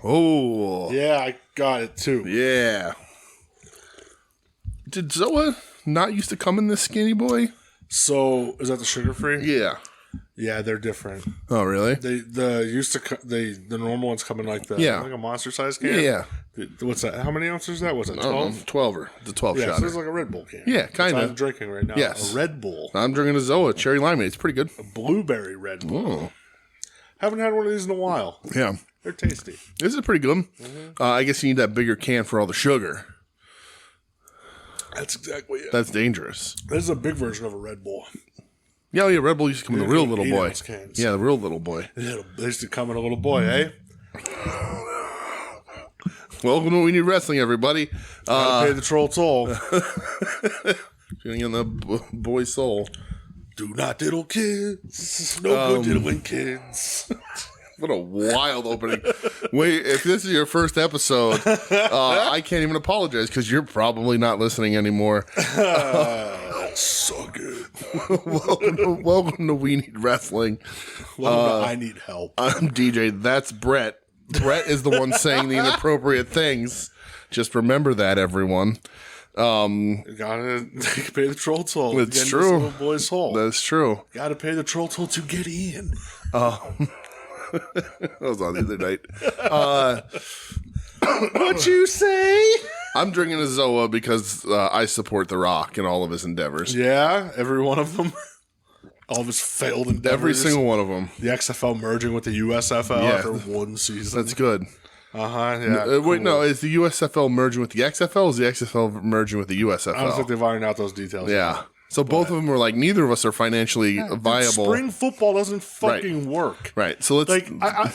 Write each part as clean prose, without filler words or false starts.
Oh. Yeah, I got it too. Yeah. Did Zoa not used to come in this skinny boy? So, is that the sugar-free? Yeah. Yeah, they're different. Oh, really? The normal ones come in like a monster-sized can? Yeah. What's that? How many ounces is that? Was it 12? 12er. The 12 Yeah, shot. so it's like a Red Bull can. Yeah, kind of. I'm drinking right now. Yes. A Red Bull. I'm drinking a Zoa cherry limeade. It's pretty good. A blueberry Red Bull. Oh. Haven't had one of these in a while. Yeah. They're tasty. This is pretty good. I guess you need that bigger can for all the sugar. That's exactly it. That's dangerous. This is a big version of a Red Bull. Yeah, Red Bull used to come in the real little boy. Cans. Yeah, the real little boy. They used to come in a little boy, eh? Welcome to We Need Wrestling, everybody. Gotta pay the troll toll. Getting in the boy soul. Do not diddle kids. No good diddling kids. What a wild opening. Wait, if this is your first episode, I can't even apologize because you're probably not listening anymore. Suck it. welcome to We Need Wrestling. Welcome to I Need Help. I'm DJ. That's Brett. Brett is the one saying the inappropriate things. Just remember that, everyone. You gotta pay the troll toll. It's true. Little boy's hole. That's true. Gotta pay the troll toll to get in. That was on the other night. What you say? I'm drinking a Zoa because I support The Rock in all of his endeavors. Yeah, every one of them. All of his failed endeavors. Every single one of them. The XFL merging with the USFL after one season. That's good. Yeah. Wait, no, is the USFL merging with the XFL or is the XFL merging with the USFL? I don't think they've ironed out those details. Yeah. So both of them were like, neither of us are financially viable. Spring football doesn't fucking work. Right. So let's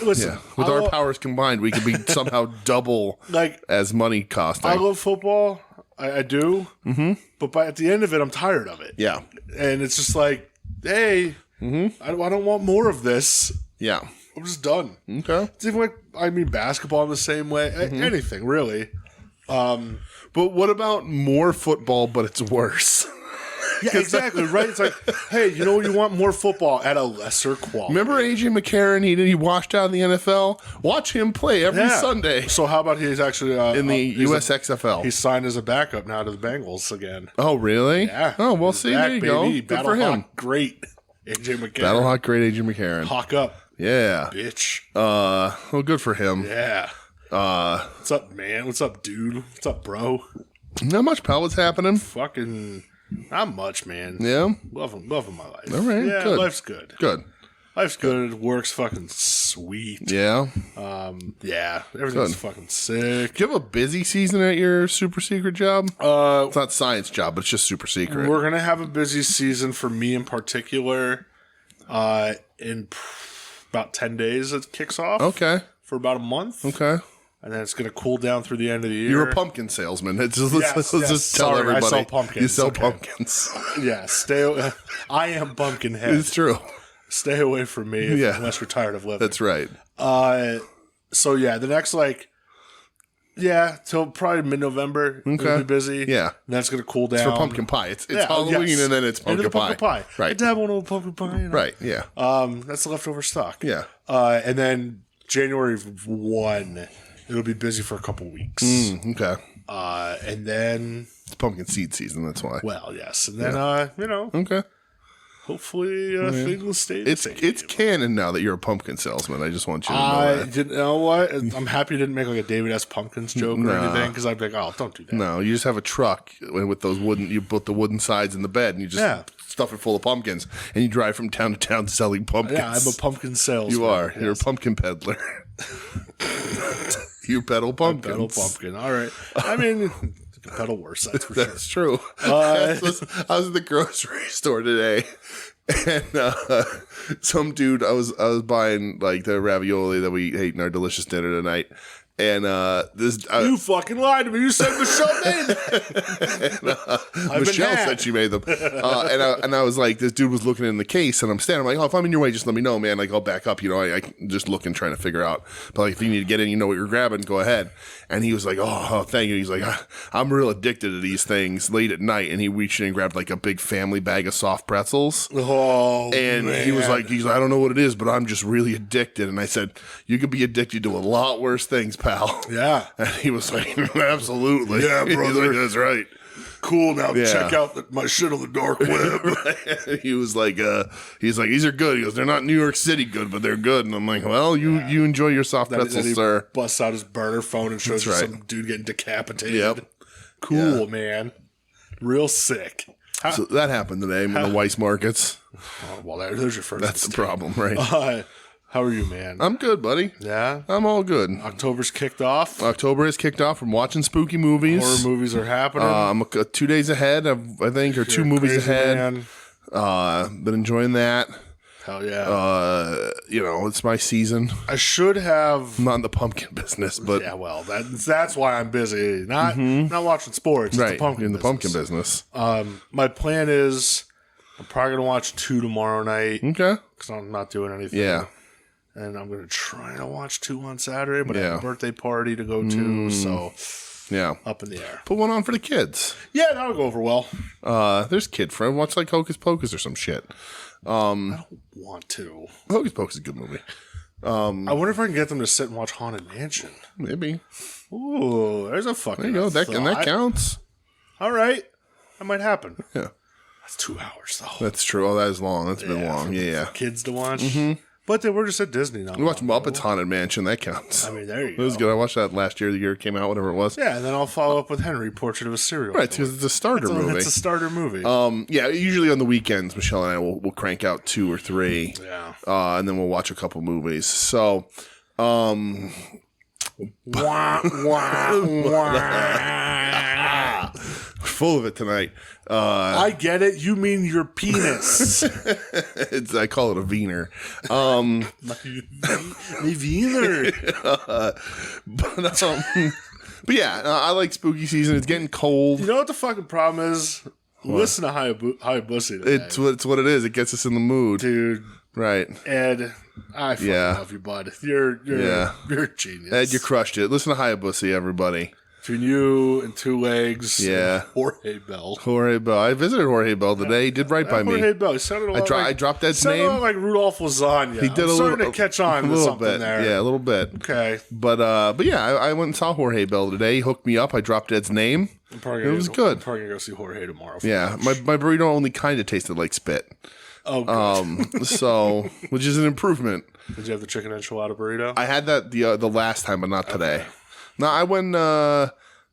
listen. With our powers combined, we could be somehow double as money costing. I love football. I do. Mm-hmm. But at the end of it, I'm tired of it. Yeah. And it's just like, hey, I don't want more of this. Yeah. I'm just done. Okay. It's even like, basketball in the same way. Anything, really. But what about more football, but it's worse? Yeah, exactly, right? It's like, hey, you want more football at a lesser quality. Remember A.J. McCarron? He washed out in the NFL? Watch him play every Sunday. So how about he's actually... in the USXFL. He's signed as a backup now to the Bengals again. Oh, really? Yeah. Oh, well, see, there you go. Good Battle for him. Hawk, great. A.J. McCarron. Battle Hawk, great A.J. McCarron. Hawk up. Yeah. Bitch. Well, good for him. Yeah. What's up, man? What's up, dude? What's up, bro? Not much, pal. What's happening? Fucking... Not much, man. Yeah? Loving my life. All right, yeah, good. Life's good. Good. Life's good. Work's fucking sweet. Yeah? Yeah. Everything's fucking sick. Do you have a busy season at your super secret job? It's not science job, but it's just super secret. We're going to have a busy season for me in particular. In about 10 days it kicks off. Okay. For about a month. Okay. And then it's going to cool down through the end of the year. You're a pumpkin salesman. Let's just tell Sorry, everybody. I sell pumpkins. You sell pumpkins. Yeah, I am Pumpkinhead. It's true. Stay away from me unless you're tired of living. That's right. So yeah, the next till probably mid-November it'll be busy. Yeah. And that's going to cool down. It's for pumpkin pie. It's Halloween and then it's pumpkin pie. Right. I dabble in a little pumpkin pie. Right, yeah. That's the leftover stock. Yeah. And then January 1, it'll be busy for a couple weeks. Okay. And then... It's pumpkin seed season, that's why. Well, yes. And then, Okay. hopefully things will stay the same. It's canon now that you're a pumpkin salesman. I just want you to know that. You know what? I'm happy you didn't make like a David S. Pumpkins joke or anything, because I'd be like, oh, don't do that. No, you just have a truck with those you put the wooden sides in the bed and you just stuff it full of pumpkins and you drive from town to town selling pumpkins. Yeah, I'm a pumpkin salesman. You are. Yes. You're a pumpkin peddler. You peddle pumpkins. I peddle pumpkin. All right. I mean, you can peddle worse, that's for That's sure. true. I was at the grocery store today, and some dude, I was buying like the ravioli that we ate in our delicious dinner tonight, And this you fucking lied to me. You said Michelle made them. Michelle said she made them. And I was like, this dude was looking in the case, and I'm standing. I'm like, oh, if I'm in your way, just let me know, man. Like, I'll back up. You know, I just looking, trying to figure out. But like, if you need to get in, you know what you're grabbing, go ahead. And he was like, oh, thank you. He's like, I'm real addicted to these things late at night. And he reached in and grabbed like a big family bag of soft pretzels. Oh, and man. he was like, I don't know what it is, but I'm just really addicted. And I said, you could be addicted to a lot worse things, pal. Yeah. And he was like, absolutely. Yeah, brother. He's like, that's right. Cool. Now check out my shit on the dark web. He was like, he's like, these are good. He goes, they're not New York City good, but they're good. And I'm like, well, you enjoy your soft pretzels, sir. Busts out his burner phone and shows you some dude getting decapitated. Yep. Cool, man. Real sick. So that happened today in the Weiss markets. Oh, well, there's your first. That's the problem, right? How are you, man? I'm good, buddy. Yeah? I'm all good. October's kicked off. October has kicked off from watching spooky movies. Horror movies are happening. I'm 2 days ahead, I think, or two movies ahead. Man. Been enjoying that. Hell yeah. It's my season. I should have. I'm not in the pumpkin business, but yeah, well, that's why I'm busy. Not watching sports. Right, it's the pumpkin in the business. pumpkin business. My plan is I'm probably gonna watch 2 tomorrow night. Okay. Because I'm not doing anything. Yeah. And I'm gonna try to watch 2 on Saturday, but I have a birthday party to go to, so yeah, up in the air. Put one on for the kids. Yeah, that'll go over well. There's kid friend. Watch like Hocus Pocus or some shit. I don't want to. Hocus Pocus is a good movie. I wonder if I can get them to sit and watch Haunted Mansion. Maybe. Ooh, there's a fucking. There you go. That counts. All right, that might happen. Yeah, that's 2 hours though. That's true. Oh, that is long. That's been long. Yeah. For kids to watch. But they were just at Disney now. We watched Muppets Haunted Mansion. That counts. I mean, there you go. It was good. I watched that last year, the year it came out, whatever it was. Yeah, and then I'll follow up with Henry, Portrait of a Serial Killer. Right, because it's a starter movie. It's a starter movie. Yeah, usually on the weekends, Michelle and I will crank out 2 or 3. Yeah. And then we'll watch a couple movies. So, wah, wah, wah. Full of it tonight. I get it. You mean your penis. I call it a wiener. My wiener. But yeah, I like spooky season. It's getting cold. You know what the fucking problem is? Listen to Hayabusa today. It's what it is. It gets us in the mood. Dude. Right. Ed, I fucking love you, bud. You're a genius. Ed, you crushed it. Listen to Hayabusa, everybody. Between you and 2 legs. Yeah. Jorge Bell. Jorge Bell. I visited Jorge Bell today. He did right by me. Jorge Bell. He sounded a lot I dropped Ed's sounded name. a lot like Rudolph Lasagna. He did starting to catch on to something bit. there. Yeah, a little bit. Okay. But yeah, I went and saw Jorge Bell today. He hooked me up. I dropped Ed's name. It was good. I'm probably going to go see Jorge tomorrow. Yeah. My burrito only kind of tasted like spit. Oh, good. So, which is an improvement. Did you have the chicken enchilada burrito? I had that the last time, but not today. No, I went.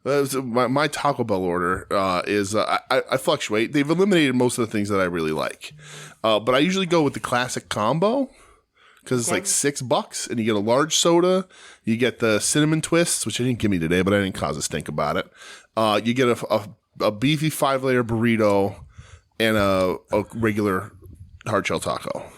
My Taco Bell order is I fluctuate. They've eliminated most of the things that I really like, but I usually go with the classic combo because it's like $6 and you get a large soda. You get the cinnamon twists, which they didn't give me today, but I didn't cause a stink about it. You get a beefy 5-layer burrito and a regular hard shell taco.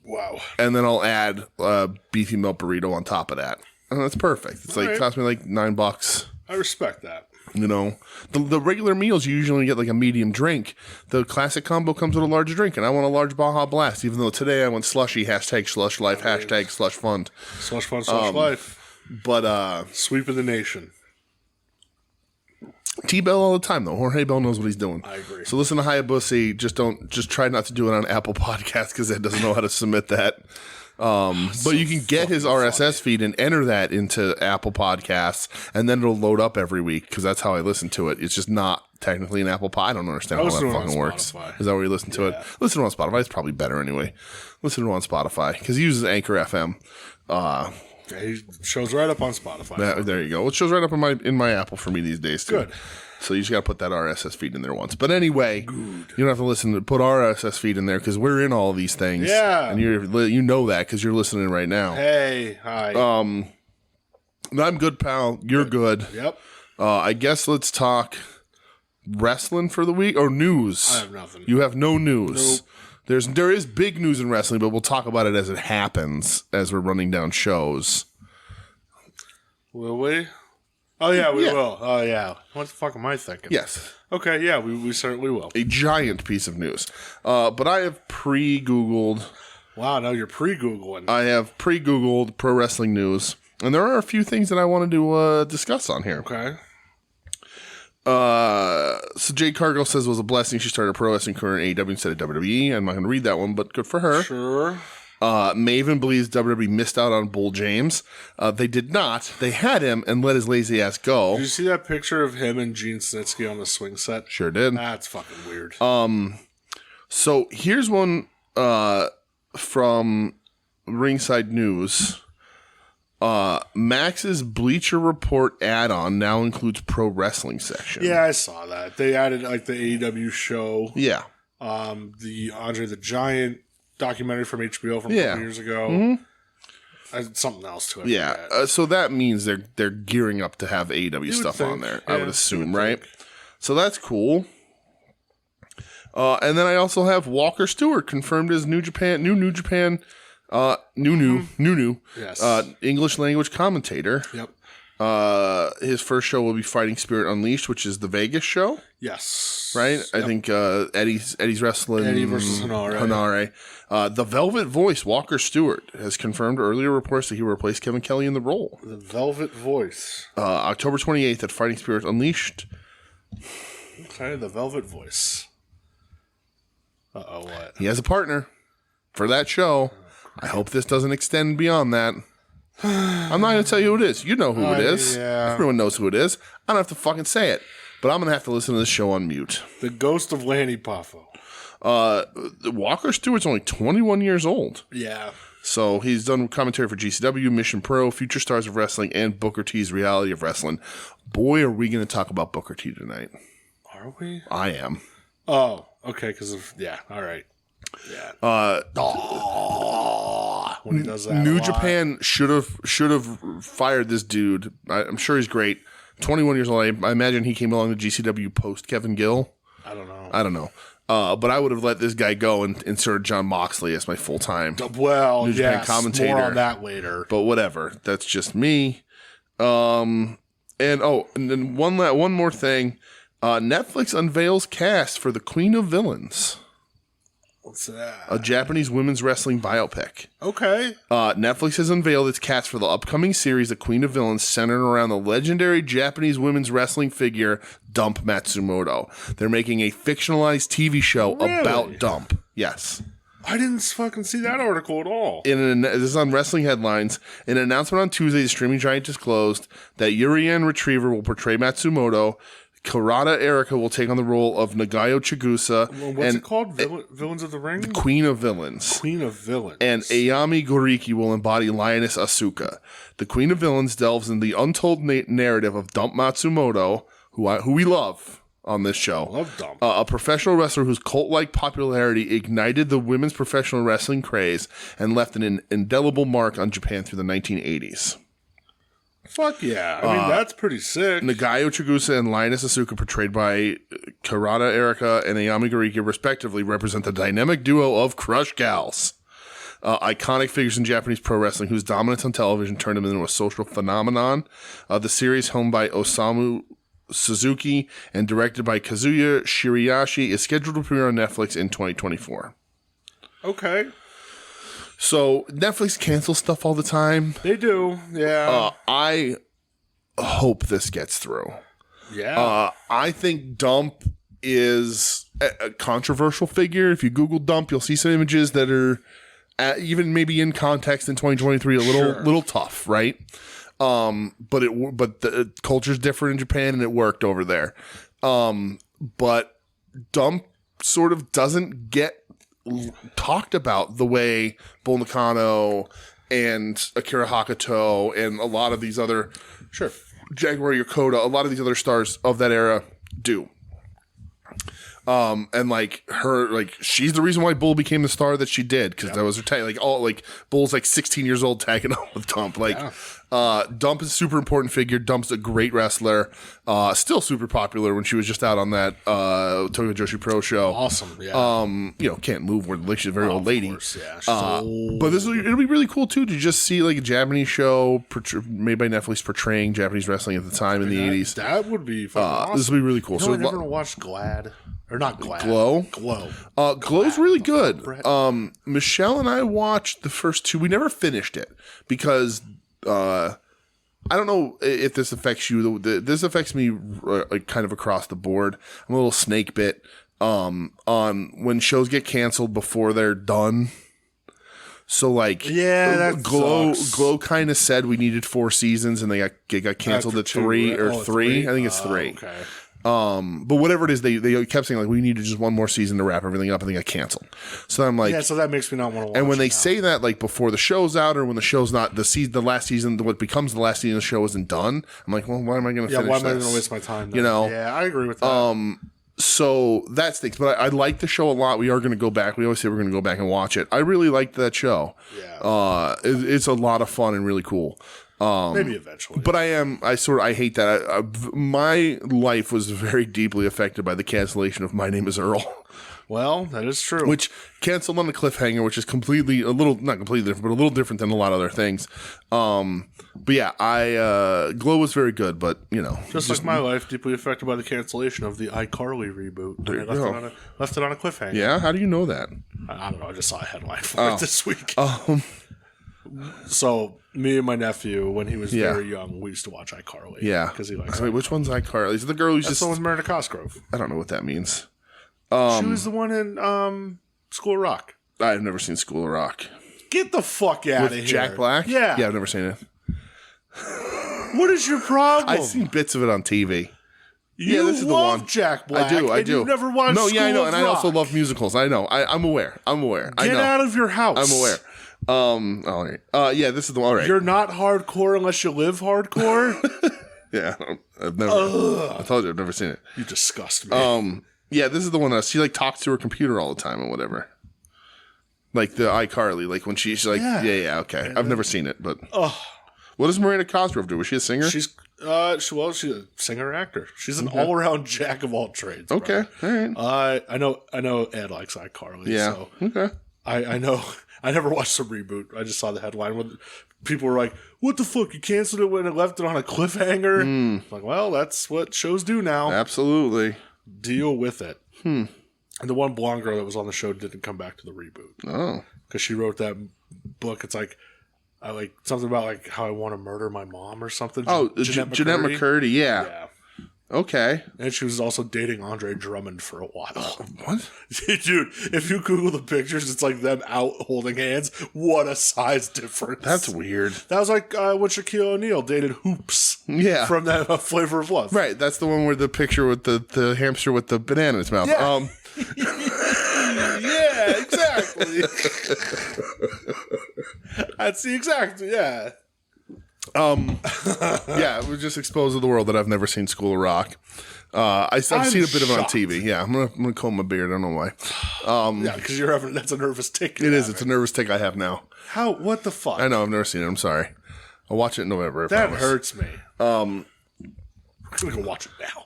Wow. And then I'll add a beefy milk burrito on top of that. And that's perfect. It's cost me like $9. I respect that. You know, the regular meals, you usually get like a medium drink. The classic combo comes with a large drink, and I want a large Baja Blast, even though today I went slushy, #slush life, #slush fund. Slush fund, slush life. But, sweeping the nation. T-Bell all the time, though. Jorge Bell knows what he's doing. I agree. So listen to Hayabusa. Just try not to do it on Apple Podcasts because Ed doesn't know how to submit that. But you can get his RSS feed and enter that into Apple Podcasts, and then it'll load up every week because that's how I listen to it. It's just not technically an Apple Pod. I don't understand how that fucking works. Is that where you listen to it? Listen to it on Spotify. It's probably better anyway. Listen to it on Spotify because he uses Anchor FM. He shows right up on Spotify. There you go. It shows right up in my Apple for me these days too. Good. So you just got to put that RSS feed in there once. But anyway, you don't have to put RSS feed in there because we're in all these things. Yeah. And you know that because you're listening right now. Hey, hi. I'm good, pal. You're good. Yep. I guess let's talk wrestling for the week or news. I have nothing. You have no news. Nope. There is big news in wrestling, but we'll talk about it as it happens as we're running down shows. Will we? Oh, yeah, we Yeah. will. Oh, yeah. What the fuck am I thinking? Yes. Okay, yeah, we certainly will. A giant piece of news. But I have pre-Googled. Wow, now you're pre-Googling. I have pre-Googled pro wrestling news. And there are a few things that I wanted to discuss on here. Okay. So Jade Cargill says it was a blessing she started a pro wrestling career in AEW instead of WWE. I'm not going to read that one, but good for her. Sure. Maven believes WWE missed out on Bull James. They did not. They had him and let his lazy ass go. Did you see that picture of him and Gene Snitsky on the swing set? Sure did. That's fucking weird. So here's one from Ringside News. Max's Bleacher Report add-on now includes pro wrestling section. Yeah, I saw that. They added like the AEW show. Yeah. The Andre the Giant documentary from HBO from a Yeah. couple years ago. Mm-hmm. Something else to it. Yeah. So that means they're gearing up to have AEW stuff on there. I would assume, right? So that's cool. And then I also have Walker Stewart confirmed as New Japan, Yes. English language commentator. Yep. His first show will be Fighting Spirit Unleashed, which is the Vegas show, Yes. right? Yep. I think Eddie's wrestling. Eddie versus Hanare. The Velvet Voice, Walker Stewart, has confirmed earlier reports that he will replace Kevin Kelly in the role. The Velvet Voice. October 28th at Fighting Spirit Unleashed. Okay, the Velvet Voice. Uh-oh, what? He has a partner for that show. I hope this doesn't extend beyond that. I'm not going to tell you who it is. You know who it is. Yeah. Everyone knows who it is. I don't have to fucking say it. But I'm going to have to listen to this show on mute. The Ghost of Lanny Poffo. Walker Stewart's only 21 years old. Yeah. So he's done commentary for GCW, Mission Pro, Future Stars of Wrestling, and Booker T's Reality of Wrestling. Boy, are we going to talk about Booker T tonight. Are we? I am. Oh, okay, because of, yeah, all right. Yeah. When he does that New Japan should have fired this dude. I'm sure he's great. 21 years old. I imagine he came along to GCW post Kevin Gill. I don't know. I don't know. But I would have let this guy go and inserted John Moxley as my full time Well, New Japan yes, commentator. more on that later. But whatever. That's just me. And then one more thing. Netflix unveils cast for The Queen of Villains. What's that? A Japanese women's wrestling biopic. Okay. Netflix has unveiled its cast for the upcoming series, The Queen of Villains, centered around the legendary Japanese women's wrestling figure, Dump Matsumoto. They're making a fictionalized TV show about Dump. Yes. I didn't fucking see that article at all. This is on Wrestling Headlines. In an announcement on Tuesday, the streaming giant disclosed that Urian Retriever will portray Matsumoto. Karada Erica will take on the role of Nagayo Chigusa. What's it called? Villains of the Ring? Queen of Villains. Queen of Villains. And Ayami Goriki will embody Lioness Asuka. The Queen of Villains delves in the untold narrative of Dump Matsumoto, who we love on this show. Love Dump. A professional wrestler whose cult-like popularity ignited the women's professional wrestling craze and left an indelible mark on Japan through the 1980s. Fuck yeah. I mean, that's pretty sick. Nagayo Chigusa and Lioness Asuka, portrayed by Karada Erica and Ayami Goriki, respectively, represent the dynamic duo of Crush Gals. Iconic figures in Japanese pro wrestling whose dominance on television turned them into a social phenomenon. The series, helmed by Osamu Suzuki and directed by Kazuya Shiriashi, is scheduled to premiere on Netflix in 2024. Okay. So Netflix cancels stuff all the time. They do, yeah. I hope this gets through. Yeah. I think Dump is a controversial figure. If you Google Dump, you'll see some images that are even maybe in context in 2023 a little tough, right? But the culture's different in Japan and it worked over there. But Dump sort of doesn't get talked about the way Bull Nakano and Akira Hakuto and a lot of these other Jaguar Yokota, a lot of these other stars of that era do. And like her, like she's the reason why Bull became the star that she did, because that was her tag. Like all like Bull's like 16 years old tagging up with Dump. Like Dump is a super important figure. Dump's a great wrestler. Still super popular when she was just out on that Tokyo Joshi Pro show. Awesome. Yeah. You know, can't move where like she's a very old lady. Course, yeah. She's old. But it'll be really cool too to just see like a Japanese show made by Netflix portraying Japanese wrestling at the time in the 80s. That would be awesome. This will be really cool. You know, I never watched Glad. Or not Glad. Glow? Glow. Glow's really good. Michelle and I watched the first two. We never finished it because I don't know if this affects you. This affects me like kind of across the board. I'm a little snake bit on when shows get canceled before they're done. So like, that Glow kind of said we needed 4 seasons, and they got canceled at 3 or 3. I think it's 3. Okay. But whatever it is, they kept saying like we needed just one more season to wrap everything up, and they got canceled. So I'm like, so that makes me not want to watch. And when they say that, like before the show's out, or when the show's not the last season, what becomes the last season of the show isn't done. I'm like, well, why am I going to finish why am I this? going to waste my time then? You know? Yeah, I agree with that. So that stinks, but I like the show a lot. We are going to go back. We always say we're going to go back and watch it. I really liked that show. Yeah. It's a lot of fun and really cool. Maybe eventually. But I hate that. My life was very deeply affected by the cancellation of My Name is Earl. Well, that is true. Which canceled on a cliffhanger, which is not completely different, but a little different than a lot of other things. But yeah, Glow was very good, but you know. Just like my life, deeply affected by the cancellation of the iCarly reboot. And I left it on a cliffhanger. Yeah? How do you know that? I don't know. I just saw a headline for it this week. So, me and my nephew, when he was very young, we used to watch iCarly. Yeah. Because he likes Wait, which one's iCarly? Is it the girl who's That's the one with Meredith Cosgrove. I don't know what that means. She was the one in School of Rock. I've never seen School of Rock. Get the fuck out of here. Jack Black? Yeah. Yeah, I've never seen it. What is your problem? I've seen bits of it on TV. This is the one. Jack Black. I do. You never watched No, yeah, I know, School and of I Rock. also love musicals. I know. I'm aware. I Get know. out of your house. I'm aware. All right. Yeah, this is the one. All right. You're not hardcore unless you live hardcore. Yeah, I've never. I told you, I've never seen it. You disgust me. Yeah, this is the one that she like talks to her computer all the time and whatever. Like the iCarly, like when she's like, yeah, okay. I've never seen it, but what does Miranda Cosgrove do? Was she a singer? She's she's a singer actor. She's an all around jack of all trades. Okay, all right. I know Ed likes iCarly. Yeah. So okay. I know. I never watched the reboot. I just saw the headline when people were like, "What the fuck? You canceled it when it left it on a cliffhanger?" I'm like, well, that's what shows do now. Absolutely. Deal with it. And the one blonde girl that was on the show didn't come back to the reboot. Oh. Because she wrote that book. It's like, I like something about like how I want to murder my mom or something. Oh, Jeanette McCurdy. Yeah. Yeah. Okay. And she was also dating Andre Drummond for a while. What? Dude, if you Google the pictures, it's like them out holding hands. What a size difference. That's weird. That was like when Shaquille O'Neal dated Hoops. Yeah. From that Flavor of Love. Right. That's the one where the picture with the hamster with the banana in its mouth. Yeah. Yeah, exactly. That's the exact, yeah. Yeah, we're just exposed to the world that I've never seen School of Rock. I've seen a bit of it on TV. Yeah, I'm gonna comb my beard. I don't know why. Yeah, because you're having that's a nervous tick. It is. It's a nervous tick I have now. How? What the fuck? I know. I've never seen it. I'm sorry. I'll watch it in November. That hurts me. I'm gonna go watch it now.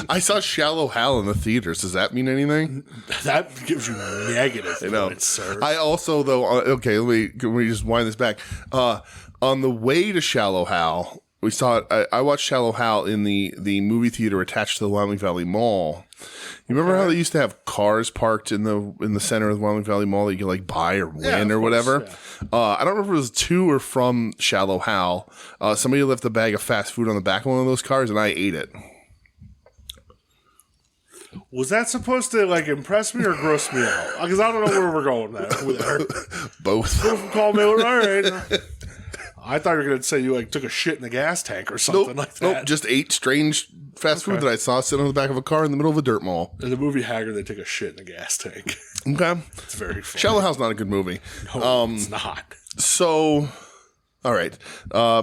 I saw Shallow Hal in the theaters. Does that mean anything? That gives you negative points, sir. I also though. Okay, let me just wind this back. On the way to Shallow Hal, we saw it. I watched Shallow Hal in the movie theater attached to the Wyoming Valley Mall. You remember how they used to have cars parked in the center of the Wyoming Valley Mall that you could like buy or win or whatever? Yeah. I don't remember if it was to or from Shallow Hal. Somebody left a bag of fast food on the back of one of those cars, and I ate it. Was that supposed to like impress me or gross me out? Because I don't know where we're going there. Both. Call me. All right. I thought you were going to say you like took a shit in the gas tank or something like that. Nope, just ate strange fast food that I saw sitting on the back of a car in the middle of a dirt mall. In the movie Haggard, they take a shit in the gas tank. Okay. It's very funny. Shallow Hal's not a good movie. No, it's not. So, All right.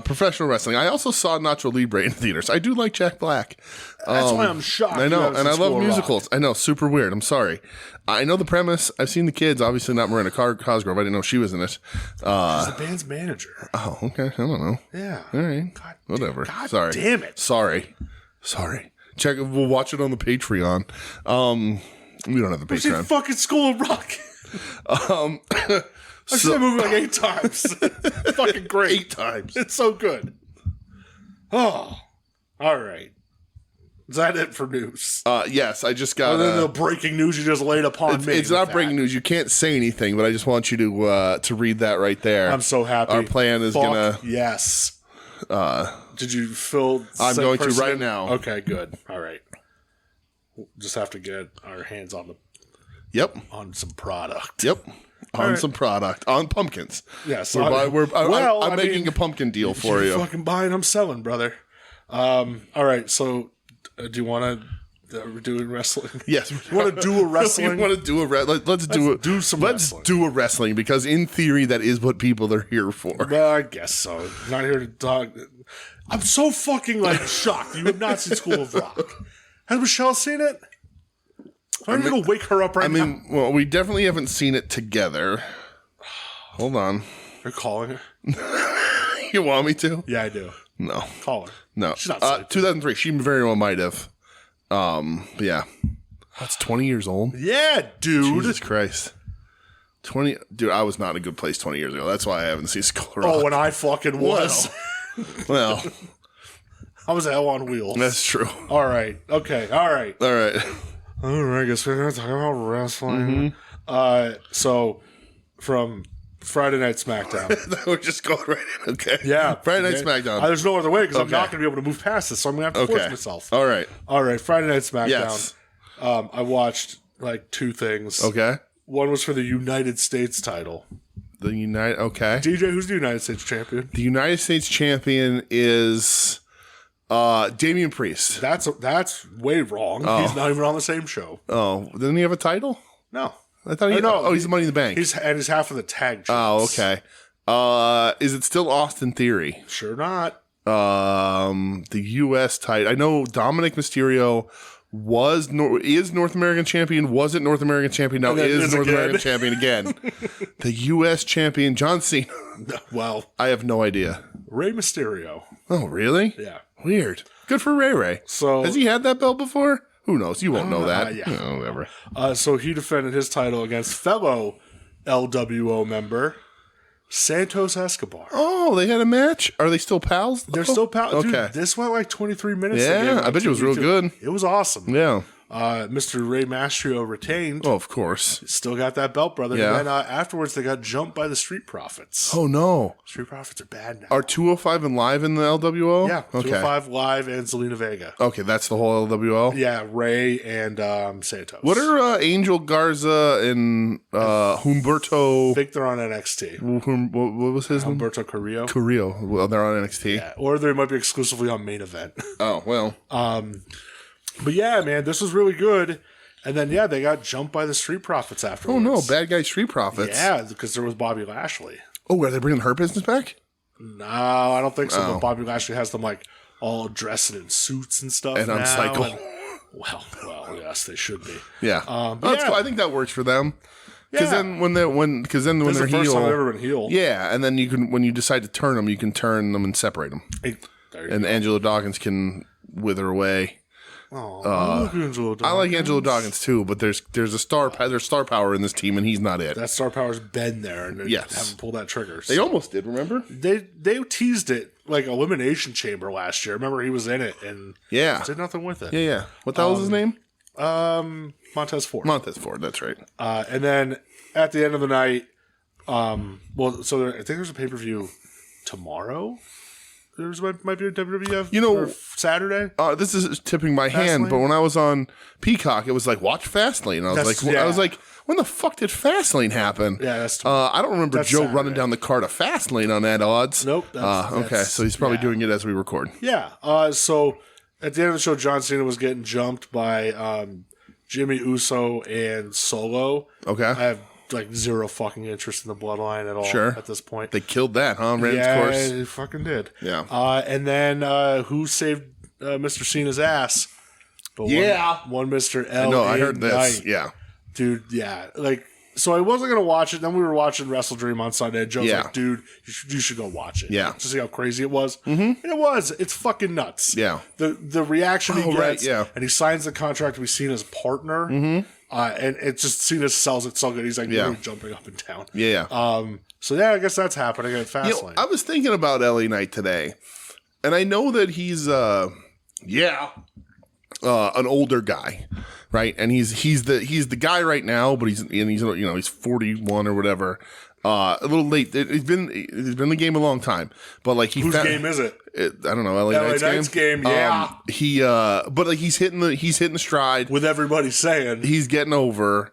Professional wrestling. I also saw Nacho Libre in theaters. I do like Jack Black. That's why I'm shocked. I know, you haven't and I seen love School of musicals. Rock. I know, super weird. I'm sorry. I know the premise. I've seen the kids. Obviously not Miranda Cosgrove. I didn't know she was in it. She's the band's manager. Oh, okay. I don't know. Yeah. All right. God, Whatever. God Sorry. damn it. Sorry. Check. We'll watch it on the Patreon. We don't have the I've seen Patreon. fucking School of Rock. I've seen that movie like 8 times. It's fucking great. 8 times. It's so good. Oh. All right. Is that it for news? Yes, I just got. Other than the breaking news you just laid upon me. It's not breaking news. You can't say anything, but I just want you to read that right there. I'm so happy. Our plan is gonna. Yes. Did you fill? I'm going to right now. Okay, good. All right. We'll just have to get our hands on Yep. on some product. Yep. On right. some product. On pumpkins. Yes. I'm making a pumpkin deal for you. Fucking buying, I'm selling, brother. All right. So, do you want to? We're doing wrestling. Yes. You want to do a wrestling? We want to do a let's do some wrestling. Let's do a wrestling because in theory that is what people are here for. Well, I guess so. Not here to talk. I'm so fucking shocked. You have not seen School of Rock. Has Michelle seen it? I'm going to wake her up right now. Well, we definitely haven't seen it together. Hold on. You're calling her? You want me to? Yeah, I do. No. Call her. No. She's not sleeping. 2003. She very well might have. But yeah. That's 20 years old. Yeah, dude. Jesus Christ. 20. Dude, I was not in a good place 20 years ago. That's why I haven't seen Skull Rock. Oh, when I fucking was. Well. I was hell on wheels. That's true. All right. Okay. All right. All right. All right. I guess we're going to talk about wrestling. So, from Friday Night SmackDown. We're just going right in, okay? Yeah. Friday Night SmackDown. There's no other way because I'm not going to be able to move past this, so I'm going to have to force myself. All right. All right. Friday Night SmackDown. Yes. I watched 2 things. Okay. One was for the United States title. Okay. DJ, who's the United States champion? The United States champion is Damian Priest. That's way wrong. Oh. He's not even on the same show. Oh, doesn't he have a title? No. I thought he. No, he's the Money in the Bank. He's half of the tag. Oh, champs. okay. Is it still Austin Theory? Sure not. The U.S. title. I know Dominic Mysterio is North American champion. Was it North American champion? Now is North American champion again. The U.S. champion John Cena. Well, I have no idea. Rey Mysterio. Oh, really? Yeah. Weird. Good for Ray Ray. So has he had that belt before? Who knows? You won't know that. Yeah. Oh, whatever. So he defended his title against fellow LWO member Santos Escobar. Oh, they had a match? Are they still pals? They're still pals. Okay. Dude, this went 23 minutes. Yeah, I bet it was real good. It was awesome. Yeah. Mr. Rey Mysterio retained. Oh, of course. Still got that belt, brother. Yeah. And then afterwards, they got jumped by the Street Profits. Oh, no. Street Profits are bad now. Are 205 and Live in the LWO? Yeah. Okay. 205 Live and Zelina Vega. Okay, that's the whole LWO? Yeah, Ray and Santos. What are Angel Garza and Humberto? I think they're on NXT. What was his name? Humberto Carrillo. Carrillo. Well, they're on NXT. Yeah. Or they might be exclusively on Main Event. Oh, well. But yeah, man, this was really good. And then, they got jumped by the Street Profits afterwards. Oh, no. Bad Guy Street Profits. Yeah, because there was Bobby Lashley. Oh, are they bringing her business back? No, I don't think so. Oh. But Bobby Lashley has them all dressed in suits and stuff And on cycle. Well, yes, they should be. Yeah. That's cool. I think that works for them. Because Yeah. then when they're This is heel, the first time I've ever been heel. yeah, and then when you decide to turn them, you can turn them and separate them, Hey, there you and go. Angelo Dawkins can wither away. Oh, I like Angelo Dawkins. I like Angelo Dawkins too, but there's star power in this team, and he's not it. That star power's been there, and they Yes. haven't pulled that trigger. They almost did, remember? They teased it like Elimination Chamber last year. Remember, he was in it and Yeah, did nothing with it. yeah. What the hell was his name? Montez Ford. Montez Ford. That's right. And then at the end of the night, I think there's a pay-per-view tomorrow. Might be a WWF or Saturday. This is tipping my hand, but when I was on Peacock, it was like watch Fastlane. And I was like, when the fuck did Fastlane happen? Yeah, that's I don't remember Joe Saturday. running down the card of Fastlane on that odds. Nope. Okay, so he's probably doing it as we record. Yeah. So at the end of the show, John Cena was getting jumped by Jimmy Uso and Solo. Okay. I have like zero fucking interest in the bloodline at all at this point. They killed that, huh? Ran its course. Yeah, they fucking did. Yeah. And then who saved Mr. Cena's ass? But one Mr. L. No, I heard this. Knight. Yeah. Dude, yeah. Like, so I wasn't going to watch it. Then we were watching WrestleDream on Sunday. And Joe's like, dude, you should go watch it. Yeah. To see how crazy it was. Mm-hmm. And it was. It's fucking nuts. Yeah. The reaction he gets. Right, yeah. And he signs the contract with Cena's partner. Mm-hmm. And it just, Cena sells it so good. He's like really jumping up and down. Yeah. So yeah, I guess that's happening at Fastlane. I was thinking about LA Knight today. And I know that he's, an older guy. Right, and he's the guy right now, but he's 41 or whatever. A little late. He's been in the game a long time, but like whose game is it? I don't know. LA Knight's game. Yeah. But like he's hitting the stride with everybody saying he's getting over.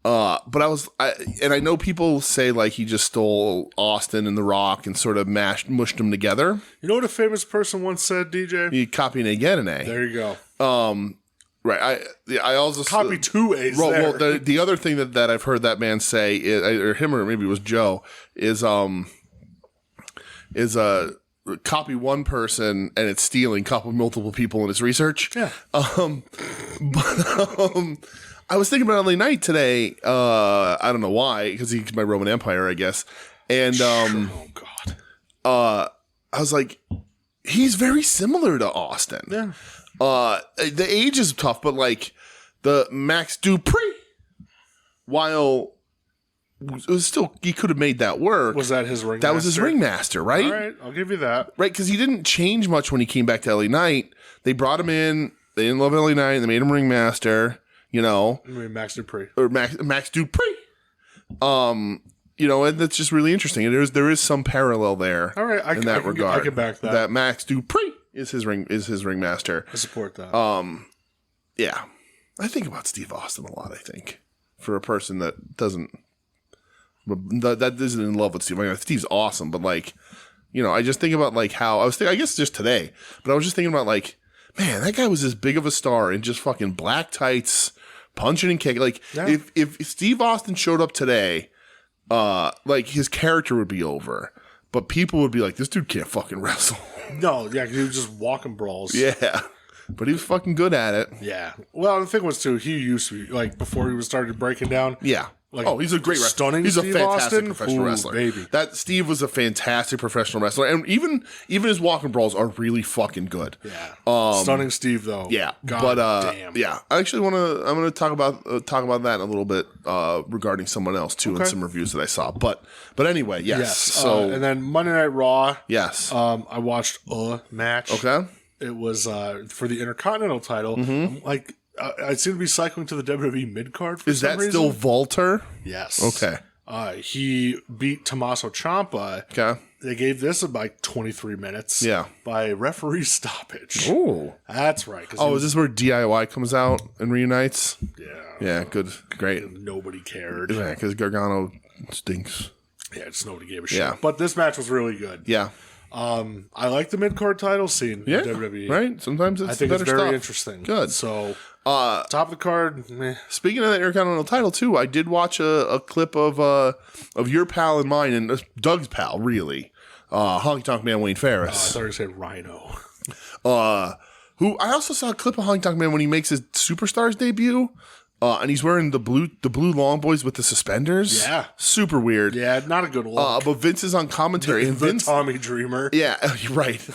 But I know people say like he just stole Austin and The Rock and sort of mushed them together. You know what a famous person once said, DJ? You copy an A, get an A. There you go. Right. I also copy 2 A's. Well, the other thing that I've heard that man say is, or him or maybe it was Joe, is copy one person and it's stealing copy multiple people in his research. Yeah. I was thinking about LA Knight today. I don't know why, because he's my Roman Empire, I guess. And oh god. I was like, he's very similar to Austin. Yeah. The age is tough, but like the Max Dupree, while it was still, he could have made that work. Was that his ringmaster? That was his ringmaster, right? All right, I'll give you that. Right, because he didn't change much when he came back to LA Knight. They brought him in. They didn't love LA Knight. They made him ringmaster. You know, I mean, Max Dupree or Max Dupree. You know, and that's just really interesting. There is some parallel there. All right, in that regard. I can back that. That Max Dupree is his ringmaster. I support that. Yeah, I think about Steve Austin a lot. I think for a person that isn't in love with Steve. I mean, Steve's awesome, but like, you know, I just think about like how I guess just today, but I was just thinking about like, man, that guy was as big of a star in just fucking black tights, punching and kicking. Like, if Steve Austin showed up today, like his character would be over, but people would be like, this dude can't fucking wrestle. No, yeah, he was just walking brawls. Yeah, but he was fucking good at it. Yeah. Well, the thing was too, he used to be like before he started breaking down. Yeah. Like, he's a great wrestler. Stunning. He's Steve a fantastic Austin? professional wrestler. Baby. That Steve was a fantastic professional wrestler, and even his walking brawls are really fucking good. Yeah. Stunning Steve though. Yeah. God damn. Yeah. I actually I'm gonna talk about that in a little bit regarding someone else too, and some reviews that I saw. But anyway, yes. So and then Monday Night Raw. Yes. I watched a match. Okay. It was for the Intercontinental title. Mm-hmm. Like I seem to be cycling to the WWE mid card. For Is some that reason. still Walter? Yes. Okay. He beat Tommaso Ciampa. Okay. They gave this about 23 minutes. Yeah. By referee stoppage. Oh, that's right. Is this where DIY comes out and reunites? Yeah. Yeah. Good. Great. Nobody cared. Yeah, because Gargano stinks. Yeah, just nobody gave a shit. Yeah. But this match was really good. Yeah. I like the mid card title scene in WWE. Right. Sometimes it's I think better it's very stuff. Interesting. Good. So top of the card. Meh. Speaking of the Intercontinental title too, I did watch a clip of your pal and mine and Doug's pal, really, Honky Tonk Man Wayne Ferris. I thought you were saying Rhino. Who I also saw a clip of Honky Tonk Man when he makes his Superstars debut. And he's wearing the blue long boys with the suspenders. Yeah. Super weird. Yeah, not a good look. But Vince is on commentary. And Vince, Tommy Dreamer. Yeah, right.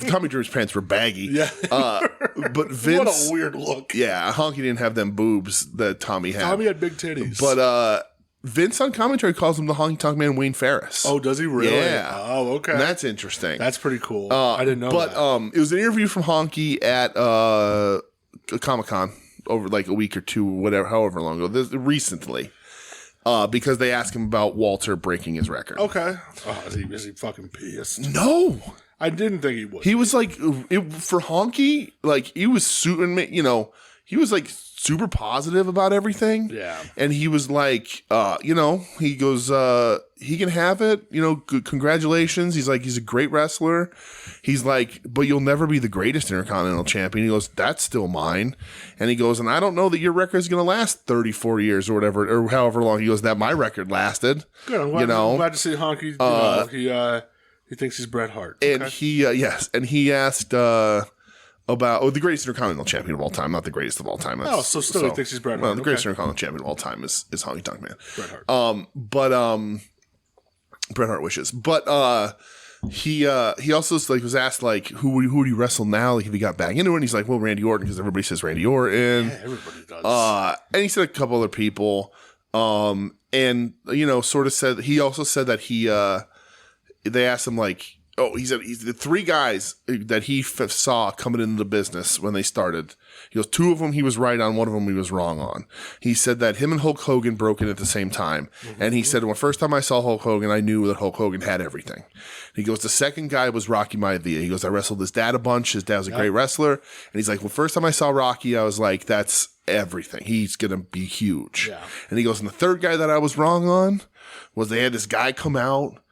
Tommy Dreamer's pants were baggy. Yeah. But Vince. What a weird look. Yeah, Honky didn't have them boobs that Tommy had. Tommy had big titties. But Vince on commentary calls him the Honky Tonk Man Wayne Ferris. Oh, does he really? Yeah. Oh, okay. And that's interesting. That's pretty cool. I didn't know that. But it was an interview from Honky at Comic-Con. Over like a week or two, whatever, however long ago, recently, because they asked him about Walter breaking his record. Okay. Oh, is he fucking pissed? No, I didn't think he would. He was like, for Honky, like he was he was like super positive about everything. Yeah. And he was like, he goes, he can have it. You know, congratulations. He's like, he's a great wrestler. He's like, but you'll never be the greatest Intercontinental Champion. He goes, that's still mine. And he goes, and I don't know that your record is going to last 34 years or whatever, or however long. He goes, that my record lasted. Good. I'm glad to see Honky. He thinks he's Bret Hart. And he asked about the greatest Intercontinental Champion of all time, not the greatest of all time. He thinks he's Bret Hart. Well, the greatest Intercontinental Champion of all time is Honky Tonk Man. Bret Hart. Bret Hart wishes. But he also like was asked like who would you wrestle now, like if he got back into it, and he's like, well, Randy Orton, because everybody says Randy Orton. Yeah, everybody does. And he said a couple other people. And you know, sort of said he also said that they asked him like, he said he's the three guys that he saw coming into the business when they started. He goes, two of them he was right on, one of them he was wrong on. He said that him and Hulk Hogan broke in at the same time. Mm-hmm. And he said, well, first time I saw Hulk Hogan, I knew that Hulk Hogan had everything. He goes, the second guy was Rocky Maivia. He goes, I wrestled his dad a bunch. His dad was a great wrestler. And he's like, well, first time I saw Rocky, I was like, that's everything. He's going to be huge. Yeah. And he goes, and the third guy that I was wrong on was they had this guy come out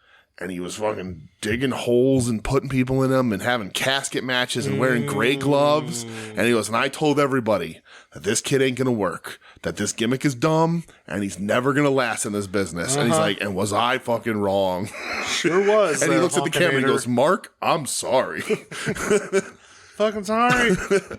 and he was fucking digging holes and putting people in them and having casket matches and wearing gray gloves. And he goes, and I told everybody that this kid ain't going to work, that this gimmick is dumb, and he's never going to last in this business. And he's like, and was I fucking wrong? Sure was. And he looks at the camera and he goes, Mark, I'm sorry. Fucking sorry.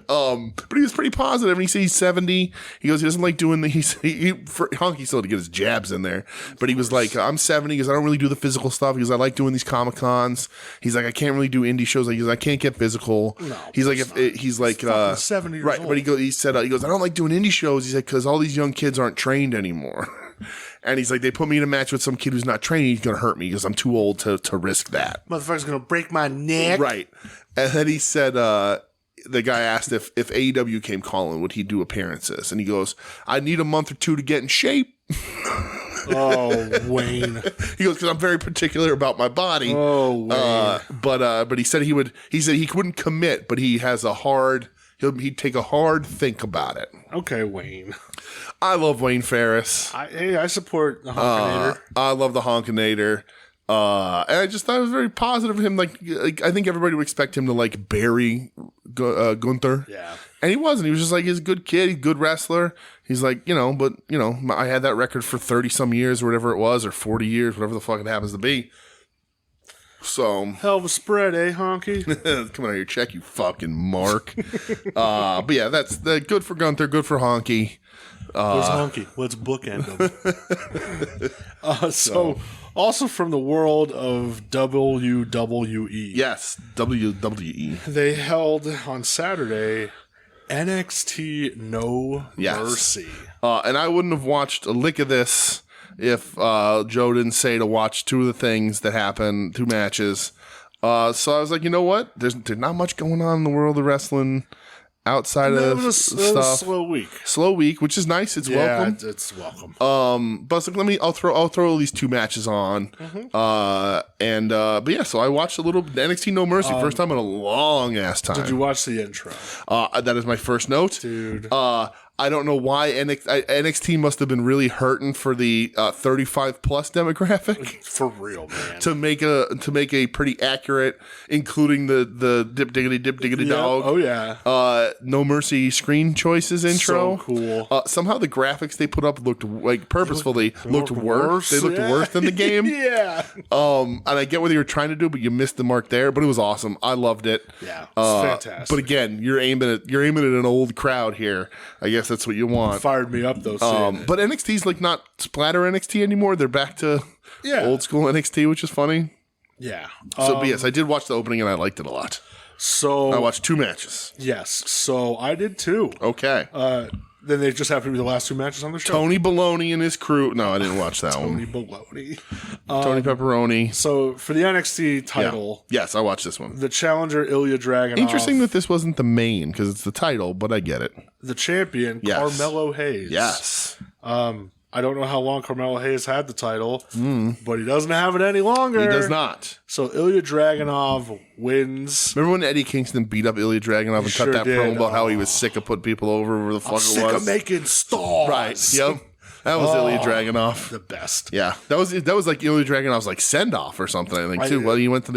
But he was pretty positive. And he said he's 70. He goes, he doesn't like doing Honky still had to get his jabs in there. But he was like, I'm 70 because I don't really do the physical stuff because I like doing these Comic Cons. He's like, I can't really do indie shows. Like, I can't get physical. No, he's like, he's like, 70 years right. old. But he goes, I don't like doing indie shows. He said, because all these young kids aren't trained anymore. And he's like, they put me in a match with some kid who's not trained. He's going to hurt me because I'm too old to risk that. Motherfucker's going to break my neck. Right. And then he said, the guy asked if AEW came calling, would he do appearances? And he goes, I need a month or two to get in shape. Oh, Wayne. He goes, because I'm very particular about my body. Oh, Wayne. But he said he wouldn't commit, but he has he'd take a hard think about it. Okay, Wayne. I love Wayne Ferris. I support the Honkinator. I love the Honkinator. And I just thought it was very positive of him. Like I think everybody would expect him to like bury Gunther. Yeah. And he wasn't. He was just like, he's a good kid. He's a good wrestler. He's like, but I had that record for 30 some years or whatever it was, or 40 years, whatever the fuck it happens to be. So hell of a spread, eh, Honky? Come on here, check you fucking Mark. But yeah, that's good for Gunther, good for Honky. Where's Honky? Let's bookend him. So, also from the world of WWE. Yes, WWE. They held on Saturday NXT No Mercy. And I wouldn't have watched a lick of this if Joe didn't say to watch two of the things that happened, two matches. So I was like, you know what? There's not much going on in the world of wrestling outside of stuff. It was a slow week, which is nice. It's welcome. It's welcome. But it's like, I'll throw these two matches on. Mm-hmm. But yeah, so I watched a little NXT No Mercy, first time in a long ass time. Did you watch the intro? That is my first note, dude. I don't know why NXT must have been really hurting for the 35 plus demographic. For real, man. to make a pretty accurate, including the dip diggity dog. Oh yeah. No Mercy screen choices intro. So cool. Somehow the graphics they put up looked like purposefully looked worse. They looked worse than the game. Yeah. And I get what you were trying to do, but you missed the mark there. But it was awesome. I loved it. Yeah. It's fantastic. But again, you're aiming at an old crowd here. I guess that's what you want. Fired me up though. But NXT's like not splatter NXT anymore. They're back to old school NXT, which is funny. Yeah. So but yes, I did watch the opening and I liked it a lot. So I watched two matches. Yes. So I did too. Okay. Then they just happened to be the last two matches on the show. Tony Baloney and his crew. No, I didn't watch that Tony one. Baloney. Tony Pepperoni. So for the NXT title. Yeah. Yes, I watched this one. The challenger, Ilya Dragunov. Interesting that this wasn't the main because it's the title, but I get it. The champion, Carmelo Hayes. Yes. I don't know how long Carmelo Hayes had the title, but he doesn't have it any longer. He does not. So Ilya Dragunov wins. Remember when Eddie Kingston beat up Ilya Dragunov and cut that promo about how he was sick of putting people over the fuck it was? Sick of making stars. Right. Yep. That was Ilya Dragunov. The best. Yeah, that was like Ilya Dragunov's like send off or something. I think too. Well, you went to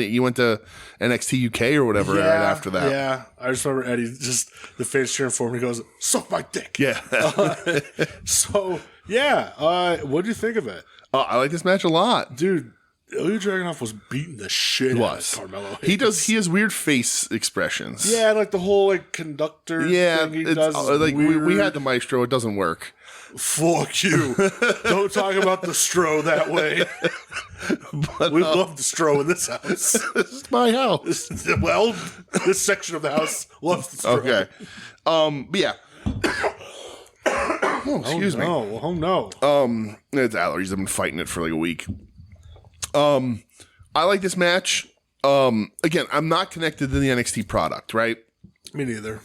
NXT UK or whatever right after that. Yeah, I just remember Eddie just the fans cheering for him. He goes, "Suck my dick." Yeah. What do you think of it? I like this match a lot, dude. Ilya Dragunov was beating the shit out of Carmelo Hayes. He has weird face expressions. Yeah, like the whole like conductor thing he does. Like we had the maestro. It doesn't work. Fuck you. Don't talk about the Stro that way. But, we love the Stro in this house. This is my house. Well, this section of the house loves the Stro. Okay. But yeah. Oh, excuse me. Oh no. It's allergies. I've been fighting it for like a week. I like this match. Again, I'm not connected to the NXT product, right? Me neither.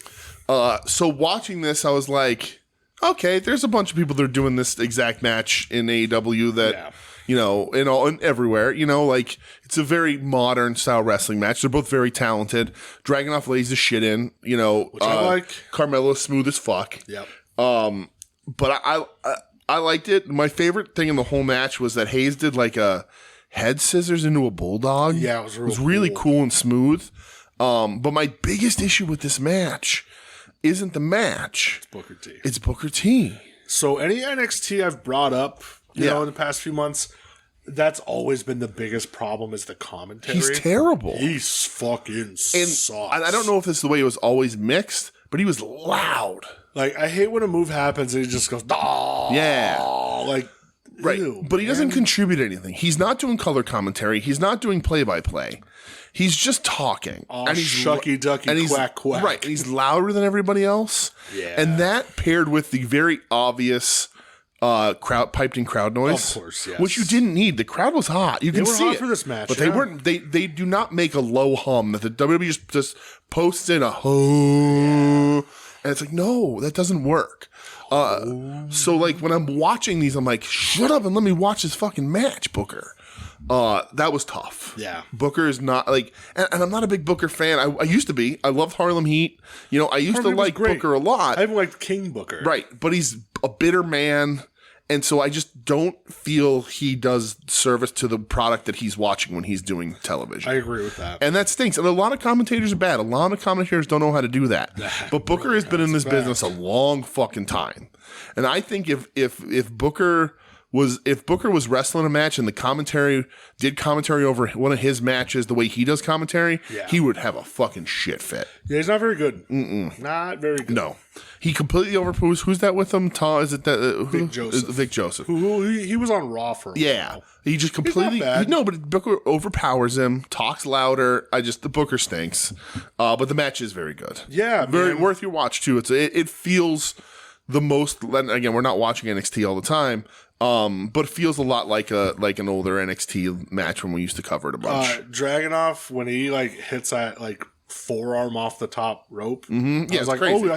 So watching this, I was like, okay, there's a bunch of people that are doing this exact match in AEW that, and everywhere, like it's a very modern style wrestling match. They're both very talented. Dragunov lays the shit in, which I like. Carmelo's smooth as fuck. Yep. But I liked it. My favorite thing in the whole match was that Hayes did like a head scissors into a bulldog. Yeah, it was really cool and smooth. But my biggest issue with this match isn't the match. It's Booker T. It's Booker T. So any NXT I've brought up, in the past few months, that's always been the biggest problem is the commentary. He's terrible. He's fucking sucks. I don't know if this is the way it was always mixed, but he was loud. Like, I hate when a move happens and he just goes, "Dah!" Yeah. Like, right. Ew, but he doesn't contribute anything. He's not doing color commentary. He's not doing play-by-play. He's just talking. Oh, and he's shucky ducky quack quack. Right. And he's louder than everybody else. Yeah. And that paired with the very obvious piped in crowd noise. Of course, yes. Which you didn't need. The crowd was hot. You can see hot it for this match. But they weren't they do not make a low hum that the WWE just posts in a ho. And it's like, no, that doesn't work. So like when I'm watching these, I'm like, shut up and let me watch this fucking match, Booker. That was tough. Yeah. Booker is not like, and I'm not a big Booker fan. I used to be. I loved Harlem Heat. I used to like Booker a lot. I even liked King Booker. Right. But he's a bitter man. And so I just don't feel he does service to the product that he's watching when he's doing television. I agree with that. And that stinks. And a lot of commentators are bad. A lot of commentators don't know how to do that. But Booker has been in this business a long fucking time. And I think if Booker was wrestling a match and the commentary did commentary over one of his matches the way he does commentary, he would have a fucking shit fit. Yeah, he's not very good. Not very good. No. He completely overproves. Who's that with him? Is it that? Vic Joseph. Vic Joseph. He was on Raw for a while. He just completely. But Booker overpowers him, talks louder. The Booker stinks. But the match is very good. Yeah, very worth your watch too. It feels the most. Again, we're not watching NXT all the time. But it feels a lot like an older NXT match when we used to cover it a bunch. Dragunov, when he hits that forearm off the top rope, I was like, crazy.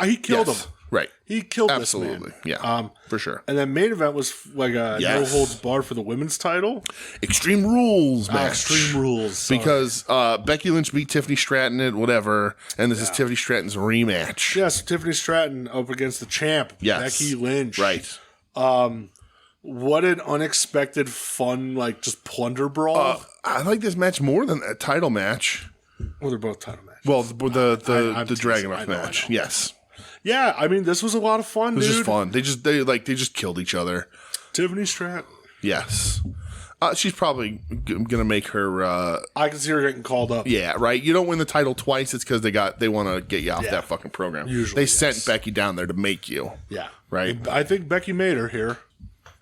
He killed him. Right. He killed Absolutely. this man. Yeah. For sure. And then main event was no holds barred for the women's title. Extreme Rules match. Extreme Rules. Sorry. Because Becky Lynch beat Tiffany Stratton at whatever, and this is Tiffany Stratton's rematch. Yes, Tiffany Stratton up against the champ, Becky Lynch. Right. What an unexpected, fun, just plunder brawl. I like this match more than a title match. Well, they're both title matches. Well, the Dragunov match. Yes. Yeah, I mean, this was a lot of fun, dude. It was just fun. They just killed each other. Tiffany Stratton. Yes. She's probably gonna make her. I can see her getting called up. Yeah, right. You don't win the title twice. It's because they want to get you off that fucking program. Usually, they sent Becky down there to make you. Yeah. Right. I think Becky made her here.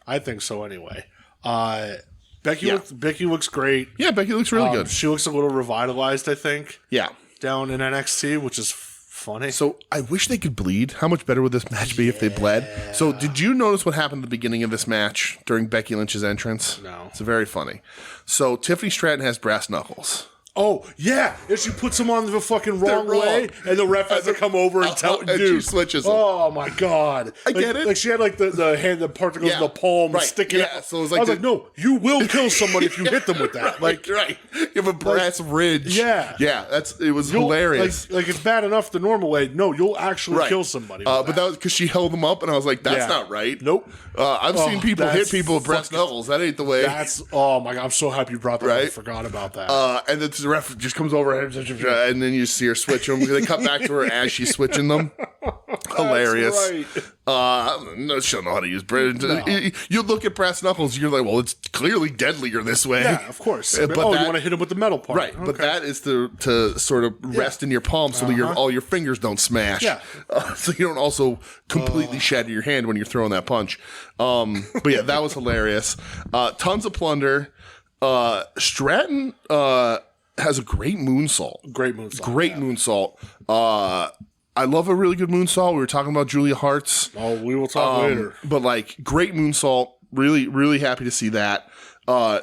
I think so anyway. Becky looks great. Yeah, Becky looks really good. She looks a little revitalized, I think. Yeah. Down in NXT, which is funny. So I wish they could bleed. How much better would this match be if they bled? So did you notice what happened at the beginning of this match during Becky Lynch's entrance? No. It's very funny. So Tiffany Stratton has brass knuckles. Oh, yeah. And she puts them on the fucking wrong way, and the ref has to come over and tell and she switches them. Oh, my God. I get it. Like, she had, like, the hand, the part that goes in the palm, sticking out. So it was I was like, no, you will kill somebody if you hit them with that. Like, right. You have a brass ridge. Yeah. Yeah, it was hilarious. Like, it's bad enough the normal way. No, you'll actually kill somebody with but that was because she held them up, and I was like, that's not right. Nope. I've seen people hit people with brass knuckles. That ain't the way. Oh, my God. I'm so happy you brought that up. I forgot about that. And then the ref just comes over, and then you see her switch them. They cut back to her as she's switching them. Hilarious. Right. No, she don't know how to use brass. No. You look at brass knuckles, you're like, well, it's clearly deadlier this way. Yeah, of course. But you want to hit him with the metal part. Right, but that is to sort of rest in your palm so that all your fingers don't smash. Yeah. So you don't also completely shatter your hand when you're throwing that punch. But yeah, that was hilarious. Tons of plunder. Stratton has a great moonsault. Great moonsault. I love a really good moonsault. We were talking about Julia Hart's. Oh, we will talk later. But like, great moonsault. Really, really happy to see that.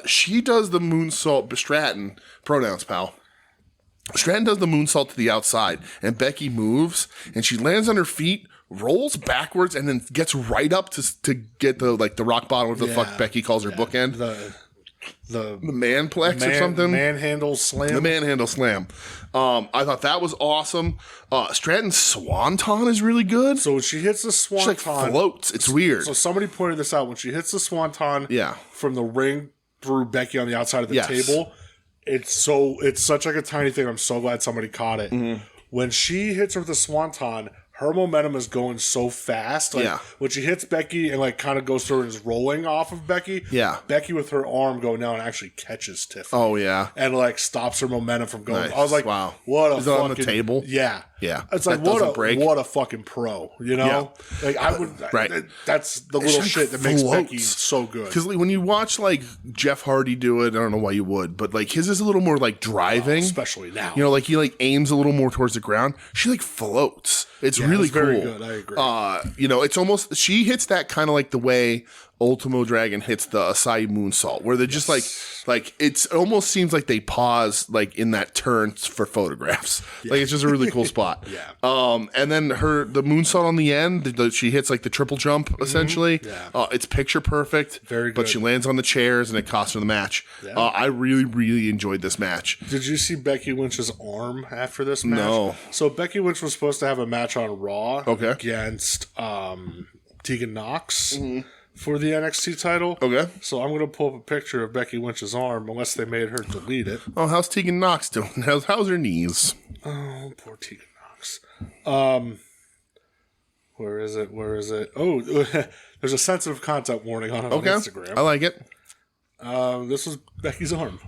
She does the moonsault. Stratton, pronouns, pal. Stratton does the moonsault to the outside, and Becky moves, and she lands on her feet, rolls backwards, and then gets right up to get the rock bottom of the fuck Becky calls her bookend. The manplex or something. Manhandle slam. The manhandle slam. I thought that was awesome. Stratton's swanton is really good. So when she hits the swanton, she like floats. It's weird. So somebody pointed this out. When she hits the swanton from the ring through Becky on the outside of the table, it's such like a tiny thing. I'm so glad somebody caught it. Mm-hmm. When she hits her with the swanton, her momentum is going so fast. Like, when she hits Becky and like kind of goes through and is rolling off of Becky, Becky with her arm going down actually catches Tiffany. Oh, yeah. And like stops her momentum from going. Nice. I was like, wow. What a Is it on the table? Yeah. Yeah. It's like, what a fucking pro, you know? Yeah. Like, I would, that's the little shit that makes Becky so good. Because when you watch like Jeff Hardy do it, I don't know why you would, but like his is a little more like driving. Especially now. You know, like he like aims a little more towards the ground. She like floats. It's really cool. Very good. I agree. You know, it's almost, she hits that kind of like the way Ultimo Dragon hits the Acai moonsault, where they're just like it almost seems like they pause like in that turn for photographs. Like it's just a really cool spot. And then the moonsault on the end, she hits like the triple jump essentially. It's picture perfect. Very good. But she lands on the chairs and it costs her the match. I really, really enjoyed this match. Did you see Becky Lynch's arm after this match? No. So Becky Lynch was supposed to have a match on Raw against Tegan Knox. For the NXT title. Okay. So I'm going to pull up a picture of Becky Lynch's arm, unless they made her delete it. Oh, how's Tegan Knox doing? How's her knees? Oh, poor Tegan Knox. Where is it? Oh, there's a sensitive content warning on Instagram. I like it. This was Becky's arm.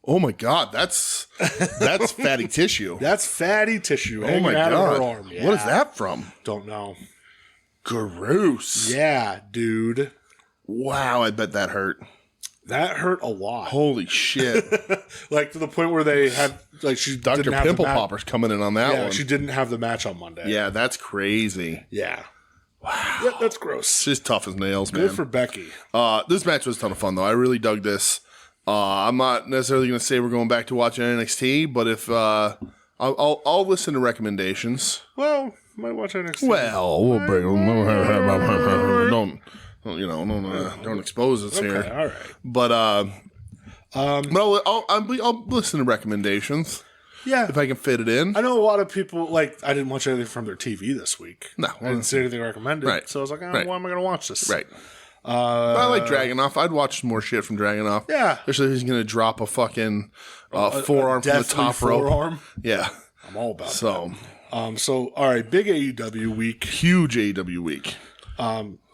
Oh my God, that's fatty tissue. That's fatty tissue. Oh my God. Her arm. What is that from? Don't know. Gross. Yeah, dude. Wow, I bet that hurt. That hurt a lot. Holy shit. Like to the point where they had like she Dr. Pimple Popper's coming in on that one. She didn't have the match on Monday. Yeah, that's crazy. Yeah. Wow. Yeah, that's gross. She's tough as nails, man. Good for Becky. This match was a ton of fun though. I really dug this. I'm not necessarily going to say we're going back to watching NXT, but if I'll listen to recommendations. Well, might watch NXT. Well, we'll bring don't expose us here. All right. But I'll listen to recommendations. Yeah, if I can fit it in. I know a lot of people like. I didn't watch anything from their TV this week. No, I didn't see anything recommended. Right. So I was like, why am I going to watch this? Right. But I like Dragunov. I'd watch some more shit from Dragunov. Yeah. Especially if he's going to drop a fucking forearm from the top rope. Yeah. I'm all about that. So, all right, big AEW week. Huge AEW week.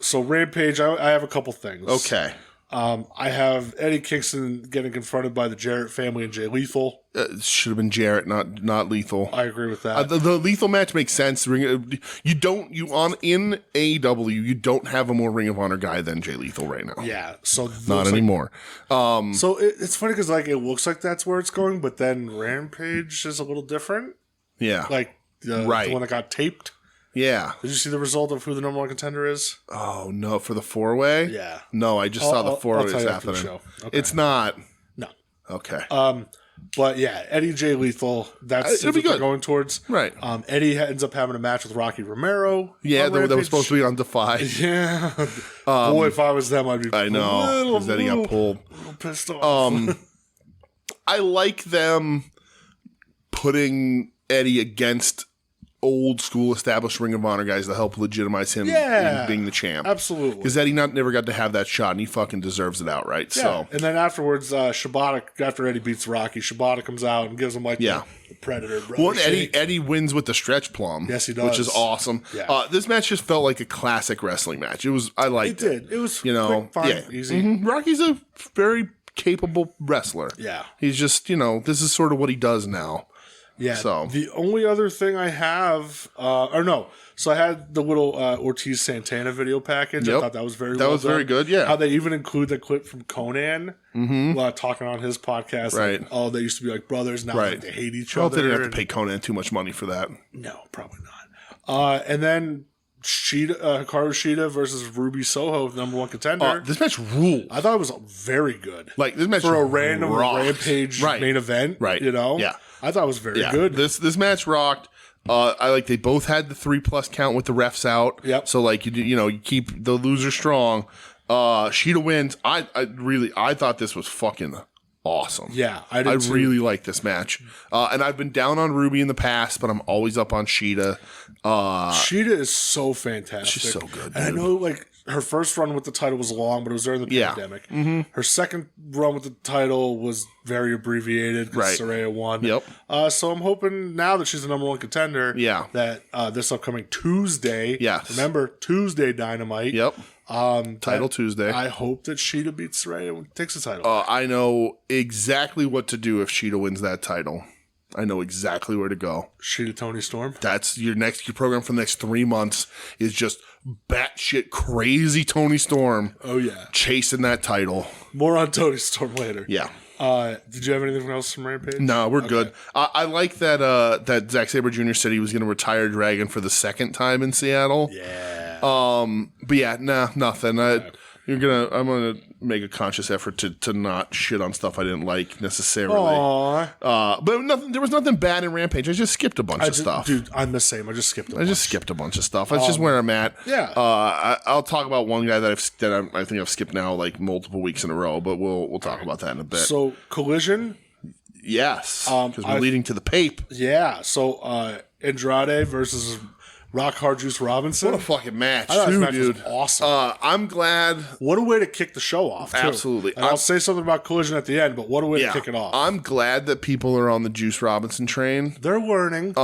So, Rampage, I have a couple things. Okay. I have Eddie Kingston getting confronted by the Jarrett family and Jay Lethal. It should have been Jarrett, not Lethal. I agree with that. The Lethal match makes sense. In AEW, you don't have a more Ring of Honor guy than Jay Lethal right now. Yeah, so not anymore. So it's funny because like it looks like that's where it's going, but then Rampage is a little different. Yeah, like the one that got taped. Yeah. Did you see the result of who the number one contender is? Oh, no. For the four-way? Yeah. No, I just saw the four-way happening. Okay. It's not. No. Okay. But yeah, Eddie J. Lethal, that's what they're going towards. Right. Eddie ends up having a match with Rocky Romero. Yeah, that was supposed to be on Defy. Yeah. Boy, if I was them, I'd be I know. Because Eddie got pulled. A little pissed off. I like them putting Eddie against old school established Ring of Honor guys to help legitimize him in being the champ. Absolutely. Because Eddie never got to have that shot, and he fucking deserves it outright. Yeah. So. And then afterwards, Shibata, after Eddie beats Rocky, Shibata comes out and gives him the Predator. Well, Eddie wins with the stretch plum. Yes, he does. Which is awesome. Yeah. This match just felt like a classic wrestling match. I liked it. It did. It was quick, fun, easy. Mm-hmm. Rocky's a very capable wrestler. Yeah. He's just, this is sort of what he does now. Yeah. So the only other thing I have, so I had the little Ortiz Santana video package. I thought that was very very good. Yeah. How they even include the clip from Conan talking on his podcast. Right. Like, they used to be like brothers. Now they hate each other. other. They didn't have to pay Conan too much money for that. No, probably not. And then Hikaru Shida versus Ruby Soho, #1 contender. This match ruled. I thought it was very good. Like this match for a random Rampage main event. Right. Yeah. I thought it was very good. This match rocked. They both had the 3+ count with the refs out. Yep. So you keep the loser strong. Shida wins. I thought this was fucking awesome. Yeah, I really like this match. And I've been down on Ruby in the past, but I'm always up on Shida. Shida is so fantastic. She's so good. And I know her first run with the title was long, but it was during the pandemic. Mm-hmm. Her second run with the title was very abbreviated because Saraya won. Yep. So I'm hoping now that she's the #1 contender, that this upcoming Tuesday, remember Tuesday Dynamite. Yep. Title Tuesday. I hope that Shida beats Saraya and takes the title. I know exactly what to do if Shida wins that title. I know exactly where to go. Shida Tony Storm. That's your program for the next 3 months is just batshit crazy Tony Storm. Oh yeah, chasing that title. More on Tony Storm later. Yeah. Did you have anything else from Rampage? No, we're good. I like that that Zack Sabre Jr. said he was going to retire Dragon for the second time in Seattle. Yeah. But yeah, nothing. I'm gonna make a conscious effort to not shit on stuff I didn't like necessarily. Aww. But there was nothing bad in Rampage. I just skipped a bunch of stuff. Dude, I'm the same. I just skipped a bunch of stuff. That's just where I'm at. Yeah. I'll talk about one guy that I think I've skipped now multiple weeks in a row, but we'll talk about that in a bit. So Collision. Yes. Because we're leading to the Pape. Yeah. So Andrade versus Rock Hard Juice Robinson. What a fucking match, dude. Was awesome. I'm glad. What a way to kick the show off, too. Absolutely. And I'll say something about Collision at the end, but what a way to kick it off. I'm glad that people are on the Juice Robinson train. They're learning.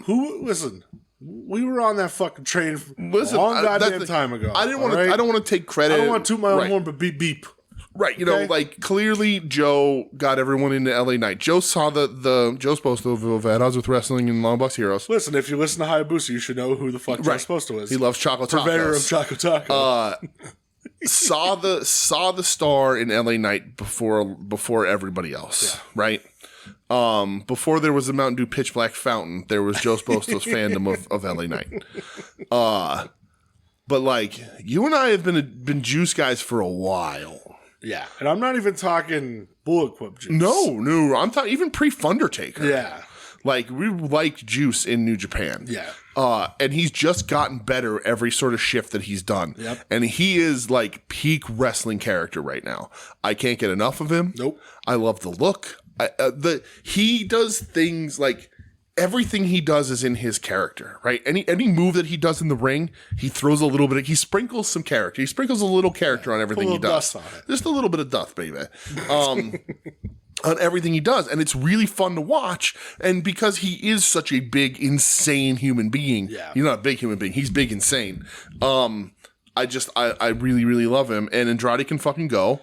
Listen, we were on that fucking train a long goddamn time ago. I don't want to take credit. I don't want to toot my own horn, but beep beep. Right, clearly Joe got everyone into LA Knight. Joe saw Joe's supposed to have had odds with wrestling in Long Bucks Heroes. Listen, if you listen to Hayabusa, you should know who the fuck Joe's supposed to is. He loves Choco Tacos. Preventer of Choco Taco. Saw the star in LA Knight before everybody else, right? Before there was a Mountain Dew Pitch Black fountain, there was Joe Sposto's fandom of LA Knight. But you and I have been Juice guys for a while. Yeah, and I'm not even talking Bullet Club Juice. No, I'm talking even pre-Fundertaker. Yeah. We liked Juice in New Japan. Yeah. And he's just gotten better every sort of shift that he's done. Yep. And he is peak wrestling character right now. I can't get enough of him. Nope. I love the look. He does things everything he does is in his character, right? Any move that he does in the ring, he throws a little bit he sprinkles some character. He sprinkles a little character on everything he does. Dust on it. Just a little bit of dust, baby. On everything he does. And it's really fun to watch. And because he is such a big, insane human being. Yeah. He's not a big human being. He's big, insane. I really, really love him. And Andrade can fucking go.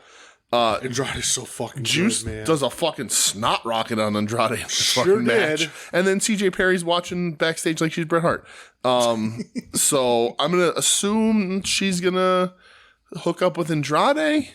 Andrade's so fucking Juice good, man. does a fucking snot rocket on Andrade in this Sure fucking did. match. And then CJ Perry's watching backstage like she's Bret Hart. So I'm going to assume she's going to hook up with Andrade.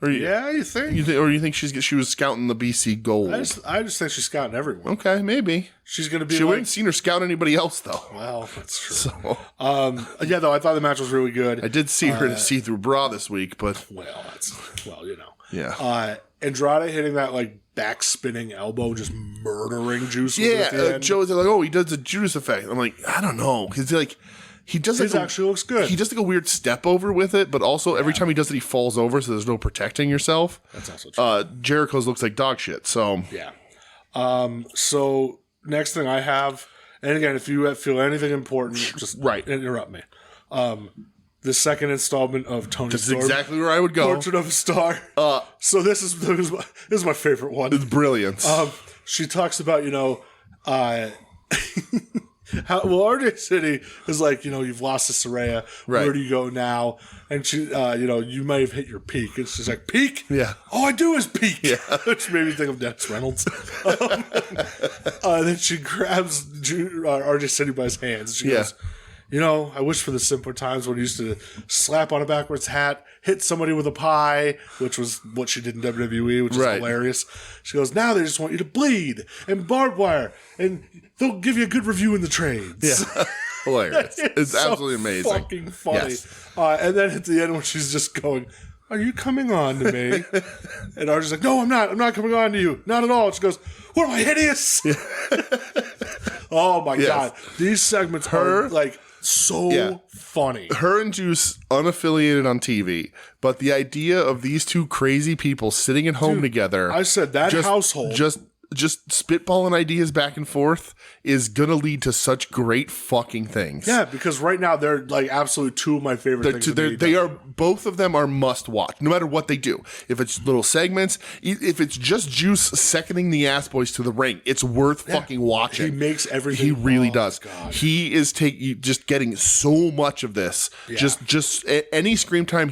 You think? Or you think she was scouting the BC Gold? I just think she's scouting everyone. Okay, maybe. She's going to be we haven't seen her scout anybody else, though. Well, that's true. So, though, I thought the match was really good. I did see her in a see-through bra this week, but... Well, you know. Yeah. Andrade hitting that like back spinning elbow, just murdering Juice. Yeah, Joe's like, oh, he does the Judas effect. I'm like, I don't know, because like he does. His actually looks good. He does like a weird step over with it, but also every time he does it, he falls over, so there's no protecting yourself. That's also true. Jericho's looks like dog shit. So yeah. So next thing I have, and again, if you feel anything important, just interrupt me. The second installment of Tony Storm. That's exactly where I would go. Portrait of a Star. So this is my favorite one. It's brilliant. She talks about, RJ City is like, you've lost to Saraya. Right. Where do you go now? And she, you may have hit your peak. And she's like, peak? Yeah. All I do is peak. Yeah. Which made me think of Dennis Reynolds. Then she grabs RJ City by his hands. And she goes, I wish for the simpler times when he used to slap on a backwards hat, hit somebody with a pie, which was what she did in WWE, which is hilarious. She goes, now they just want you to bleed and barbed wire, and they'll give you a good review in the trades. Yeah. Hilarious. It's absolutely amazing. Fucking funny. Yes. And then at the end when she's just going, are you coming on to me? And RJ's like, no, I'm not. I'm not coming on to you. Not at all. And she goes, what, am I hideous? Yeah. Oh, my God. These segments are like... so funny. Her and Juice unaffiliated on TV, but the idea of these two crazy people sitting at home together. I said that household. Just spitballing ideas back and forth is gonna lead to such great fucking things. Yeah, because right now they're like absolutely two of my favorite things. They are both of them are must watch, no matter what they do. If it's little segments, if it's just Juice seconding the Ass Boys to the ring, it's worth fucking watching. He makes everything. He really does. God. He is just getting so much of this. Yeah. Just any screen time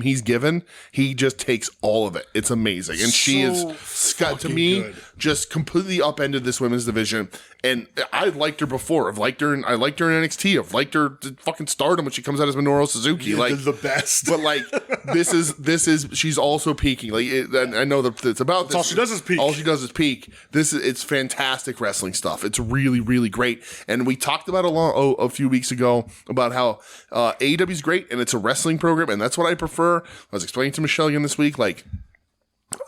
he's given, he just takes all of it. It's amazing, and she is to me. Good. Just completely upended this women's division, and I liked her before. I liked her in NXT. I've liked her fucking Stardom when she comes out as Minoru Suzuki. Yeah, like the best. But like this is she's also peaking. Like I know that it's about this. All she does is peak. All she does is peak. It's fantastic wrestling stuff. It's really really great. And we talked about a few weeks ago about how AEW is great and it's a wrestling program, and that's what I prefer. I was explaining to Michelle again this week, like.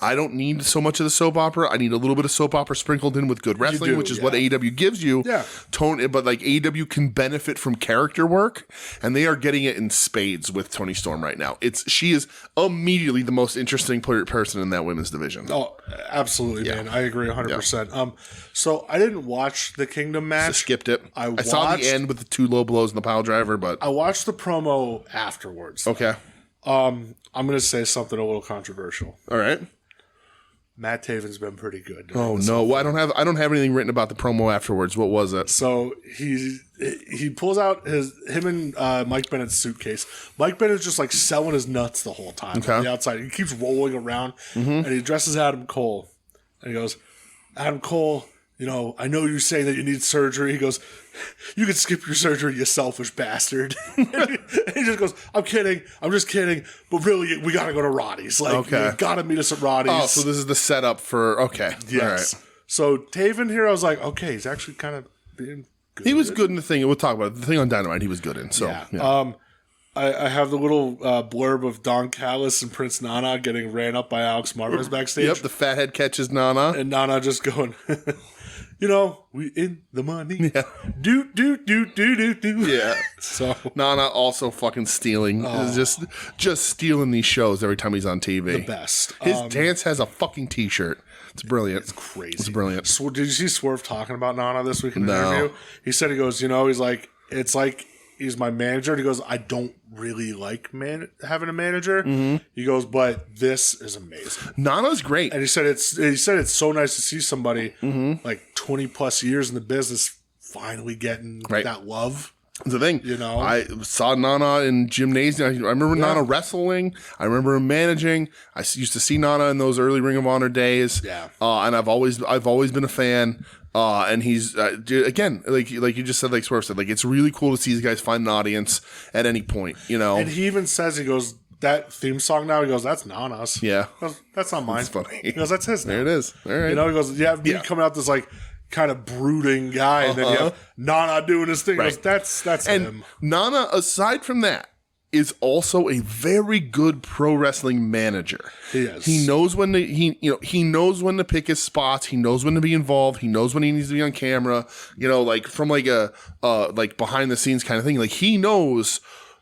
I don't need so much of the soap opera. I need a little bit of soap opera sprinkled in with good wrestling, which is what AEW gives you. Yeah. But like AEW can benefit from character work, and they are getting it in spades with Toni Storm right now. She is immediately the most interesting person in that women's division. Oh, absolutely, man. I agree 100%. Yeah. So I didn't watch the Kingdom match. I skipped it. I saw the end with the two low blows and the pile driver, but I watched the promo afterwards. Okay. I'm going to say something a little controversial. All right. Matt Taven's been pretty good. Oh no! Well, I don't have anything written about the promo afterwards. What was it? So he pulls out him and Mike Bennett's suitcase. Mike Bennett's just like selling his nuts the whole time on the outside. He keeps rolling around, and he addresses Adam Cole, and he goes, "Adam Cole, I know you say that you need surgery." He goes, "You can skip your surgery, you selfish bastard." And he just goes, "I'm kidding. I'm just kidding. But really, we got to go to Roddy's. Like, you got to meet us at Roddy's." Oh, so this is the setup for, okay. Yes. All right. So Taven here, I was like, okay, he's actually kind of being good. He was good in the thing. We'll talk about it. The thing on Dynamite, he was good in. So, yeah. I have the little blurb of Don Callis and Prince Nana getting ran up by Alex Marvez backstage. Yep, the fathead catches Nana. And Nana just going... we in the money. Yeah. Do. Yeah. So Nana also fucking stealing. Just stealing these shows every time he's on TV. The best. His dance has a fucking t-shirt. It's brilliant. It's crazy. It's brilliant. So, did you see Swerve talking about Nana this week in the interview? He said, he's like, it's like he's my manager. And he goes, I don't really like having a manager. Mm-hmm. He goes, but this is amazing. Nana's great. And he said it's so nice to see somebody like 20 plus years in the business finally getting that love. The thing, I saw Nana in gymnasium. I remember Nana wrestling. I remember him managing. I used to see Nana in those early Ring of Honor days. Yeah, and I've always been a fan. And he's again, like you just said, like Swerve said, like it's really cool to see these guys find an audience at any point. And he even says, he goes, that theme song now, he goes, that's Nana's. Yeah, goes, that's not mine. That's funny. He goes, that's his now. There it is. All right. He goes, me coming out this like kind of brooding guy, and then you have Nana doing his thing. Right. Goes, that's and him. Nana, aside from that, is also a very good pro wrestling manager. He is. He knows when to he knows when to pick his spots. He knows when to be involved. He knows when he needs to be on camera. Like from like a like behind the scenes kind of thing. Like he knows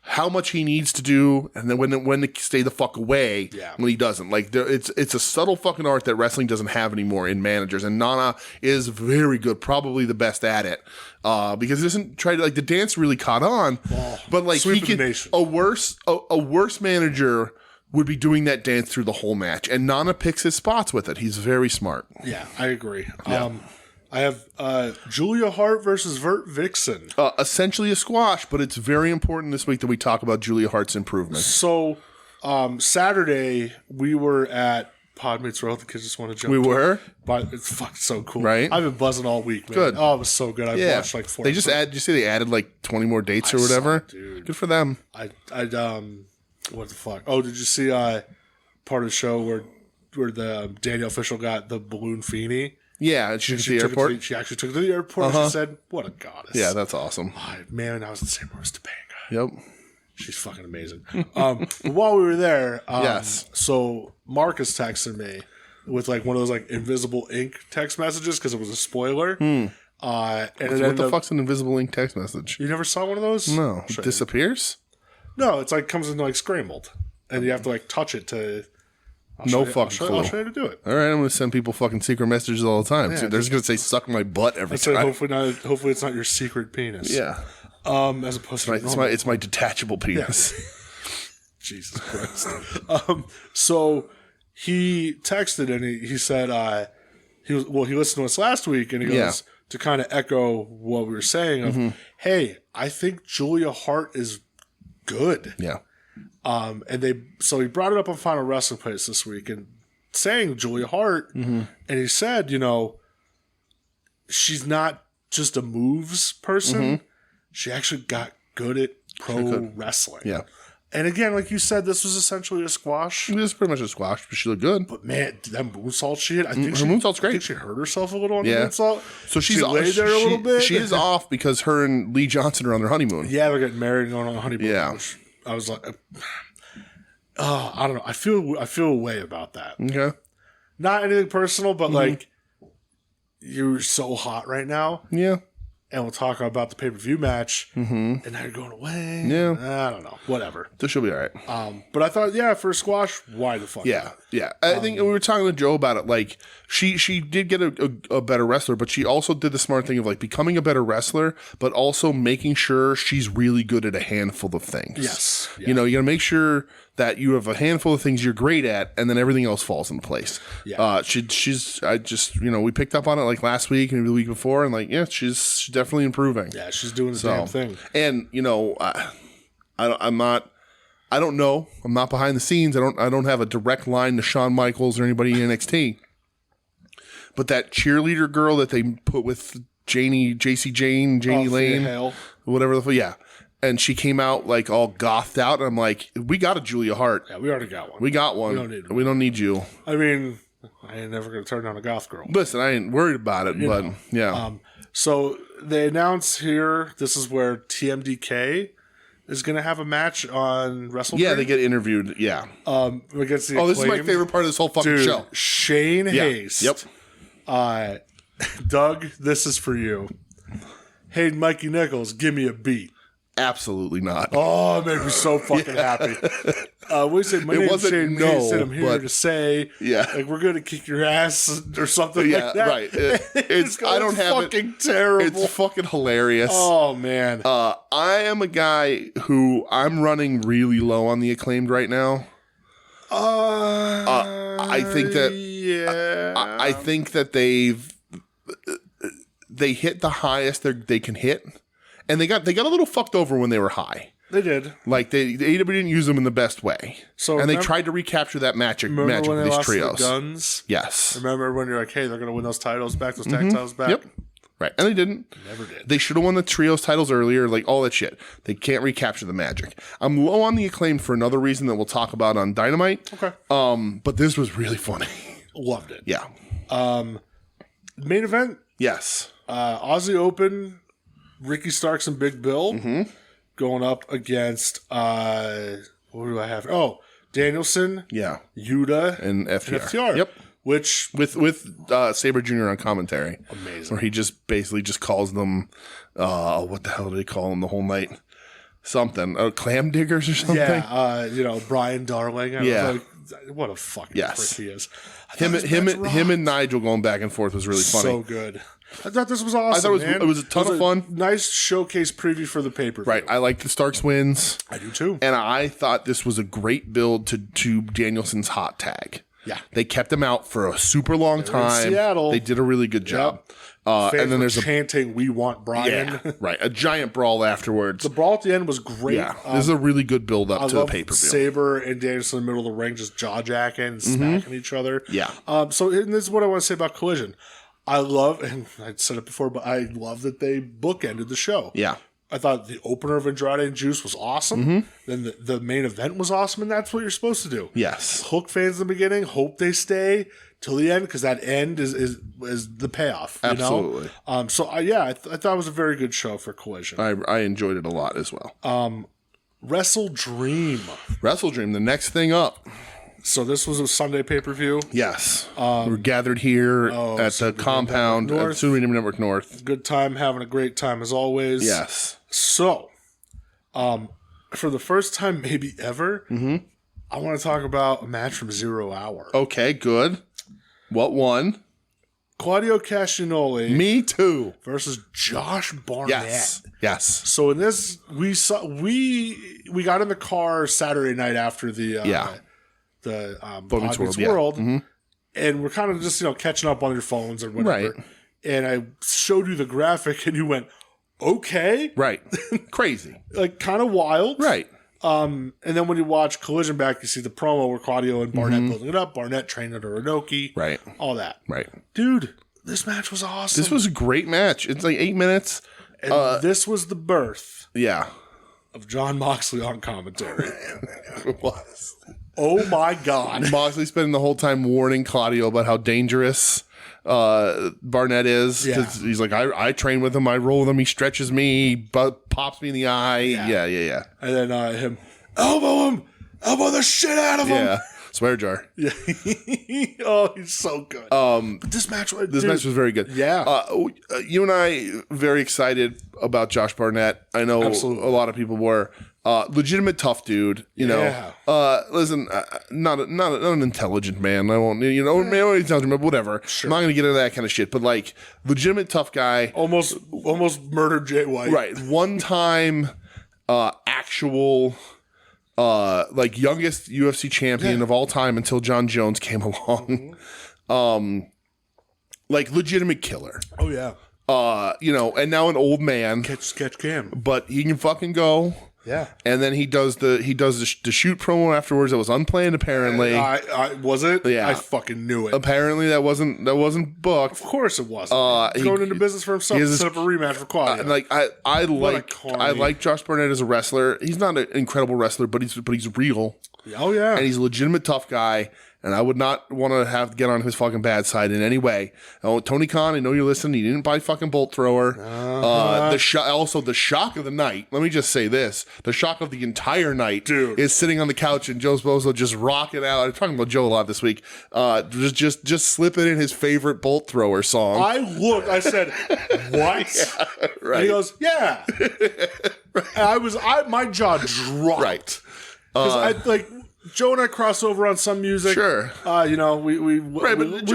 how much he needs to do, and then when to stay the fuck away when he doesn't. Like it's a subtle fucking art that wrestling doesn't have anymore in managers, and Nana is very good, probably the best at it, because he doesn't try to like the dance really caught on, but like he can a worse manager would be doing that dance through the whole match, and Nana picks his spots with it. He's very smart. Yeah, I agree. Yeah. I have Julia Hart versus Vert Vixen. Essentially a squash, but it's very important this week that we talk about Julia Hart's improvement. So, Saturday, we were at Pod Meets World. The kids just want to jump. We were? But it's fucking so cool. Right? I've been buzzing all week, man. Good. Oh, it was so good. I watched like 4. They just did you say they added like 20 more dates or whatever? Dude. Good for them. I what the fuck? Oh, did you see part of the show where the Danielle official got the balloon Feeny? Yeah, she took it to the airport. She actually took it to the airport. And she said, "What a goddess!" Yeah, that's awesome. Oh, man, I was in the same room as Topanga. Yep, she's fucking amazing. While we were there, yes. So Marcus texted me with like one of those like invisible ink text messages because it was a spoiler. And what the fuck's an invisible ink text message? You never saw one of those? No, it disappears. No, it's like comes in like scrambled, and you have to like touch it to. I'll show you how to do it. All right, I'm going to send people fucking secret messages all the time. Yeah, they're just going to say "suck my butt" every time. Hopefully, it's not your secret penis. Yeah. As opposed to it's my detachable penis. Yeah. Jesus Christ. So he texted and he said he listened to us last week and he goes to kind of echo what we were saying of hey, I think Julia Hart is good. Yeah. So he brought it up on Final Wrestling Place this week and saying Julia Hart, and he said, she's not just a moves person. She actually got good at pro wrestling. Yeah. And again, like you said, this was essentially a squash. It is pretty much a squash, but she looked good. But man, that moonsault she hit, I think her moonsault's great. I think she hurt herself a little on the moonsault. So she laid there a little bit. She is off because her and Lee Johnson are on their honeymoon. Yeah, they're getting married and going on a honeymoon. Yeah. Which I was like, I don't know. I feel a way about that. Okay. Not anything personal, but like you're so hot right now. Yeah. And we'll talk about the pay-per-view match. And now you're going away. Yeah. I don't know. Whatever. So she'll be all right. But I thought, for a squash, why the fuck not? Yeah. I think we were talking to Joe about it. Like, she did get a better wrestler, but she also did the smart thing of, like, becoming a better wrestler, but also making sure she's really good at a handful of things. Yes. Yeah. You got to make sure that you have a handful of things you're great at, and then everything else falls into place. Yeah. We picked up on it, like, last week and the week before, and, like, she's definitely improving. Yeah, she's doing the damn thing. And, I'm not behind the scenes. I don't have a direct line to Shawn Michaels or anybody in NXT. But that cheerleader girl that they put with Janie Lane, Hale. whatever the fuck, yeah. And she came out like all gothed out, and I'm like, we got a Julia Hart. Yeah, we already got one. We got one. We don't need you. I mean, I ain't never gonna turn down a goth girl. Listen, I ain't worried about it, but yeah. So they announced here, this is where TMDK is going to have a match on WrestleDream. Yeah, they get interviewed. Yeah. Against the this is my favorite part of this whole fucking show. Shane Haste. Yep. Doug, this is for you. Hey, Mikey Nichols, give me a beat. Absolutely not. Oh, it made me so fucking happy. We said, my name's Shane Haste, and I'm here to say, like, we're going to kick your ass or something like that. Right. It's I don't have fucking terrible. It's fucking hilarious. Oh, man. I am a guy who I'm running really low on the Acclaimed right now. I think that I think that they hit the highest they can hit. And they got a little fucked over when they were high. They did. Like the AEW didn't use them in the best way. So they tried to recapture that magic with these trios. The guns? Yes. Remember when you're like, hey, they're going to win those titles back, those tag titles back? Yep. Right. And they didn't. Never did. They should have won the trios titles earlier, like all that shit. They can't recapture the magic. I'm low on the Acclaim for another reason that we'll talk about on Dynamite. Okay. But this was really funny. Loved it. Yeah. Main event? Yes. Aussie Open, Ricky Starks and Big Bill going up against, what do I have? Oh, Danielson, Yuta, and FTR. Yep. Which with Sabre Jr. on commentary. Amazing. Where he just basically just calls them, what the hell did he call them the whole night? Something. Clam diggers or something? Yeah, Brian Darling. I was like, what a fucking prick he is. Him and Nigel going back and forth was really funny. So good. I thought this was awesome. I thought it was a ton of fun. Nice showcase preview for the pay-per-view. Right. I like the Starks wins. I do too. And I thought this was a great build to Danielson's hot tag. Yeah. They kept him out for a super long time. In Seattle. They did a really good job. And then there's chanting, "We want Brian." Yeah, right. A giant brawl afterwards. The brawl at the end was great. Yeah, this is a really good build up to the pay per view. Sabre and Danielson in the middle of the ring, just jaw jacking and smacking each other. Yeah. So this is what I want to say about Collision. I love, and I said it before, but I love that they bookended the show. Yeah. I thought the opener of Andrade and Juice was awesome. Then the main event was awesome, and that's what you're supposed to do. Yes. Hook fans in the beginning, hope they stay till the end, because that end is the payoff. You Absolutely. know? I thought it was a very good show for Collision. I enjoyed it a lot as well. WrestleDream. WrestleDream, the next thing up. So this was a Sunday pay-per-view. Yes. We're gathered here at the compound at Super Network North. Good time, having a great time as always. Yes. So, for the first time maybe ever, I want to talk about a match from 0 Hour. Okay, good. What won? Claudio Castagnoli. Me too. Versus Josh Barnett. Yes. So in this, we got in the car Saturday night after the Bob World, and we're kind of just catching up on your phones or whatever. Right. And I showed you the graphic, and you went, "Okay." Right. Crazy. Like kind of wild. Right. And then when you watch Collision back, you see the promo where Claudio and Barnett building it up. Barnett training under Inoki. Right. All that. Right. Dude, this match was awesome. This was a great match. It's like 8 minutes. And this was the birth. Yeah. Of Jon Moxley on commentary. It was. Oh my God. Moxley spending the whole time warning Claudio about how dangerous Barnett is. Yeah. He's like, I train with him, I roll with him, he stretches me, but pops me in the eye. Yeah. And then him, elbow the shit out of him. Yeah. Swear jar. Yeah. Oh, he's so good. But this match was very good. Yeah. You and I very excited about Josh Barnett. I know a lot of people were. Legitimate tough dude, you know. Listen, not an intelligent man. I won't, but whatever. Sure. I'm not going to get into that kind of shit. But like, legitimate tough guy. Almost murdered Jay White. Right. One time, actual, youngest UFC champion of all time until John Jones came along. Legitimate killer. Oh yeah. And now an old man. Catch cam. But he can fucking go. Yeah, and then he does the shoot promo afterwards. That was unplanned, apparently. Was it? Yeah, I fucking knew it. Apparently, that wasn't booked. Of course, it wasn't. He's going into business for himself to set up a rematch for Claudio. I like Josh Barnett as a wrestler. He's not an incredible wrestler, but he's real. Oh yeah, and he's a legitimate tough guy. And I would not want to have to get on his fucking bad side in any way. Oh, Tony Khan, I know you're listening. He didn't buy fucking Bolt Thrower. The shock of the night. Let me just say this: the shock of the entire night, dude, is sitting on the couch and Joe Sposo just rocking out. I'm talking about Joe a lot this week. Just slipping in his favorite Bolt Thrower song. I said, "What?" Yeah, right. And he goes, "Yeah." And my jaw dropped. Right. Because Joe and I cross over on some music. Sure. We Joe,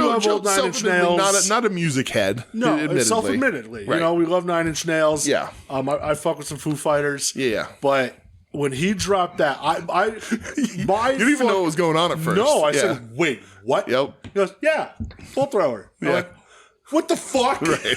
love old Nine Inch Nails. Not a music head. No, admittedly. self-admittedly. Right. We love Nine Inch Nails. Yeah. I fuck with some Foo Fighters. Yeah. But when he dropped that, you didn't even know what was going on at first. No, I said, wait, what? Yep. He goes, yeah, Bolt Thrower. I'm like, what the fuck? Right.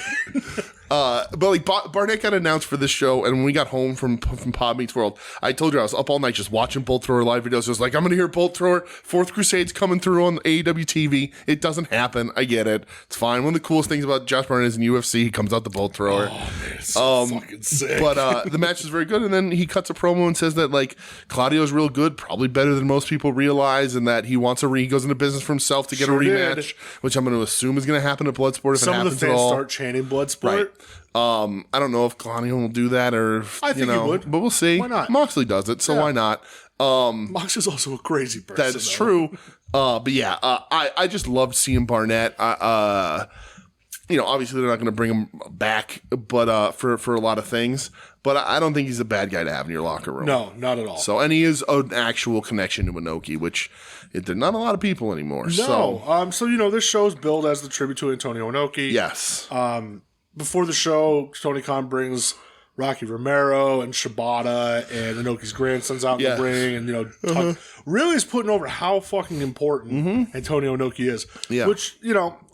But Barnett got announced for this show, and when we got home from Pod Meets World, I told you I was up all night just watching Bolt Thrower live videos. I was like, I'm going to hear Bolt Thrower. Fourth Crusade's coming through on AEW TV. It doesn't happen. I get it. It's fine. One of the coolest things about Josh Barnett is in UFC, he comes out the Bolt Thrower. Oh, man, it's so fucking sick. But the match is very good, and then he cuts a promo and says that Claudio's real good, probably better than most people realize, and that he wants he goes into business for himself to get a rematch, which I'm going to assume is going to happen at Bloodsport if it happens at all. Some of the fans start chanting Bloodsport. Right. I don't know if Kalanian will do that or if, I think he would, but we'll see. Why not? Moxley does it, so why not? Mox is also a crazy person. That's true. But yeah, I just loved seeing Barnett. Obviously they're not going to bring him back, but for a lot of things. But I don't think he's a bad guy to have in your locker room. No, not at all. So, and he is an actual connection to Inoki, which there's not a lot of people anymore. No. So this show's billed as the tribute to Antonio Inoki. Yes. Before the show, Tony Khan brings Rocky Romero and Shibata and Inoki's grandsons out in the ring, and really is putting over how fucking important Antonio Inoki is. Yeah. Which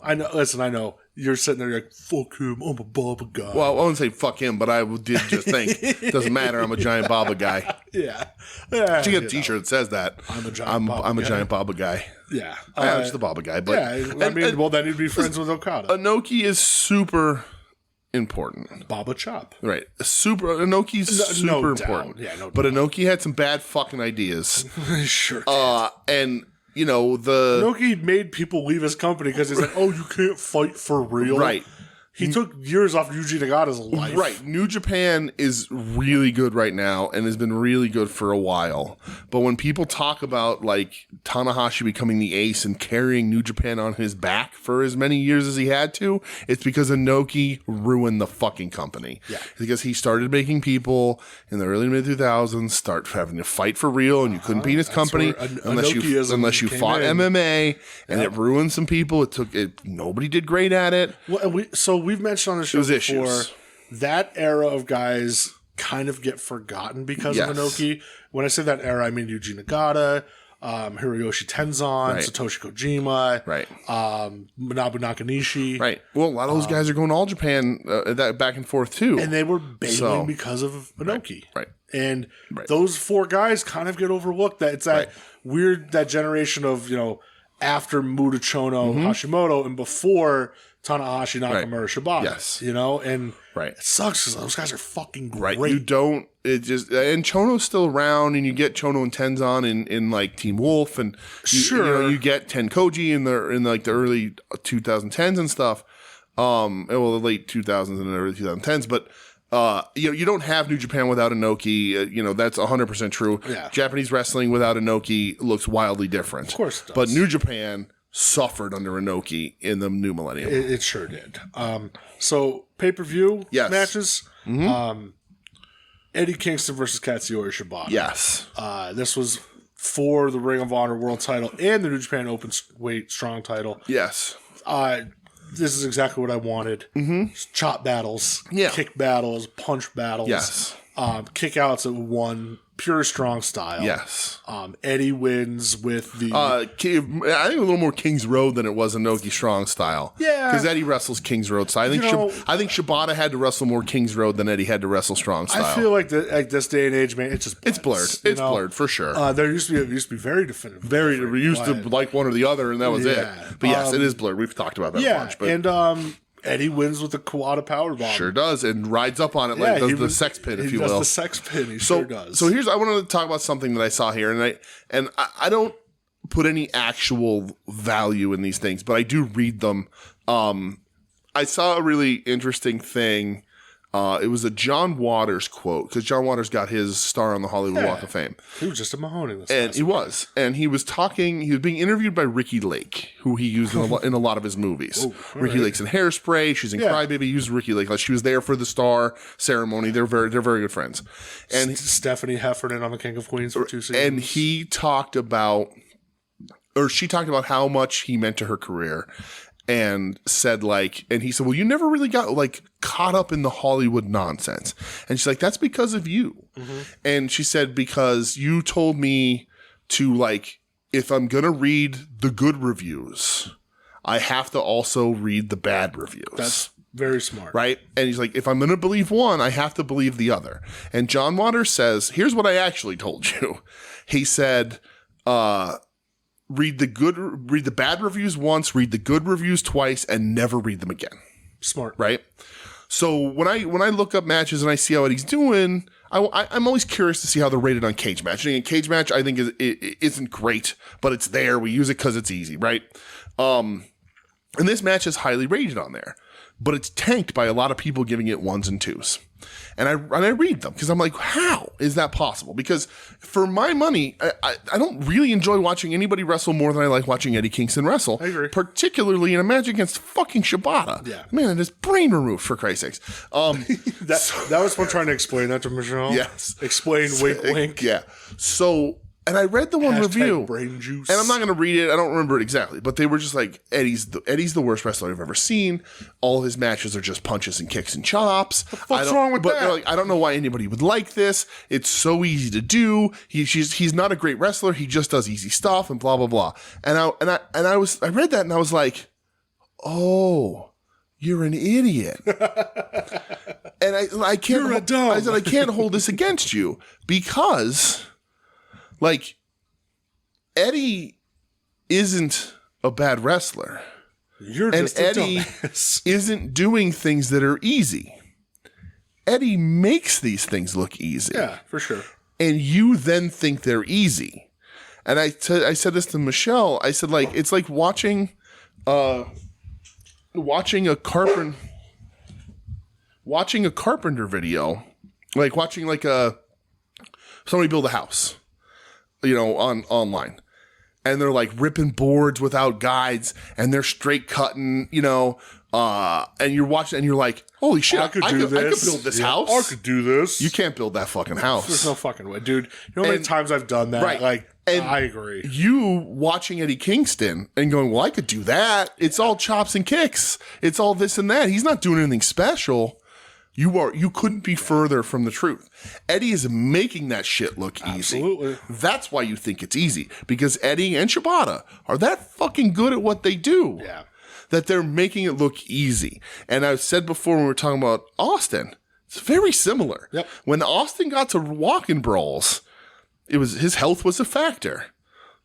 I know. Listen, I know you're sitting there, you're like, fuck him, I'm a Baba guy. Well, I wouldn't say fuck him, but I did just think it doesn't matter. I'm a giant Baba guy. Yeah. You get a T-shirt that says that. I'm a giant Baba guy. Yeah. I'm just the Baba guy. But then you'd be friends with Okada. Inoki is super important. Baba Chop. Right. Inoki's super important. Yeah, no doubt. But Inoki had some bad fucking ideas. Sure did. And Inoki made people leave his company because he's like, oh, you can't fight for real. Right. He took years off Yuji Nagata's life. Right. New Japan is really good right now and has been really good for a while. But when people talk about like Tanahashi becoming the ace and carrying New Japan on his back for as many years as he had to, it's because Inoki ruined the fucking company. Yeah. Because he started making people in the early mid-2000s start having to fight for real, and you couldn't be in his company unless you fought MMA, and it ruined some people. Nobody did great at it. Well, we've mentioned on the show before that era of guys kind of get forgotten because of Inoki. When I say that era, I mean Yuji Nagata, Hiroyoshi Tenzan, Satoshi Kojima, Manabu Nakanishi. Right. Well, a lot of those guys are going to All Japan that back and forth too. And they were bailing because of Inoki. Right. And those four guys kind of get overlooked. It's that weird, that generation of, after Muda Chono, Hashimoto, and before Tanahashi, Nakamura, Shibata. Yes. And it sucks because those guys are fucking great. Right. And Chono's still around, and you get Chono and Tenzan in like Team Wolf, and you get Tenkoji in the early 2010s and stuff. The late 2000s and early 2010s, but you don't have New Japan without Inoki. That's 100% true. Yeah. Japanese wrestling without Inoki looks wildly different. Of course it does. But New Japan suffered under Inoki in the new millennium. It sure did. So pay-per-view matches. Mm-hmm. Eddie Kingston versus Katsuyori Shibata. Yes. This was for the Ring of Honor World title and the New Japan Openweight Strong title. Yes. This is exactly what I wanted. Mm-hmm. Chop battles, kick battles, punch battles. Yes. Kickouts at one, pure strong style. Yes. Eddie wins with the... I think a little more King's Road than it was Inoki strong style. Yeah. Because Eddie wrestles King's Road. So I think Shibata had to wrestle more King's Road than Eddie had to wrestle strong style. I feel like this day and age, man, it's blurred. It's blurred for sure. There used to be very definitive. We used to like one or the other, and that was it. But yes, it is blurred. We've talked about that a bunch. But and Eddie wins with the Kawada powerbomb. Sure does, and rides up on it does the sex pin, if you will. He does the sex pin. He sure does. So I wanted to talk about something that I saw here, and I don't put any actual value in these things, but I do read them. I saw a really interesting thing. It was a John Waters quote, because John Waters got his star on the Hollywood Walk of Fame. He was just a Mahoney. He was being interviewed by Ricky Lake, who he used in a lot of his movies. Ricky Lake's in Hairspray. She's in Crybaby. He used Ricky Lake. Like, she was there for the star ceremony. They're very good friends. And Stephanie Heffernan on The King of Queens for 2 seasons. And she talked about how much he meant to her career. And said and he said, well, you never really got caught up in the Hollywood nonsense. And she's like, that's because of you. Mm-hmm. And she said, because you told me to if I'm going to read the good reviews, I have to also read the bad reviews. That's very smart. Right. And he's like, if I'm going to believe one, I have to believe the other. And John Waters says, here's what I actually told you. He said, read the bad reviews once, read the good reviews twice, and never read them again. Smart. Right? So when I look up matches and I see how Eddie's doing, I'm always curious to see how they're rated on Cage Match. And Cage Match, I think, isn't great, but it's there. We use it because it's easy, right? And this match is highly rated on there. but it's tanked by a lot of people giving it 1s and 2s. And I read them because I'm like, how is that possible? Because for my money, I don't really enjoy watching anybody wrestle more than I like watching Eddie Kingston wrestle. I agree. Particularly in a match against fucking Shibata. Yeah. Man, it is brain removed, for Christ's sakes. That was fun trying to explain that to Michelle. Yes. Explain, wink, wink. Yeah. So... And I read the one review, brain juice. And I'm not going to read it. I don't remember it exactly, but they were just like, Eddie's the worst wrestler I've ever seen. All his matches are just punches and kicks and chops. What's wrong with that? They're like, I don't know why anybody would like this. It's so easy to do. He's not a great wrestler. He just does easy stuff and blah blah blah. And I read that and I was like, oh, you're an idiot. And I can't. You're a dumb. I said I can't hold this against you because. Like, Eddie isn't a bad wrestler. You're just a Eddie dumbass. isn't doing things that are easy. Eddie makes these things look easy. Yeah, for sure. And you then think they're easy. And I said this to Michelle. I said, like, it's like watching a carpenter video. Like watching like somebody build a house. Online. And they're like ripping boards without guides and they're straight cutting, and you're watching and you're like, holy shit, I could build this house. I could do this. You can't build that fucking house. There's no fucking way, dude. You know how many times I've done that? Right. Like, and I agree. You watching Eddie Kingston and going, well, I could do that. It's all chops and kicks. It's all this and that. He's not doing anything special. You couldn't be further from the truth. Eddie is making that shit look easy. Absolutely. That's why you think it's easy. Because Eddie and Shibata are that fucking good at what they do. Yeah. That they're making it look easy. And I've said before when we were talking about Austin, it's very similar. Yep. When Austin got to walking brawls, his health was a factor.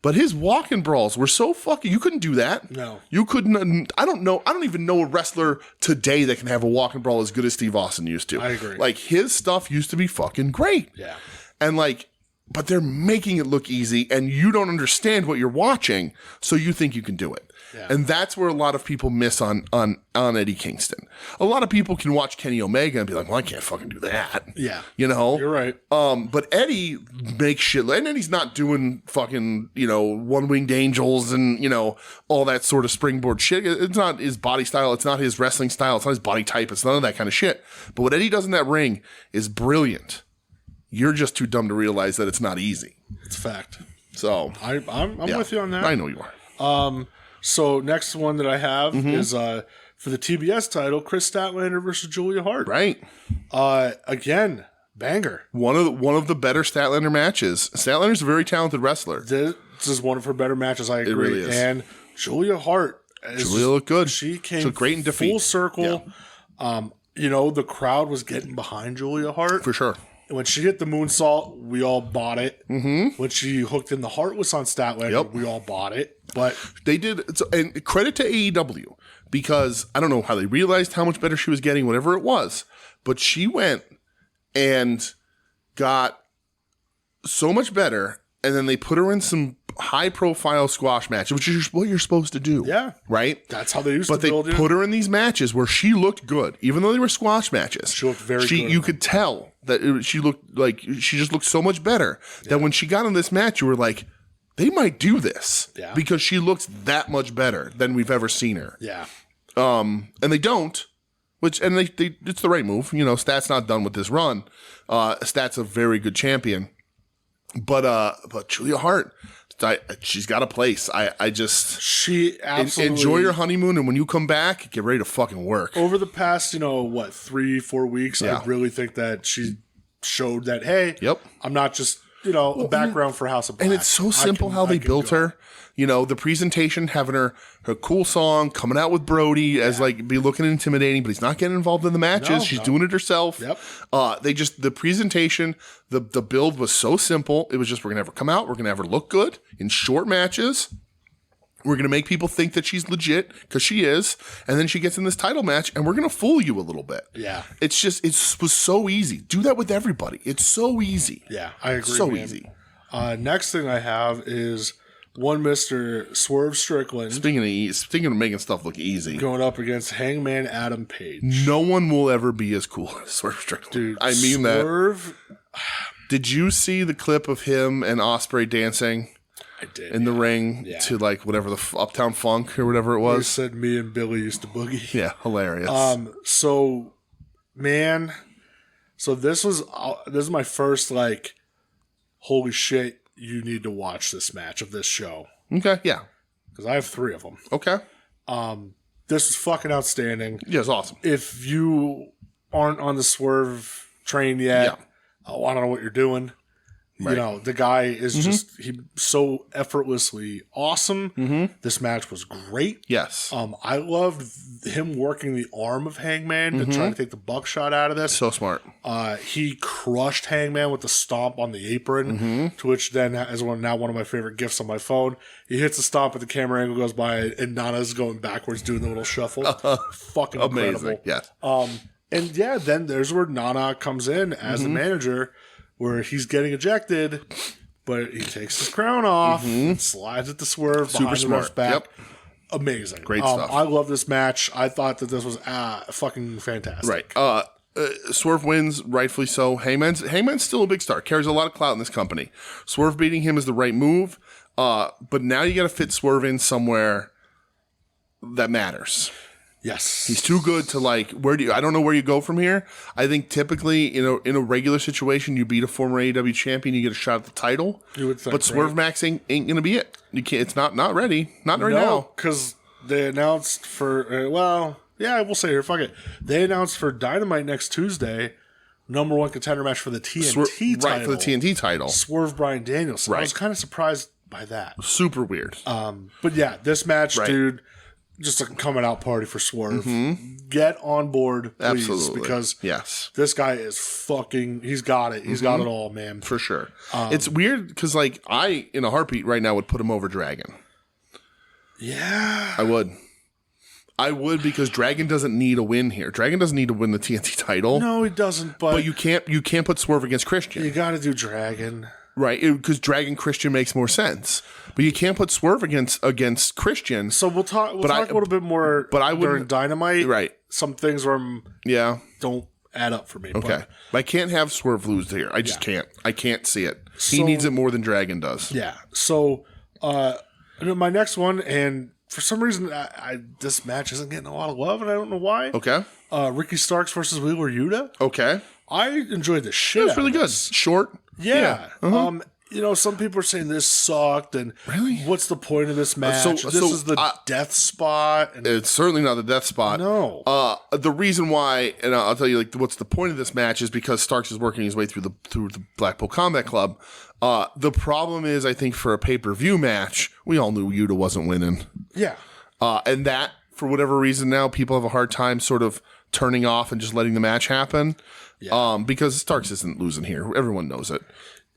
But his walk-in brawls were so fucking... You couldn't do that. No. You couldn't... I don't even know a wrestler today that can have a walk-in brawl as good as Steve Austin used to. I agree. Like, his stuff used to be fucking great. Yeah. And, like... But they're making it look easy, and you don't understand what you're watching, so you think you can do it. Yeah. And that's where a lot of people miss on Eddie Kingston. A lot of people can watch Kenny Omega and be like, well, I can't fucking do that. Yeah. You're right. But Eddie makes shit, and Eddie's not doing fucking, one-winged angels and, all that sort of springboard shit. It's not his body style. It's not his wrestling style. It's not his body type. It's none of that kind of shit. But what Eddie does in that ring is brilliant. You're just too dumb to realize that it's not easy. It's a fact. So I'm with you on that. I know you are. So next one that I have is for the TBS title, Chris Statlander versus Julia Hart. Right. Again, banger. One of the better Statlander matches. Statlander's a very talented wrestler. This is one of her better matches. I agree. It really is. And Julia Hart. Julia looked good. She came great in defeat. Full circle. Yeah. The crowd was getting behind Julia Hart. For sure. When she hit the moonsault, we all bought it. Mm-hmm. When she hooked in the Heartless on Statlander, we all bought it. But they did, and credit to AEW, because I don't know how they realized how much better she was getting, whatever it was. But she went and got so much better, and then they put her in some high-profile squash matches, which is what you're supposed to do. Yeah. Right? That's how they used to build it. But they put her in these matches where she looked good, even though they were squash matches. She looked very good. You could tell that she looked like she just looked so much better that when she got in this match, you were like, they might do this. Yeah. Because she looks that much better than we've ever seen her. Yeah. And they don't, and they it's the right move. Stat's not done with this run. Stat's a very good champion. But Julia Hart, she's got a place. She absolutely enjoy your honeymoon, and when you come back, get ready to fucking work. Over the past, 3-4 weeks, I really think that she showed that, hey, I'm not just a background for House of Black. And it's so simple how they built her. The presentation, having her cool song, coming out with Brody as be looking intimidating, but he's not getting involved in the matches. She's doing it herself. Yep. The presentation, the build was so simple. It was just, we're going to have her come out. We're going to have her look good in short matches. We're going to make people think that she's legit, because she is. And then she gets in this title match, and we're going to fool you a little bit. Yeah. It was so easy. Do that with everybody. It's so easy. Yeah, I agree. So easy. Next thing I have is one Mr. Swerve Strickland. Speaking of making stuff look easy. Going up against Hangman Adam Page. No one will ever be as cool as Swerve Strickland. Dude, I mean Swerve... Did you see the clip of him and Ospreay dancing? I did. In the ring to like whatever the Uptown Funk or whatever it was? He said me and Billy used to boogie. Yeah, hilarious. So, man... So this is my first, like, holy shit, you need to watch this match of this show. Okay, yeah. Because I have 3 of them. Okay. This is fucking outstanding. Yeah, it's awesome. If you aren't on the Swerve train yet, I don't know what you're doing. Right. You know, the guy is just so effortlessly awesome. This match was great. Yes. I loved him working the arm of Hangman to try to take the buckshot out of this. So smart. He crushed Hangman with the stomp on the apron, to which then is now one of my favorite gifs on my phone. He hits the stomp, but the camera angle goes by, and Nana's going backwards doing the little shuffle. Fucking amazing. incredible. Yes. And yeah, then there's where Nana comes in as the manager, where he's getting ejected, but he takes his crown off and slides it to Swerve behind the ref's back. Yep. Amazing. Great stuff. I love this match. I thought that this was fucking fantastic. Right. Swerve wins, rightfully so. Hangman's still a big star. Carries a lot of clout in this company. Swerve beating him is the right move, but now you got to fit Swerve in somewhere that matters. Yes. He's too good to like, I don't know where you go from here. I think typically in a regular situation, you beat a former AEW champion, you get a shot at the title. You would think, but Swerve Max ain't going to be it. You can't, it's not ready. Not right now. Because they announced for, we'll say here, fuck it. They announced for Dynamite next Tuesday, #1 contender match for the TNT title. Right, for the TNT title. Swerve Bryan Danielson. Right. I was kind of surprised by that. Super weird. But yeah, this match, dude, just a coming out party for Swerve. Get on board, please. Absolutely. Because this guy is fucking, he's got it. He's got it all, man. For sure. It's weird because, like, I, in a heartbeat right now, would put him over Dragon. Yeah. I would because Dragon doesn't need a win here. Dragon doesn't need to win the TNT title. No, he doesn't. But you can't put Swerve against Christian. You got to do Dragon. Right, because Dragon Christian makes more sense, but you can't put Swerve against Christian. So we'll talk a little bit more. But I would during Dynamite. Right, some things where don't add up for me. Okay, but I can't have Swerve lose here. I just can't. I can't see it. He needs it more than Dragon does. Yeah. So my next one, and for some reason, this match isn't getting a lot of love, and I don't know why. Okay. Ricky Starks versus Wheeler Yuta. Okay. I enjoyed the shit. It was really good. Short. Yeah. Some people are saying this sucked, and what's the point of this match? This is the death spot. And it's certainly not the death spot. No. The reason why, and I'll tell you, like, what's the point of this match is because Starks is working his way through the Blackpool Combat Club. The problem is, I think, for a pay-per-view match, we all knew Yuta wasn't winning. Yeah. And that, for whatever reason now, people have a hard time sort of turning off and just letting the match happen. Yeah. Because Starks isn't losing here. Everyone knows it.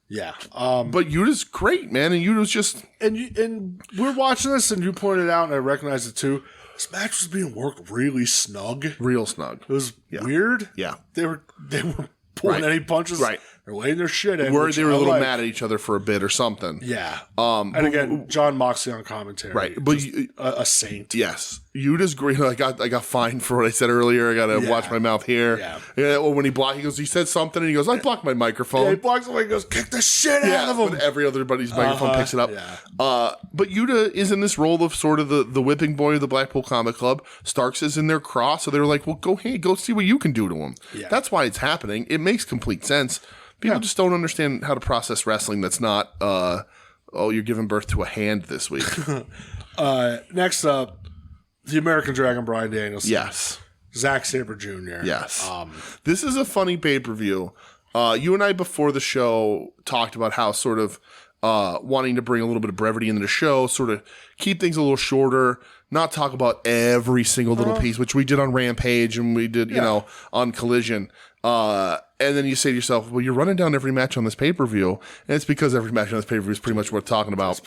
Yeah. But Yuta's great, man. And Yuta's just... And we're watching this, and you pointed out, and I recognize it too, this match was being worked really snug. Real snug. It was weird. Yeah. They were pulling any punches. Right. They're laying their shit in. They were a little mad at each other for a bit or something. Yeah. And again, John Moxley on commentary. Right. But a saint. Yes. Yuta's great. I got fined for what I said earlier. I got to watch my mouth here. Yeah. Well, when he said something and he goes, I blocked my microphone. Yeah, he blocks it. He goes, kick the shit out of him. But every other buddy's microphone picks it up. Yeah. But Yuta is in this role of sort of the whipping boy of the Blackpool Combat Club. Starks is in their cross. So they were like, well, go see what you can do to him. Yeah. That's why it's happening. It makes complete sense. People just don't understand how to process wrestling that's not, you're giving birth to a hand this week. Next up, the American Dragon, Bryan Danielson. Yes. Zack Sabre Jr. Yes. This is a funny pay-per-view. You and I, before the show, talked about how sort of wanting to bring a little bit of brevity into the show, sort of keep things a little shorter, not talk about every single little piece, which we did on Rampage and we did, on Collision. And then you say to yourself, well, you're running down every match on this pay-per-view, and it's because every match on this pay-per-view is pretty much worth talking about.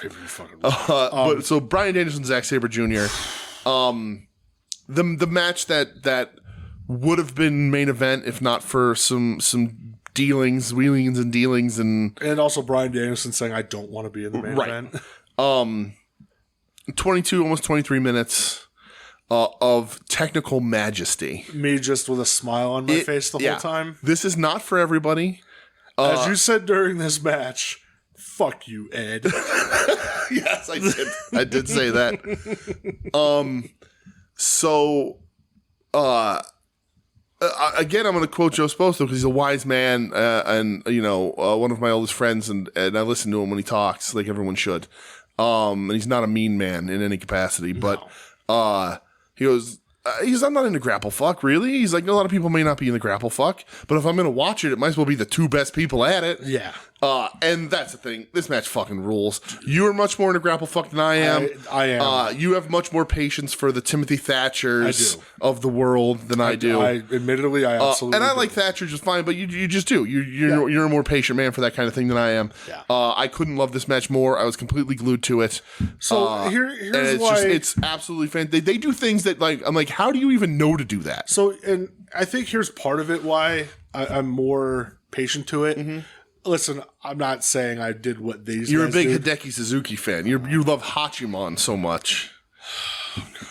So Bryan Danielson, Zack Sabre Jr., the match that would have been main event if not for some wheelings and dealings, and also Bryan Danielson saying, I don't want to be in the main event. 22, almost 23 minutes of technical majesty. Me just with a smile on my face the whole time. This is not for everybody. As you said during this match, fuck you, Ed. Yes, I did. I did say that. Again, I'm going to quote Joe Sposto because he's a wise man and one of my oldest friends, and I listen to him when he talks, like everyone should. And he's not a mean man in any capacity, but he goes, I'm not into grapple fuck, really. He's like, a lot of people may not be into grapple fuck, but if I'm going to watch it, it might as well be the two best people at it. Yeah. And that's the thing. This match fucking rules. You are much more into grapple fuck than I am. I am. You have much more patience for the Timothy Thatchers of the world than I do. Admittedly, I absolutely and I do. like Thatcher just fine, but you just do. You're a more patient man for that kind of thing than I am. Yeah. I couldn't love this match more. I was completely glued to it. So here's why it's absolutely fantastic. They do things that I'm like, how do you even know to do that? So, and I think here's part of it why I'm more patient to it. Mm-hmm. Listen, I'm not saying I did what these You're guys a big did. Hideki Suzuki fan. You love Hachimon so much. Oh, God damn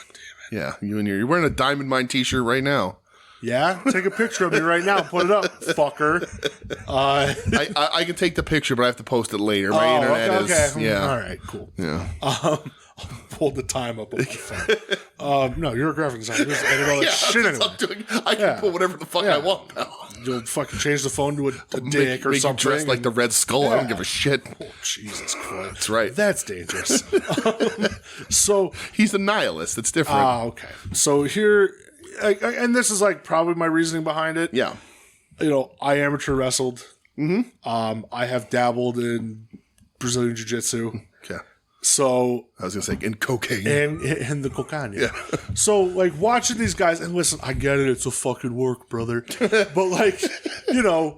it. Yeah, you're wearing a Diamond Mine t-shirt right now. Yeah? Take a picture of me right now. Put it up, fucker. I can take the picture, but I have to post it later. My internet is... Yeah. All right, cool. Yeah. I'll pull the time up on my phone. No, you're a graphic designer. Just edit all that shit anyway. I can put whatever the fuck I want now. You'll fucking change the phone to a dick or something. Dressed like the Red Skull. I don't give a shit. Oh, Jesus Christ. That's right. That's dangerous. So he's a nihilist. It's different. Okay. So here, and this is like probably my reasoning behind it. Yeah. I amateur wrestled. Mm-hmm. I have dabbled in Brazilian Jiu-Jitsu. Okay. So I was gonna say in cocaine and the cocaine. Yeah. So like watching these guys, and listen, I get it, it's a fucking work, brother. But like,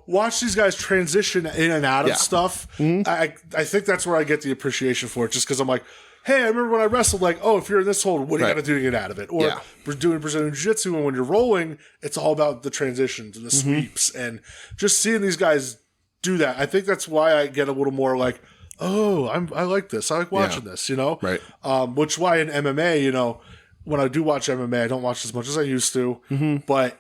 watch these guys transition in and out of stuff. Mm-hmm. I think that's where I get the appreciation for it, just because I'm like, hey, I remember when I wrestled, like, oh, if you're in this hold, what do you got to do to get out of it? Or we're doing Brazilian Jiu-Jitsu, and when you're rolling, it's all about the transitions and the sweeps, and just seeing these guys do that. I think that's why I get a little more like, oh, I like this. I like watching this, Right. Which why in MMA, when I do watch MMA, I don't watch as much as I used to. Mm-hmm. But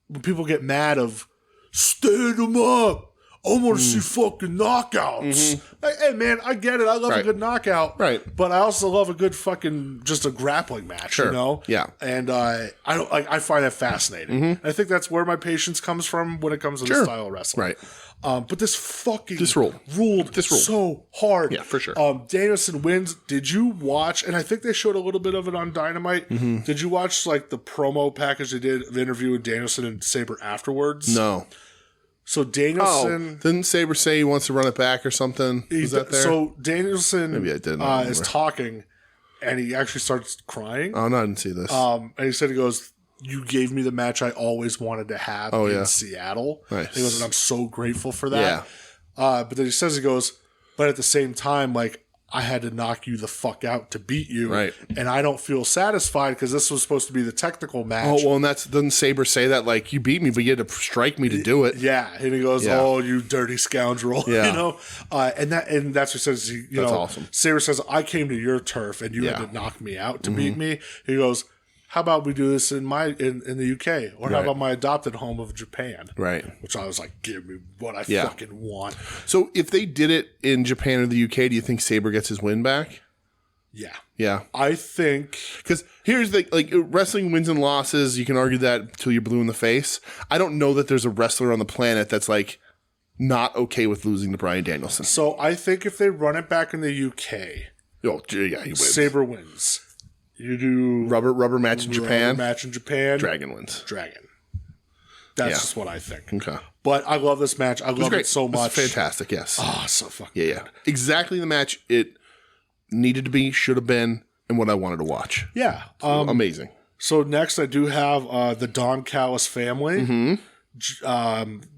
when people get mad of, stand them up, I want to see fucking knockouts. Mm-hmm. Like, hey, man, I get it. I love a good knockout. Right. But I also love a good fucking, just a grappling match, Yeah. And I find that fascinating. Mm-hmm. I think that's where my patience comes from when it comes to the style of wrestling. Right. But this ruled so hard. Yeah, for sure. Danielson wins. Did you watch? And I think they showed a little bit of it on Dynamite. Mm-hmm. Did you watch like the promo package they did, the interview with Danielson and Sabre afterwards? No. So Danielson didn't Sabre say he wants to run it back or something? Was that there? So Danielson maybe I didn't is talking, and he actually starts crying. Oh no, I didn't see this. And he said, he goes, "You gave me the match I always wanted to have in Seattle." Nice. He goes, and I'm so grateful for that. Yeah. But then he says, he goes, but at the same time, like, I had to knock you the fuck out to beat you. Right. And I don't feel satisfied because this was supposed to be the technical match. Oh, well, and doesn't Sabre say that, like, you beat me, but you had to strike me to do it? Yeah. And he goes, oh, you dirty scoundrel. Yeah. And that's what he says. That's awesome. Sabre says, I came to your turf and you had to knock me out to beat me. He goes, how about we do this in the UK? Or how about my adopted home of Japan? Right. Which I was like, give me what I fucking want. So if they did it in Japan or the UK, do you think Sabre gets his win back? Yeah. Yeah. I think... Because here's wrestling wins and losses, you can argue that till you're blue in the face. I don't know that there's a wrestler on the planet that's like not okay with losing to Bryan Danielson. So I think if they run it back in the UK... Oh, yeah, he wins. Sabre wins. You do rubber match in Japan. Dragon wins. That's just what I think. Okay. But I love this match. I love it so much. It's fantastic, yes. Oh, so fucking good. Exactly the match it needed to be, should have been, and what I wanted to watch. Yeah. Amazing. So next I do have the Don Callis family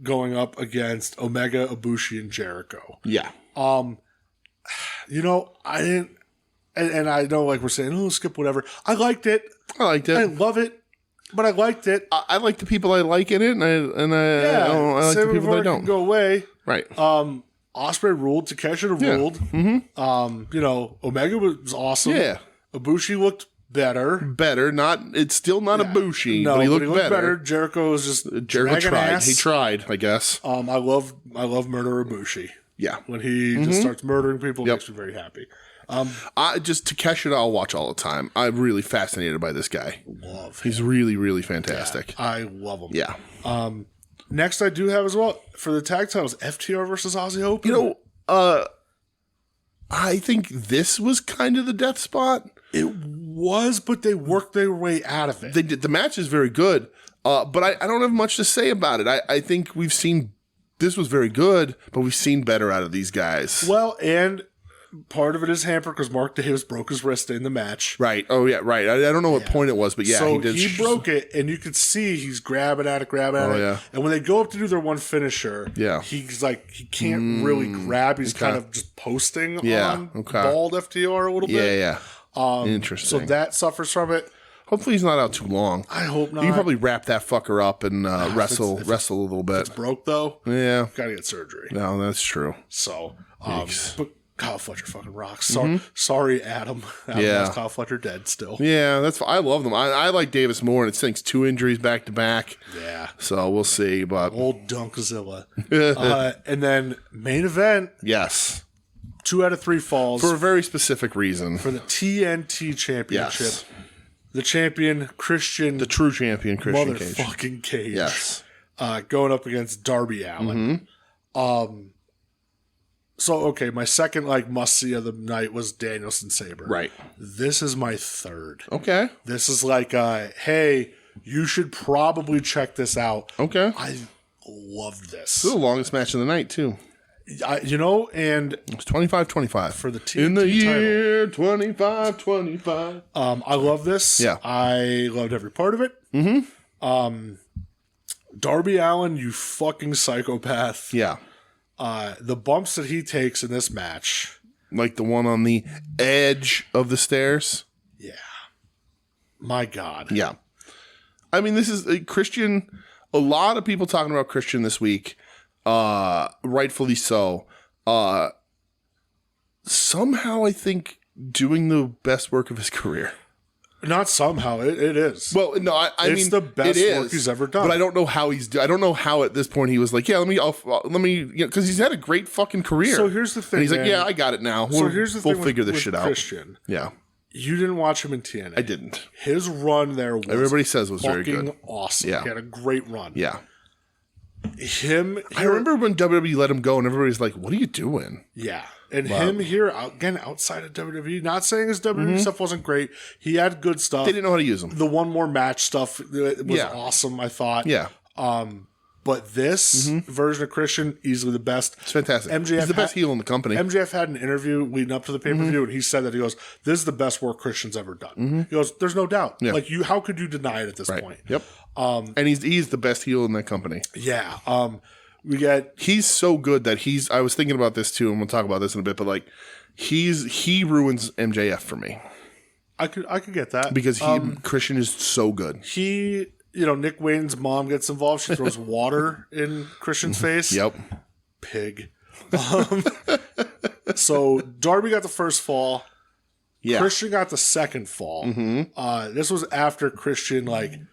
going up against Omega, Ibushi, and Jericho. Yeah. I didn't... And I know, like we're saying, oh, skip whatever. I liked it. I love it, but I liked it. I like the people I like in it, and I like the people that I don't. Go away. Right. Ospreay ruled. Takeshita ruled. You know, Omega was awesome. Yeah. Ibushi looked better. It's still not Ibushi, No, but he looked better. Jericho was just Jericho tried. ass. He tried, I guess. I love Murder Ibushi. Yeah. When he just starts murdering people, it makes me very happy. Takeshita, I'll watch all the time. I'm really fascinated by this guy. He's really, really fantastic. Yeah, I love him. Yeah. Next, I do have as well for the tag titles FTR versus Aussie Open. You know, I think this was kind of the death spot. It was, but they worked their way out of it. They did. The match is very good, but I don't have much to say about it. I think we've seen this was very good, but we've seen better out of these guys. Well, and part of it is hampered because Mark Davis broke his wrist in the match. Right. Oh, yeah, right. I don't know what point it was, but yeah, so he did. He broke it, and you could see he's grabbing at it. Yeah. And when they go up to do their one finisher, he's like, he can't really grab. He's kind of just posting on bald FTR a little bit. Yeah. Interesting. So that suffers from it. Hopefully he's not out too long. I hope not. You can probably wrap that fucker up and wrestle a little bit. It's broke though. Yeah. Gotta get surgery. No, that's true. So, but Kyle Fletcher fucking rocks. So, sorry, Adam. Has Kyle Fletcher dead still. Yeah, that's. I love them. I like Davis more, and it stinks 2 injuries back to back. Yeah. So we'll see. But old Dunkzilla. And then main event. Yes. 2 out of 3 falls for a very specific reason. For the TNT Championship. Yes. The champion, Christian. The true champion, Christian Cage. Motherfucking Cage. Yes. Going up against Darby Allin. So, okay, my second, must-see of the night was Danielson Sabre. Right. This is my third. Okay. This is hey, you should probably check this out. Okay. I love this. This is the longest match of the night, too. And it was 25-25 for the TNT in the year 25-25. I love this. Yeah, I loved every part of it. Darby Allin, you fucking psychopath. Yeah, the bumps that he takes in this match, like the one on the edge of the stairs. Yeah, my God. Yeah, I mean, this is Christian. A lot of people talking about Christian this week. Rightfully so. Somehow I think doing the best work of his career. Not somehow, it is. Well, no, I mean it's the best work he's ever done. But I don't know how I don't know how at this point he was like, yeah, let me, because he's had a great fucking career. So here's the thing. And he's like, yeah, I got it now. We'll figure this shit out. Christian. Yeah. You didn't watch him in TNA. I didn't. His run there was everybody says was very good. Awesome. Yeah. He had a great run. Yeah. I remember when WWE let him go and everybody's like, what are you doing? Yeah. And him here, again, outside of WWE, not saying his WWE stuff wasn't great. He had good stuff. They didn't know how to use him. The one more match stuff was awesome, I thought. Yeah. But this version of Christian, easily the best. It's fantastic. He's the best heel in the company. MJF had an interview leading up to the pay-per-view, and he said that, he goes, this is the best work Christian's ever done. He goes, there's no doubt. Yeah. How could you deny it at this point? Yep. And he's the best heel in that company. Yeah. He's so good that I was thinking about this too, and we'll talk about this in a bit, but he ruins MJF for me. I could get that. Because Christian is so good. Nick Wayne's mom gets involved. She throws water in Christian's face. Yep. Pig. So Darby got the first fall. Yeah. Christian got the second fall. This was after Christian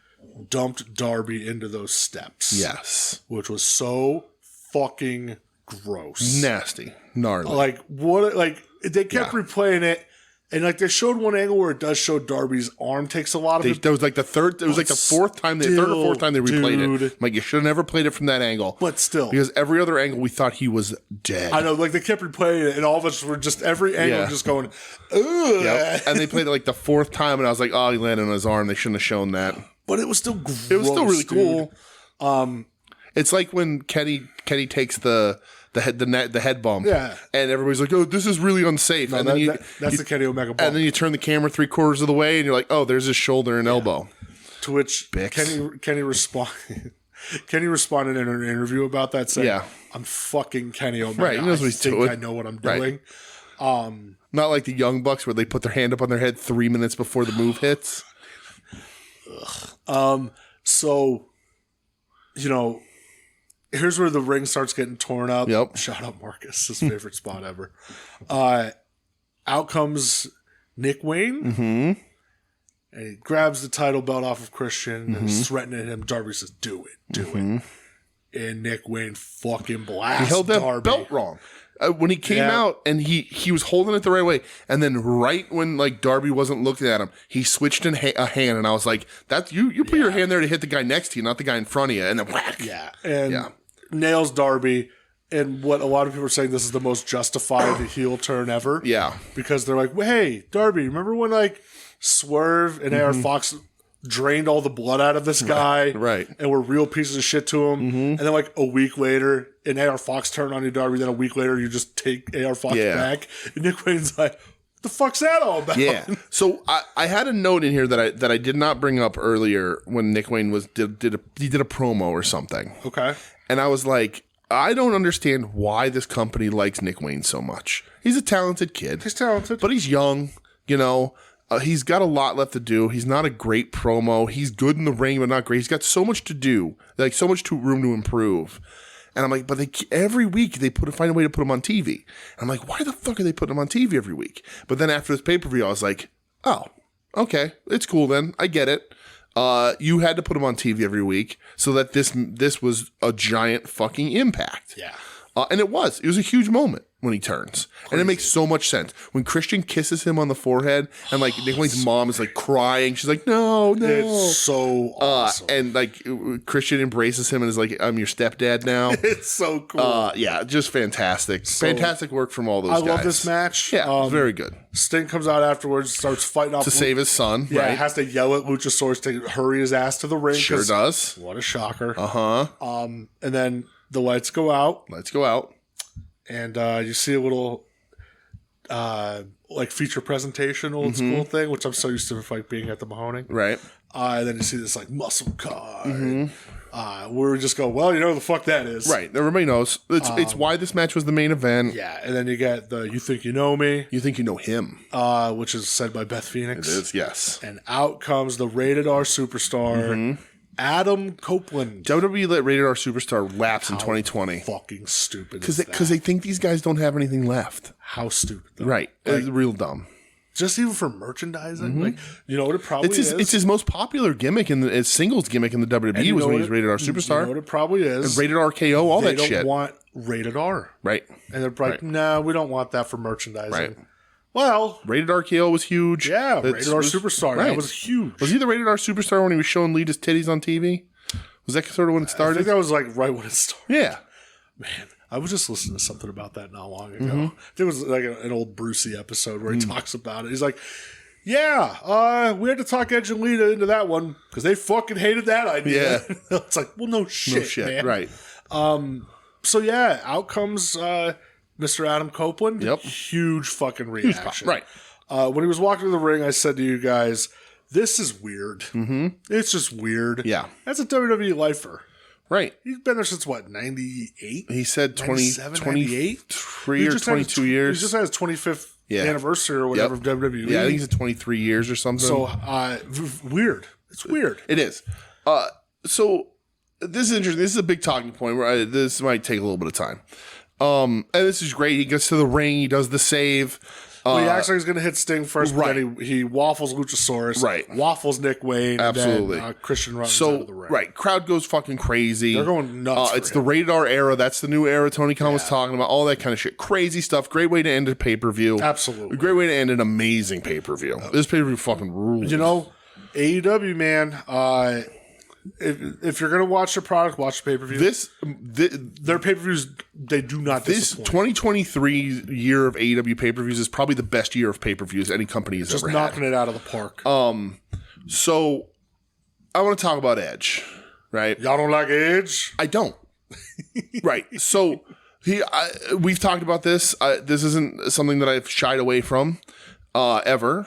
dumped Darby into those steps. Yes. Which was so fucking gross. Nasty. Gnarly. They kept replaying it. And they showed one angle where it does show Darby's arm takes a lot of it. That was the third. It was the third or fourth time they replayed it. You should have never played it from that angle. But still, because every other angle we thought he was dead. I know, they kept replaying it, and all of us were just every angle just going, ugh. Yep. And they played it the fourth time, and I was like, oh, he landed on his arm. They shouldn't have shown that. But it was still gross. It was still really cool. It's like when Kenny takes the head bump. Yeah. And everybody's like, oh, this is really unsafe. No, and then that's the Kenny Omega bump. And then you turn the camera 3/4 of the way and you're like, oh, there's his shoulder and elbow. To which Kenny responded. Kenny responded in an interview about that saying, I'm fucking Kenny Omega. Right, he knows what he's doing. I know what I'm doing. Right. Not like the Young Bucks where they put their hand up on their head 3 minutes before the move hits. So, here's where the ring starts getting torn up. Yep. Shout out Marcus, his favorite spot ever. Out comes Nick Wayne. Mm-hmm. And he grabs the title belt off of Christian and is threatening him. Darby says, do it. And Nick Wayne fucking blasts He held that Darby. belt wrong. When he came out and he was holding it the right way, and then right when like Darby wasn't looking at him, he switched in a hand, and I was like, "That's you put your hand there to hit the guy next to you, not the guy in front of you," and then whack. Yeah, and nails Darby. And what a lot of people are saying, this is the most justified heel turn ever. Yeah, because they're like, well, "Hey, Darby, remember when like Swerve and AR Fox drained all the blood out of this guy, right? And were real pieces of shit to him, and then like a week later, and AR Fox turned on you, Darby. Then a week later, you just take AR Fox back, and Nick Wayne's like, "What the fuck's that all about?" Yeah. So I had a note in here that I did not bring up earlier when Nick Wayne did a promo or something. Okay. And I was like, I don't understand why this company likes Nick Wayne so much. He's a talented kid. He's talented, but he's young. You know. He's got a lot left to do. He's not a great promo. He's good in the ring, but not great. He's got so much to do, like so much room to improve. And I'm like, but every week they find a way to put him on TV. And I'm like, why the fuck are they putting him on TV every week? But then after this pay-per-view, I was like, oh, okay, it's cool then. I get it. You had to put him on TV every week so that this was a giant fucking impact. Yeah. And it was. It was a huge moment when he turns. Crazy. And it makes so much sense. When Christian kisses him on the forehead and like Nick Wayne's mom is like crying. She's like, no. It's so awesome. And like Christian embraces him and is like, I'm your stepdad now. It's so cool. Yeah, just fantastic. So, fantastic work from all those guys. I love this match. Yeah, very good. Sting comes out afterwards, starts fighting off to save his son. Yeah, right? Has to yell at Luchasaurus to hurry his ass to the ring. Sure does. What a shocker. Uh-huh. And then the lights go out. And you see a little like feature presentation, old school thing, which I'm so used to like being at the Mahoning. Right. And then you see this like muscle card. Where we just go, well, you know who the fuck that is. Right. Everybody knows. It's why this match was the main event. Yeah. And then you get the You Think You Know Me. You Think You Know Him. Which is said by Beth Phoenix. It is, yes. And out comes the Rated R superstar, Adam Copeland. WWE let Rated R Superstar lapse in 2020. Fucking stupid. Because they think these guys don't have anything left. How stupid. Though. Right. Like, it's real dumb. Just even for merchandising. Like, you know what it probably is? It's his most popular gimmick his singles gimmick in the WWE was when he was Rated R Superstar. You know what it probably is? And Rated RKO, all that shit. They don't want Rated R. Right. And they're like, no, we don't want that for merchandising. Right. Well, Rated RKO was huge. Yeah, Rated R Superstar. Right. That was huge. Was he the Rated R Superstar when he was showing Lita's titties on TV? Was that sort of when it started? I think that was like right when it started. Yeah. Man, I was just listening to something about that not long ago. There was like an old Brucey episode where he talks about it. He's like, yeah, we had to talk Edge and Lita into that one because they fucking hated that idea. Yeah. It's like, well, no shit, man. Right. So yeah, out comes Mr. Adam Copeland. Yep. Huge fucking reaction. Right. When he was walking to the ring, I said to you guys, this is weird. It's just weird. Yeah. That's a WWE lifer. Right. He's been there since what, 98? He said 23 or 22 years. He just had his 25th anniversary or whatever of WWE. Yeah, I think he's at 23 years or something. So, weird. It's weird. It is. So, this is interesting. This is a big talking point where this might take a little bit of time. And this is great. He gets to the ring. He does the save. Well, he acts like he's going to hit Sting first, but then he waffles Luchasaurus. Right. Waffles Nick Wayne. Absolutely. And then, Christian runs out of the ring. Right. Crowd goes fucking crazy. They're going nuts. It's the Rated R era. That's the new era Tony Khan was talking about. All that kind of shit. Crazy stuff. Great way to end a pay-per-view. Absolutely. A great way to end an amazing pay-per-view. This pay-per-view fucking rules. You know, AEW, man, if you're going to watch the product, watch the pay-per-view. Their pay-per-views, they do not disappoint. This 2023 year of AEW pay-per-views is probably the best year of pay-per-views any company has ever had. Just knocking it out of the park. So, I want to talk about Edge, right? Y'all don't like Edge? I don't. Right. So, we've talked about this. This isn't something that I've shied away from ever.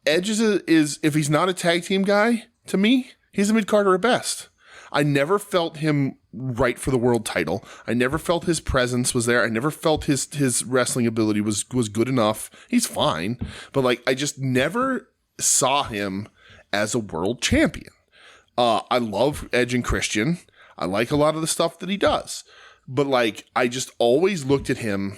Edge is if he's not a tag team guy, to me, he's a mid-carder at best. I never felt him right for the world title. I never felt his presence was there. I never felt his wrestling ability was good enough. He's fine. But like I just never saw him as a world champion. I love Edge and Christian. I like a lot of the stuff that he does. But, like, I just always looked at him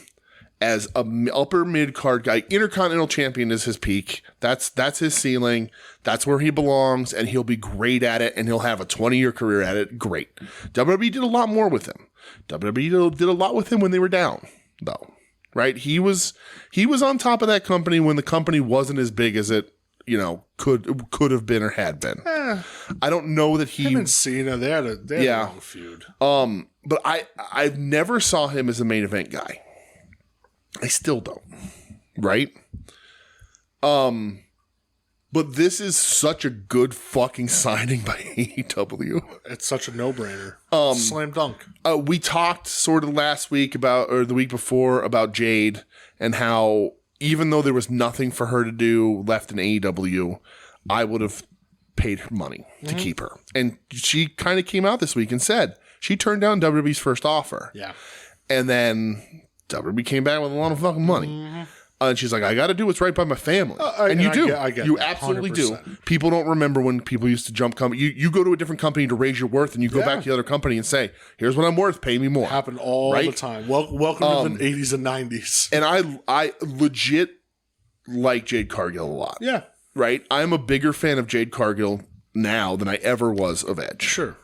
as a upper mid-card guy. Intercontinental champion is his peak. That's his ceiling. That's where he belongs, and he'll be great at it, and he'll have a 20-year career at it. Great. WWE did a lot more with him. WWE did a lot with him when they were down, though. Right? He was on top of that company when the company wasn't as big as it, you know, could have been or had been. I don't know that he... Him and Cena, they had a long feud. But I never saw him as a main event guy. I still don't. Right? But this is such a good fucking signing by AEW. It's such a no-brainer. Slam dunk. We talked sort of last week or the week before about Jade and how even though there was nothing for her to do left in AEW, I would have paid her money to keep her. And she kind of came out this week and said she turned down WWE's first offer. Yeah. And then WWE came back with a lot of fucking money. And she's like, I got to do what's right by my family. And you do. I get you that, absolutely 100%. do. People don't remember when people used to jump company. You go to a different company to raise your worth, and you go back to the other company and say, here's what I'm worth, pay me more. Happened all the time. Welcome to the 80s and 90s. And I legit like Jade Cargill a lot. Yeah. Right? I'm a bigger fan of Jade Cargill now than I ever was of Edge. Sure.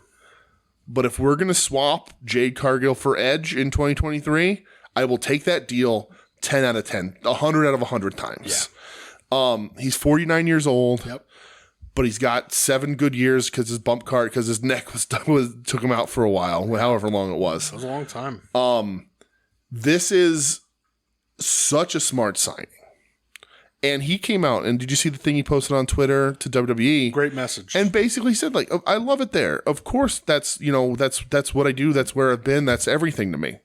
But if we're going to swap Jade Cargill for Edge in 2023, I will take that deal 10 out of 10, 100 out of 100 times. Yeah. He's 49 years old. Yep. But he's got 7 good years because his neck took him out for a while, however long it was. It was a long time. This is such a smart signing. And he came out, and did you see the thing he posted on Twitter to WWE? Great message. And basically said, like, I love it there. Of course, that's what I do. That's where I've been. That's everything to me.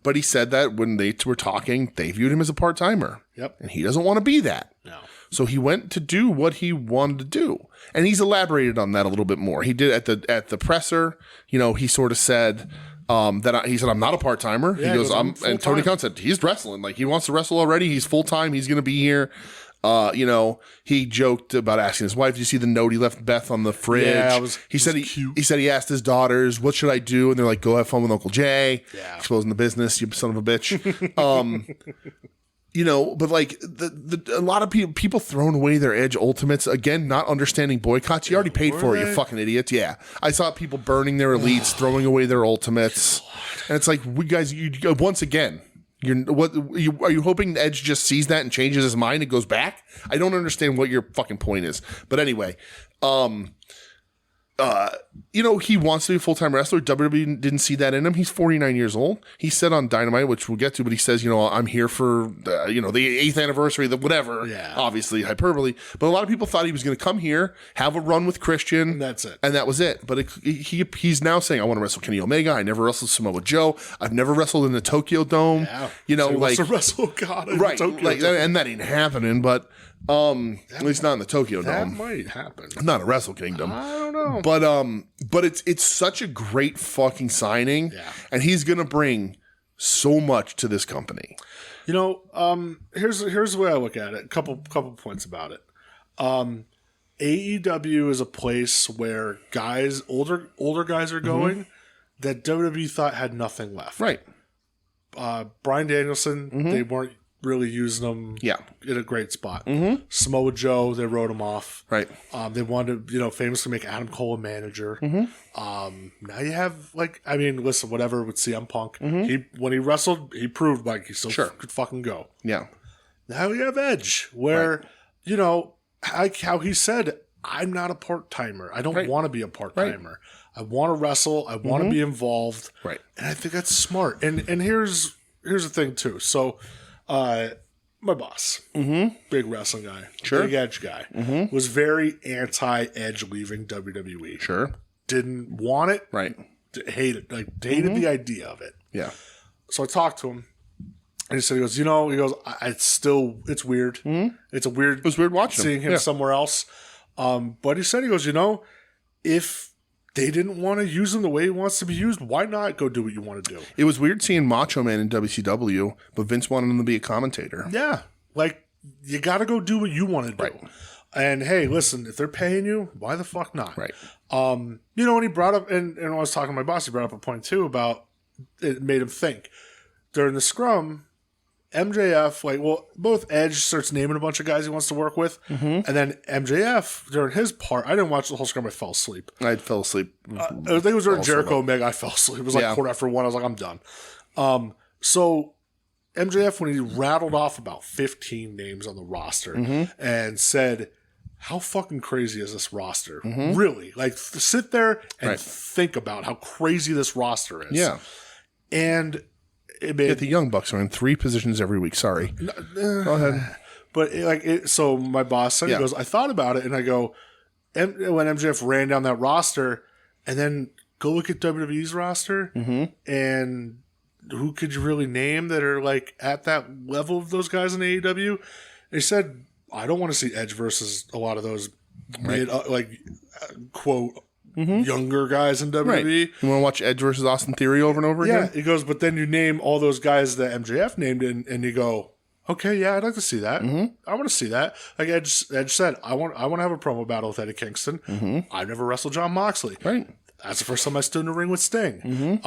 But he said that when they were talking, they viewed him as a part-timer. Yep. And he doesn't want to be that. No. So he went to do what he wanted to do. And he's elaborated on that a little bit more. He did at the presser, he sort of said he said, I'm not a part-timer. Yeah, he goes, and Tony Khan said, he's wrestling. Like, he wants to wrestle already. He's full-time. He's going to be here. He joked about asking his wife, "Did you see the note he left Beth on the fridge?" Yeah, he said he asked his daughters, "What should I do?" And they're like, "Go have fun with Uncle Jay." Yeah. Exposing the business, you son of a bitch. But like a lot of people throwing away their Edge Ultimates, again, not understanding boycotts. You already paid for it, you fucking idiots. Yeah. I saw people burning their elites, throwing away their Ultimates. And it's like, once again, are you hoping Edge just sees that and changes his mind and goes back? I don't understand what your fucking point is. But anyway, he wants to be a full-time wrestler. WWE didn't see that in him. He's 49 years old. He said on Dynamite, which we'll get to, but he says, I'm here for, the 8th anniversary, the whatever. Yeah. Obviously, hyperbole. But a lot of people thought he was going to come here, have a run with Christian. And that's it. And that was it. But he's now saying, I want to wrestle Kenny Omega. I never wrestled Samoa Joe. I've never wrestled in the Tokyo Dome. Yeah. So he wants to wrestle God in right, the Tokyo Dome. And that ain't happening, but... at least not in the Tokyo Dome. That might happen. Not a Wrestle Kingdom. I don't know. But it's such a great fucking signing. Yeah. And he's gonna bring so much to this company. Here's the way I look at it. A couple points about it. AEW is a place where older guys are going that WWE thought had nothing left. Right. Bryan Danielson, they weren't really using them in a great spot. Samoa Joe, they wrote him off. Right. They wanted to, famously make Adam Cole a manager. Now you have, listen, whatever with CM Punk. When he wrestled, he proved like he still could fucking go. Yeah. Now you have Edge, where, like how he said, I'm not a part-timer. I don't want to be a part-timer. I want to wrestle. I want to be involved. Right. And I think that's smart. And here's the thing, too. So, my boss, big wrestling guy, big Edge guy, was very anti-Edge leaving WWE. Sure. Didn't want it. Right. Hated the idea of it. Yeah. So I talked to him, and he said, it's weird. It was weird watching seeing him somewhere else. But he said, if they didn't want to use him the way he wants to be used, why not go do what you want to do? It was weird seeing Macho Man in WCW, but Vince wanted him to be a commentator. Yeah. Like, you got to go do what you want to do. Right. And hey, listen, if they're paying you, why the fuck not? Right. You know, and he brought up, and when I was talking to my boss, he brought up a point too about it made him think. During the scrum, MJF, both Edge starts naming a bunch of guys he wants to work with, and then MJF, during his part, I didn't watch the whole scrum, I fell asleep. I fell asleep. I think it was during Jericho Omega, I fell asleep. It was like quarter after 1, I was like, I'm done. So MJF, when he rattled off about 15 names on the roster and said, how fucking crazy is this roster? Really? Like, sit there and think about how crazy this roster is. Yeah. And it made... the Young Bucks are in 3 positions every week. Sorry. Go ahead. But, so my boss said, he goes, I thought about it, and I go, when MJF ran down that roster, and then go look at WWE's roster, and who could you really name that are, like, at that level of those guys in AEW? And he said... I don't want to see Edge versus a lot of those quote, younger guys in WWE. Right. You want to watch Edge versus Austin Theory over and over again? Yeah, he goes, but then you name all those guys that MJF named, and you go, okay, yeah, I'd like to see that. I want to see that. Like Edge said, I want to have a promo battle with Eddie Kingston. I've never wrestled John Moxley. Right. That's the first time I stood in the ring with Sting.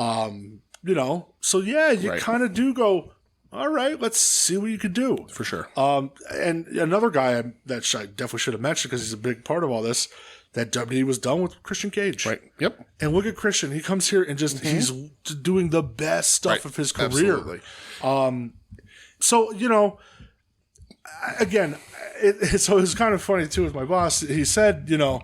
You know, so yeah, you kind of do go, all right, let's see what you could do. For sure. And another guy that I definitely should have mentioned because he's a big part of all this, that WWE was done with Christian Cage. Right. Yep. And look at Christian. He comes here and just he's doing the best stuff of his career. Absolutely. So, you know, again, so it was kind of funny too with my boss. He said, you know,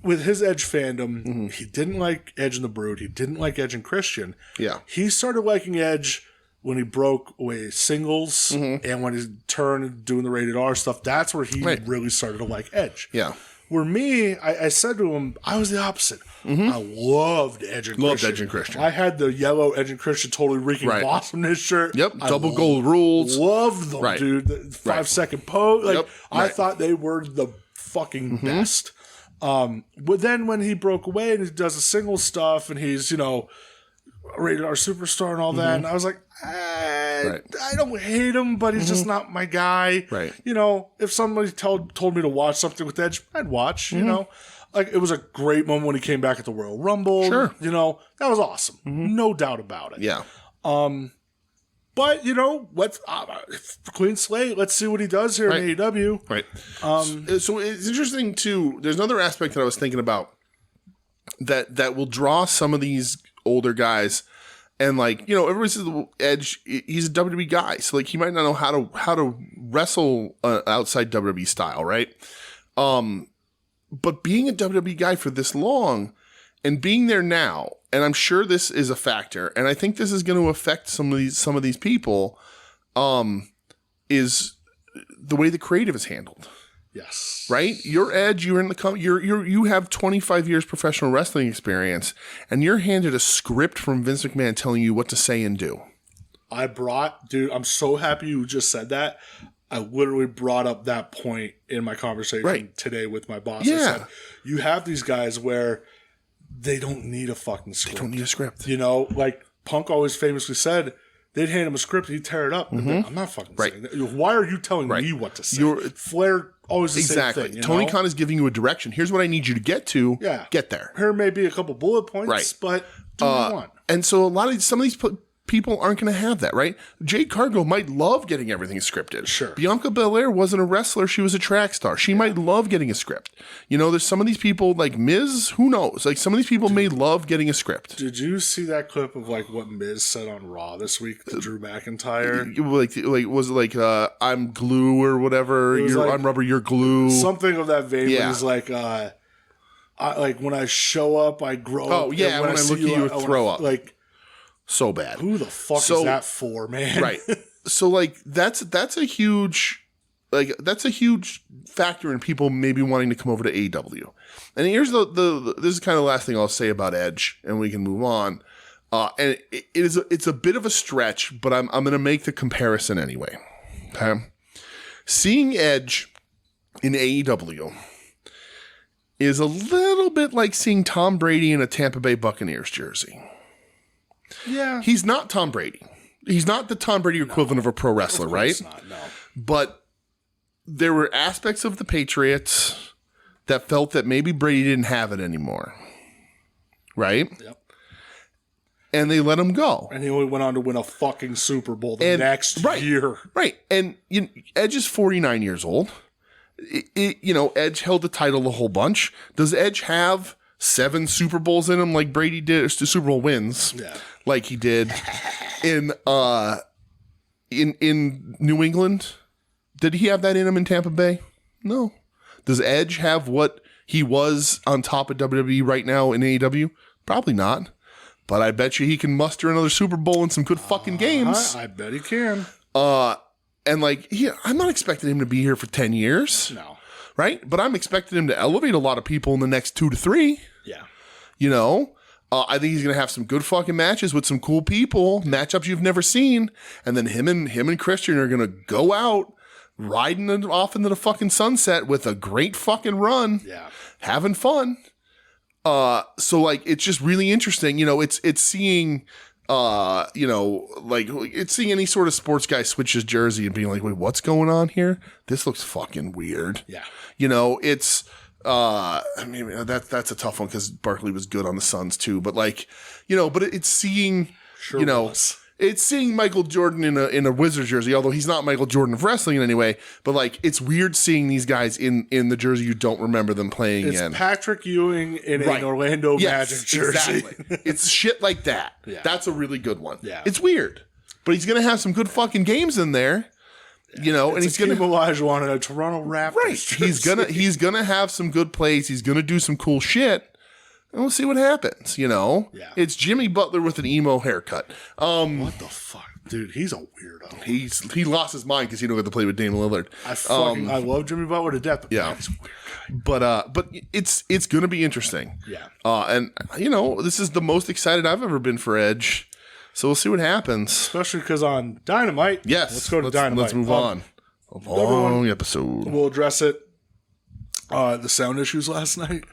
with his Edge fandom, he didn't like Edge and the Brood. He didn't like Edge and Christian. Yeah. He started liking Edge when he broke away singles and when he turned doing the rated R stuff. That's where he really started to like Edge. Yeah. Where me, I said to him, I was the opposite. I loved Edge and Christian. Edge and Christian. I had the yellow Edge and Christian totally reeking awesomeness shirt. Yep. Double gold rules. Loved them, dude. The 5-second pose. Like, I thought they were the fucking best. But then when he broke away and he does the single stuff and he's, you know, rated R superstar and all that, and I was like, I don't hate him, but he's just not my guy. Right. You know, if somebody told me to watch something with Edge, I'd watch, you know. Like, it was a great moment when he came back at the Royal Rumble. Sure. You know, that was awesome. No doubt about it. Yeah. But, you know, let's clean slate. Let's see what he does here in AEW. Right. So it's interesting, too. There's another aspect that I was thinking about that will draw some of these older guys. And, like, you know, everybody says Edge, he's a WWE guy. So, like, he might not know how to wrestle outside WWE style, right? But being a WWE guy for this long and being there now, and I'm sure this is a factor, and I think this is going to affect some of these people, is the way the creative is handled. Yes. Right? You're Edge, you're in the you have 25 years professional wrestling experience, and you're handed a script from Vince McMahon telling you what to say and do. Dude, I'm so happy you just said that. I literally brought up that point in my conversation today with my boss. Yeah. I said, you have these guys where they don't need a fucking script. They don't need a script. You know, like Punk always famously said, they'd hand him a script, he'd tear it up. I'm not fucking saying that. Why are you telling me what to say? Flair always the same thing. Tony Khan is giving you a direction. Here's what I need you to get to. Yeah. Get there. Here may be a couple bullet points, but do what you want. And so some of these people aren't going to have that, right? Jade Cargill might love getting everything scripted. Sure. Bianca Belair wasn't a wrestler. She was a track star. She might love getting a script. You know, there's some of these people like Miz, who knows? Like some of these people may love getting a script. Did you see that clip of like what Miz said on Raw this week to Drew McIntyre? Like was it like I'm glue or whatever? I'm rubber, you're glue. Something of that vein. Yeah. He's like like when I show up, I grow up. Oh yeah, when I look at you, throw up. Like so bad. Who the fuck is that for, man? Right. So like that's a huge factor in people maybe wanting to come over to AEW. And here's this is kind of the last thing I'll say about Edge, and we can move on. And it's a bit of a stretch, but I'm going to make the comparison anyway. Okay, seeing Edge in AEW is a little bit like seeing Tom Brady in a Tampa Bay Buccaneers jersey. Yeah. He's not Tom Brady. He's not the Tom Brady equivalent of a pro wrestler, right? Not, no. But there were aspects of the Patriots that felt that maybe Brady didn't have it anymore. Right? Yep. And they let him go. And he only went on to win a fucking Super Bowl next year. Right. And Edge is 49 years old. Edge held the title a whole bunch. Does Edge have 7 Super Bowls in him like Brady did? Super Bowl wins. Yeah. Like he did in New England? Did he have that in him in Tampa Bay? No. Does Edge have what he was on top of WWE right now in AEW? Probably not. But I bet you he can muster another Super Bowl and some good fucking games. I bet he can. And I'm not expecting him to be here for 10 years. No. Right? But I'm expecting him to elevate a lot of people in the next 2 to 3. Yeah. I think he's going to have some good fucking matches with some cool people, matchups you've never seen. And then him and Christian are going to go out riding off into the fucking sunset with a great fucking run. Yeah. Having fun. So it's just really interesting. It's seeing, it's seeing any sort of sports guy switch his jersey and being like, wait, what's going on here? This looks fucking weird. Yeah. It's, that's a tough one because Barkley was good on the Suns too. But but it's seeing, it's seeing Michael Jordan in a Wizards jersey, although he's not Michael Jordan of wrestling in any way. But it's weird seeing these guys in the jersey you don't remember them playing in. It's Patrick Ewing in an Orlando Magic jersey. Exactly. It's shit like that. Yeah. That's a really good one. Yeah. It's weird, but he's gonna have some good fucking games in there. And he's gonna Olajuwon in a Toronto Raptors. Right. Jersey. He's gonna have some good plays. He's gonna do some cool shit. And we'll see what happens, Yeah. It's Jimmy Butler with an emo haircut. What the fuck? Dude, he's a weirdo. He lost his mind because he don't get to play with Damian Lillard. I love Jimmy Butler to death, but yeah. he's a weird guy. But it's gonna be interesting. Yeah. And this is the most excited I've ever been for Edge. So we'll see what happens. Especially because on Dynamite. Yes. Let's go to Dynamite. Let's move on. A long episode. We'll address it. The sound issues last night.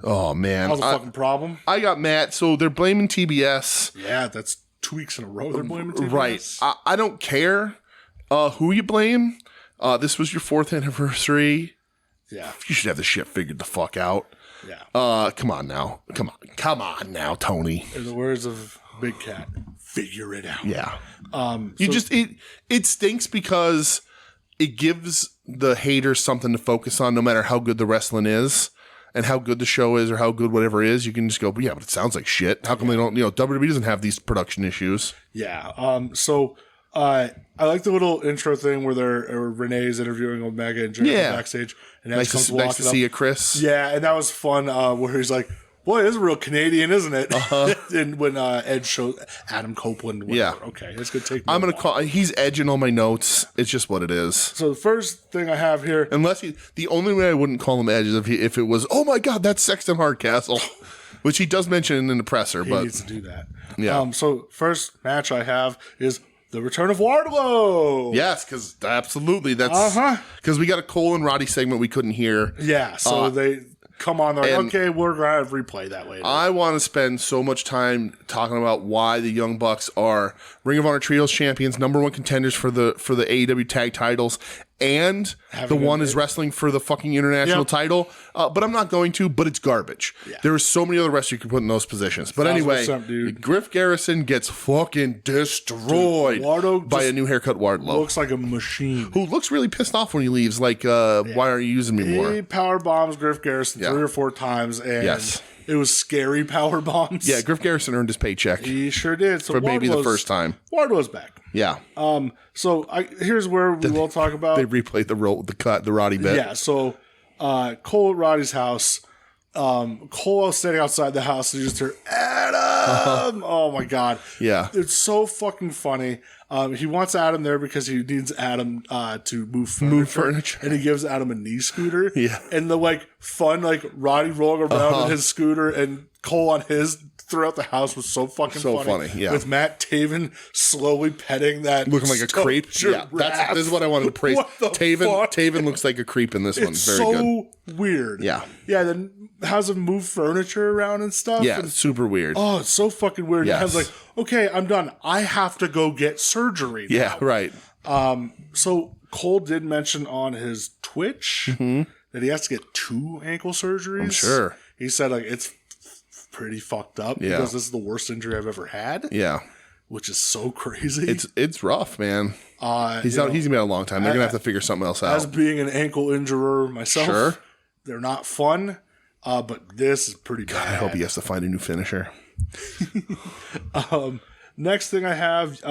Oh, man. That was a fucking problem. I got mad. So they're blaming TBS. Yeah, that's 2 weeks in a row they're blaming TBS. Right. I don't care who you blame. This was your 4th anniversary. Yeah. You should have this shit figured the fuck out. Yeah. Come on now. Come on now, Tony. In the words of Big Cat, figure it out. Yeah. It stinks because it gives the haters something to focus on no matter how good the wrestling is. And how good the show is or how good whatever is, you can just go, but yeah, but it sounds like shit. How come they don't, WWE doesn't have these production issues? Yeah. I like the little intro thing where Renee's interviewing Omega and Jericho backstage. And nice to see you, Chris. Yeah, and that was fun where he's like, boy, this is real Canadian, isn't it? Uh-huh. And when Ed showed Adam Copeland. Whatever. Yeah. Okay, it's going to take me I'm going to call. He's edging all my notes. It's just what it is. So the first thing I have here. The only way I wouldn't call him Edge is if it was, oh my God, that's Sexton Hardcastle. Which he does mention in the presser. He needs to do that. Yeah. So first match I have is the return of Wardlow. Yes, because absolutely. That's because we got a Cole and Roddy segment we couldn't hear. Yeah, so they come on, they're like, okay, we're going to replay that later. I want to spend so much time talking about why the Young Bucks are Ring of Honor Trios champions, #1 contenders for the AEW tag titles, and the one is wrestling for the fucking international title. But I'm not going to, but it's garbage. Yeah. There are so many other wrestlers you can put in those positions. But anyway, Griff Garrison gets fucking destroyed by a new haircut Wardlow. Looks like a machine. Who looks really pissed off when he leaves. Like, why aren't you using me more? He power bombs Griff Garrison 3 or 4 times. And it was scary power bombs. Yeah, Griff Garrison earned his paycheck. He sure did. So for maybe the first time. Wardlow's back. Yeah. So here's where we will talk about. They replayed the Roddy bit. Yeah. So Cole at Roddy's house. Cole was standing outside the house and you just heard Adam. Oh my God. Yeah. It's so fucking funny. He wants Adam there because he needs Adam to move furniture. And he gives Adam a knee scooter. Yeah. And the fun Roddy rolling around in his scooter and Cole on his throughout the house was so fucking funny. Yeah. With Matt Taven slowly petting that looking like a creep. Yeah. This is what I wanted to praise. Taven looks like a creep in this one. Very so weird. Yeah. Yeah, then has him move furniture around and stuff. Yeah, it's super weird. Oh, it's so fucking weird. Yes. And I was like, okay, I'm done. I have to go get surgery now. Yeah, right. So Cole did mention on his Twitch that he has to get 2 ankle surgeries. I'm sure. He said like it's pretty fucked up because this is the worst injury I've ever had. Yeah. Which is so crazy. It's rough, man. He's gonna be out a long time. They're gonna have to figure something else out. As being an ankle injurer myself, they're not fun. But this is pretty bad. God, I hope he has to find a new finisher. Next thing I have,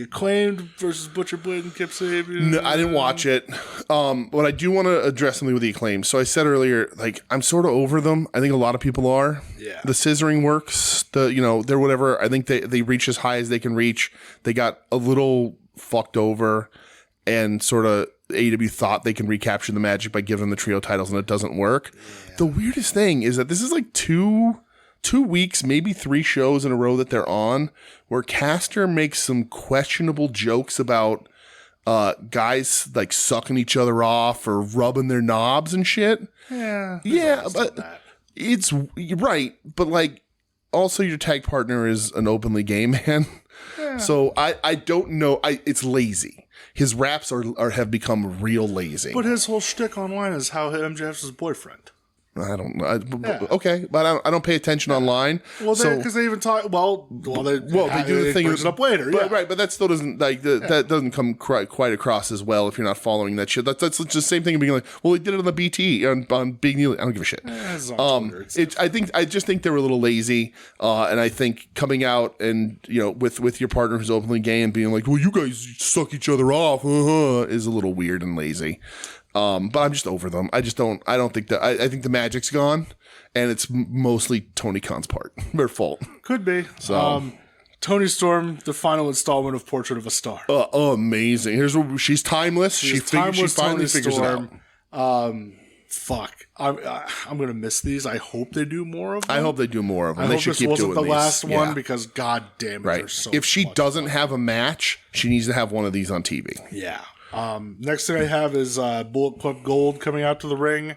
Acclaimed versus Butcher Blade and Kip Sabian. No, I didn't watch it. But I do want to address something with the Acclaimed. So I said earlier, like, I'm sort of over them. I think a lot of people are. Yeah. The scissoring works. They're whatever. I think they reach as high as they can reach. They got a little fucked over and sort of AEW thought they can recapture the magic by giving them the trio titles, and it doesn't work. Yeah. The weirdest thing is that this is like two weeks, maybe 3 shows in a row that they're on, where Caster makes some questionable jokes about guys like sucking each other off or rubbing their knobs and shit. Yeah, but it's right. But like, also your tag partner is an openly gay man, so I don't know. It's lazy. His raps have become real lazy. But his whole shtick online is how MJF's his boyfriend. I don't know. Okay, but I don't pay attention online. Well, because they even talk. Well, they do the thing. Brings it up later, right? But that still doesn't that doesn't come quite across as well if you're not following that shit. That's just the same thing of being like, well, they did it on the BT on Big Neil. I don't give a shit. I just think they were a little lazy, and I think coming out and with your partner who's openly gay and being like, well, you guys suck each other off, is a little weird and lazy. But I'm just over them. I don't think that. I think the magic's gone, and it's mostly Tony Khan's part. Their fault. Could be. So, Tony Storm, the final installment of Portrait of a Star. Amazing. Here's what she's timeless. She finally figures it out. Fuck. I'm gonna miss these. I hope they do more of them. I hope they do more of them. They should keep doing these. This wasn't the last one because god damn it, right. If she doesn't have a match, she needs to have one of these on TV. Yeah. Next thing I have is Bullet Club Gold coming out to the ring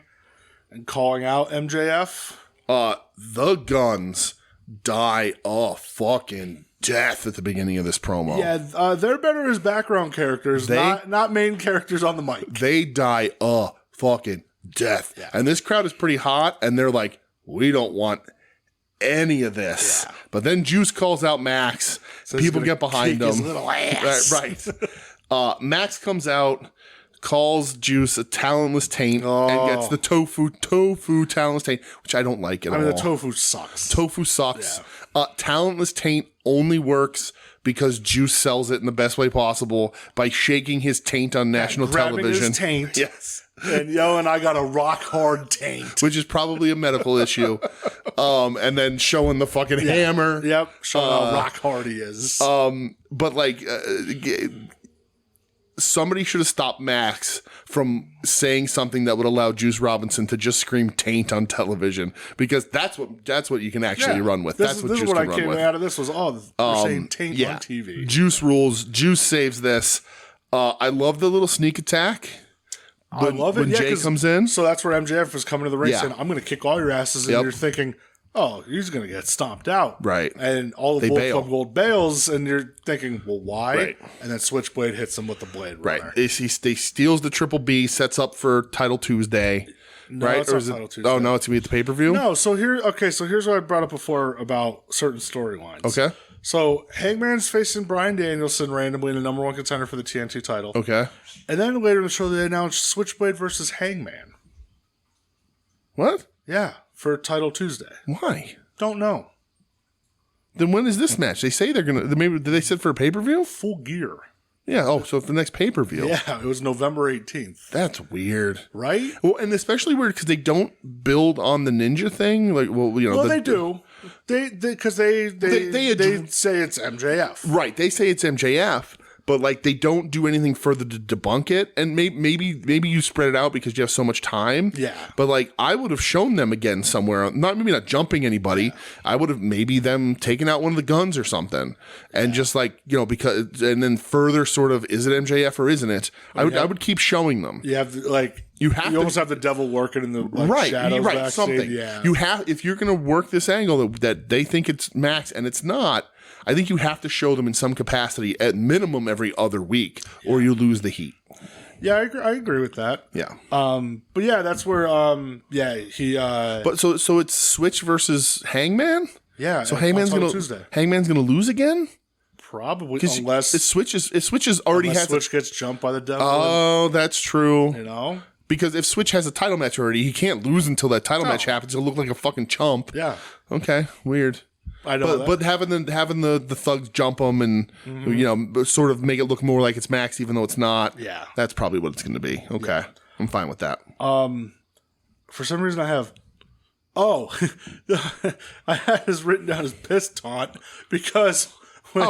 and calling out MJF. The Guns die a fucking death at the beginning of this promo. Yeah, they're better as background characters, not main characters on the mic. They die a fucking death. Yeah. And this crowd is pretty hot, and they're like, we don't want any of this. Yeah. But then Juice calls out Max. So people get behind him. His little ass. Right. Max comes out, calls Juice a talentless taint, and gets the tofu talentless taint, which I don't like at all. The tofu sucks. Tofu sucks. Yeah. Talentless taint only works because Juice sells it in the best way possible by shaking his taint on national television. His taint. Yes. And I got a rock hard taint. Which is probably a medical issue. And then showing the fucking hammer. Yep. Showing how rock hard he is. But like, somebody should have stopped Max from saying something that would allow Juice Robinson to just scream taint on television, because that's what you can actually run with. That's what Juice can run with. This is what I came out of this was, they're saying taint on TV. Juice rules. Juice saves this. I love the little sneak attack. I love it when Jay comes in. So that's where MJF was coming to the ring saying, I'm going to kick all your asses. And you're thinking, oh, he's going to get stomped out. Right. And all the Bullet Club Gold bails, and you're thinking, well, why? Right. And then Switchblade hits him with the Blade Runner. Right. He steals the Triple B, sets up for Title Tuesday. No, right? It's not Title Tuesday. Oh, no, it's going to be at the pay-per-view? No, so here's what I brought up before about certain storylines. Okay. So Hangman's facing Bryan Danielson randomly in the #1 contender for the TNT title. Okay. And then later in the show, they announced Switchblade versus Hangman. What? Yeah, for Title Tuesday. Why? Don't know. Then when is this match? They say they're going to... Maybe did they set for a pay-per-view? Full Gear. Yeah. Oh, so for the next pay-per-view. Yeah, it was November 18th. That's weird. Right? Well, and especially weird because they don't build on the ninja thing. Like, they do. Because they say it's MJF. Right. They say it's MJF, but like they don't do anything further to debunk it. And maybe you spread it out because you have so much time. Yeah. But like I would have shown them again somewhere. Not jumping anybody. Yeah. I would have maybe them taking out one of the guns or something, and just like because and then further sort of, is it MJF or isn't it? I would keep showing them. You have you almost have the devil working in the shadows. Right. Something. Yeah. You have, if you're going to work this angle that they think it's Max and it's not. I think you have to show them in some capacity, at minimum every other week, or you lose the heat. Yeah, I agree with that. Yeah. But yeah, that's where he. But so it's Switch versus Hangman. Yeah. So Hangman's gonna lose again. Probably, unless Switch is already has Switch gets jumped by the devil. Oh, that's true. You know. Because if Switch has a title match already, he can't lose until that title match happens. He'll look like a fucking chump. Yeah. Okay. Weird. I know. But having the thugs jump him and sort of make it look more like it's Max, even though it's not. Yeah. That's probably what it's going to be. Okay. Yeah. I'm fine with that. For some reason, I have. Oh, I had this written down as piss taunt because.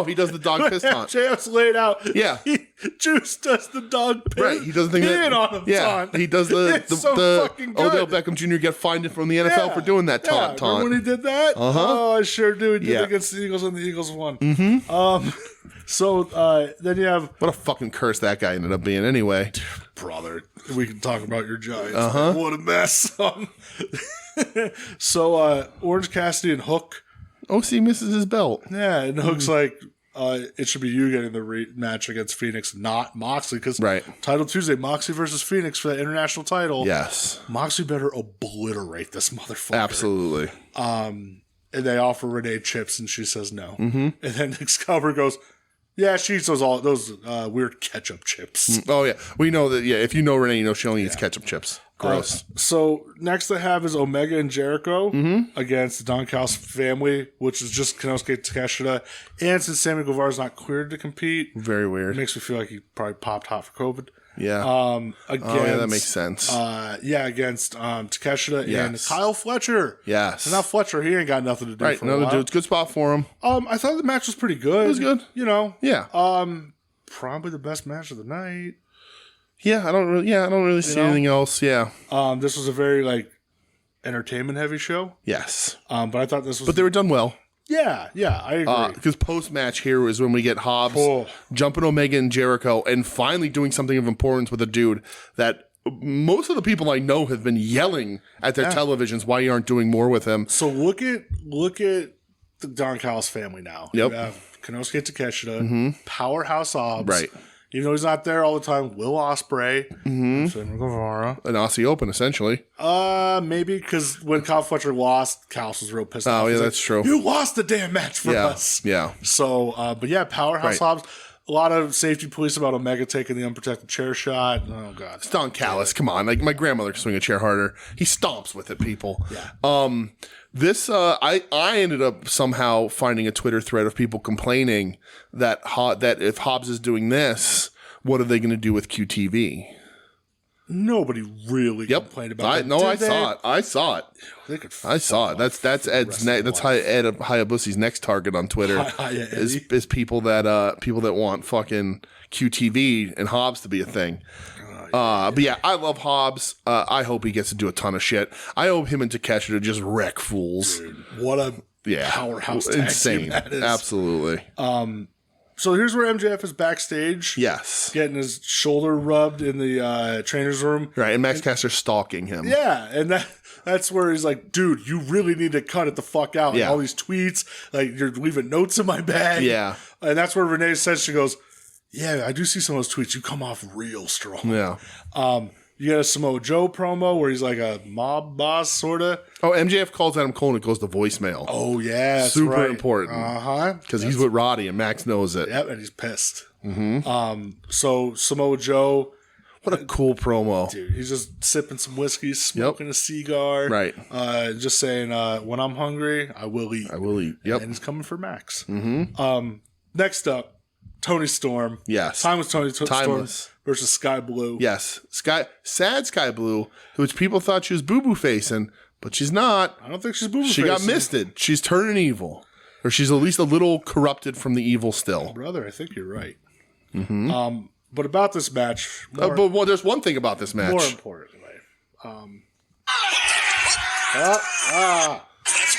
He does the dog piss taunt. MJF's laid out. Yeah. Juice does the dog piss. Right. He does the thing that. On him taunt. He does the fucking good. Odell Beckham Jr. get fined from the NFL for doing that taunt. Remember when he did that? Oh, I sure do. He did it against the Eagles and the Eagles won. Mm-hmm. So then you have. What a fucking curse that guy ended up being anyway. Brother, we can talk about your Giants. What a mess. So Orange Cassidy and Hook. OC misses his belt. Yeah, and Hook's like, it should be you getting the match against Phoenix, not Moxley. Because Title Tuesday, Moxley versus Phoenix for that international title. Yes. Moxley better obliterate this motherfucker. Absolutely. And they offer Renee chips, and she says no. Mm-hmm. And then Excalibur goes, yeah, she eats those weird ketchup chips. Oh, yeah. We know that, if you know Renee, you know she only eats ketchup chips. Gross. So next they have is Omega and Jericho against the Don Callis family, which is just Konosuke Takeshita. And since Sammy Guevara's not cleared to compete. Very weird. It makes me feel like he probably popped hot for COVID. Yeah. That makes sense. Against Takeshita and Kyle Fletcher. Yes. So now Fletcher, he ain't got nothing to do for a while. It's a good spot for him. I thought the match was pretty good. It was good. Yeah. Probably the best match of the night. Yeah, I don't really see anything else. Yeah. This was a very entertainment heavy show. Yes. But I thought this was. But they were done well. Yeah, I agree. Because post-match here is when we get Hobbs jumping Omega and Jericho and finally doing something of importance with a dude that most of the people I know have been yelling at their televisions why you aren't doing more with him. So look at the Don Callis family now. Yep. You have Konosuke Takeshita, Powerhouse Hobbs. Right. Even though he's not there all the time, Will Ospreay, Sammy Guevara. An Aussie Open, essentially. Maybe because when Kyle Fletcher lost, Callis was real pissed off. Oh, yeah, that's true. You lost the damn match for us. Yeah. So, but yeah, Powerhouse Hobbs. A lot of safety police about Omega taking the unprotected chair shot. Oh, God. It's Don Callis. Come on. Like, my grandmother can swing a chair harder. He stomps with it, people. Yeah. This, I ended up somehow finding a Twitter thread of people complaining that if Hobbs is doing this, what are they going to do with QTV? Nobody really complained about it. I saw it. I saw it. That's Ed's that's Ed Hayabussy's next target on Twitter is people that want fucking QTV and Hobbs to be a thing. But yeah, I love Hobbs. I hope he gets to do a ton of shit. I hope him and Takeshita just wreck fools. Dude, what a powerhouse tag team that is. Absolutely. So here's where MJF is backstage. Yes. Getting his shoulder rubbed in the trainer's room. Right, and Max Caster's stalking him. Yeah, and that's where he's like, dude, you really need to cut it the fuck out. Yeah. All these tweets, you're leaving notes in my bag. Yeah. And that's where Renee says, she goes, yeah, I do see some of those tweets. You come off real strong. Yeah. You got a Samoa Joe promo where he's like a mob boss, sort of. Oh, MJF calls Adam Cole and it goes to voicemail. Oh, yeah. That's super right. important. Because he's with Roddy and Max knows it. Yep, and he's pissed. Mm-hmm. So Samoa Joe. What a cool promo. Dude, he's just sipping some whiskey, smoking a cigar. Right. Just saying, when I'm hungry, I will eat. Yep. And he's coming for Max. Mm-hmm. Next up, Tony Storm. Yes. Timeless Tony Storm versus Sky Blue. Yes. Sad Sky Blue, which people thought she was boo-boo facing, but she's not. I don't think she's boo-boo facing. She got misted. She's turning evil. Or she's at least a little corrupted from the evil still. Brother, I think you're right. Mm-hmm. But about this match... there's one thing about this match. More importantly. That's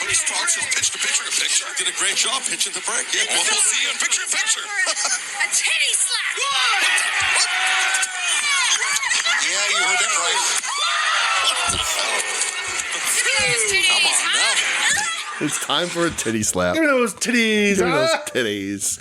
when he starts his picture-to-picture. Did a great job pitching the break. Yeah, we'll see you in picture-to-picture. A titty slap. Yeah, you heard that right. Come on now. It's time for a titty slap. Give me those titties. Give me those titties.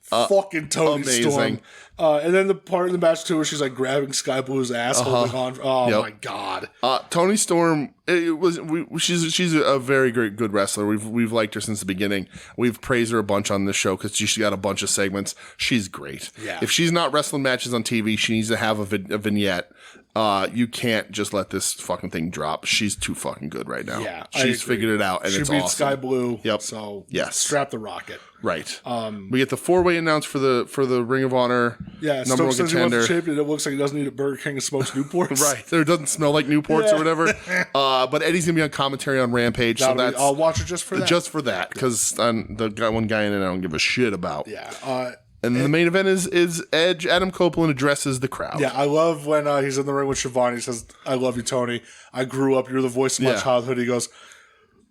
Fucking Tony amazing. Storm. And then the part in the match too where she's like grabbing Sky Blue's ass, holding on. Oh my god. Tony Storm. She's a very good wrestler. We've liked her since the beginning. We've praised her a bunch on this show because she's got a bunch of segments. She's great. Yeah. If she's not wrestling matches on TV, she needs to have a vignette. You can't just let this fucking thing drop. She's too fucking good right now. Yeah, she's figured it out, and she it's beat awesome. Sky Blue. Yep. So yes, strap the rocket. Right. We get the 4-way announced for the Ring of Honor. Yeah. Number one says contender. He wants the champion. It looks like he doesn't eat a Burger King and smokes Newports. Right. It doesn't smell like Newports or whatever. But Eddie's gonna be on commentary on Rampage, so that's I'll watch it just for that. Just for that, because the one guy in it I don't give a shit about. Yeah. And the main event is Edge. Adam Copeland addresses the crowd. Yeah, I love when he's in the ring with Siobhan. He says, "I love you, Tony. I grew up. You're the voice of my childhood." He goes,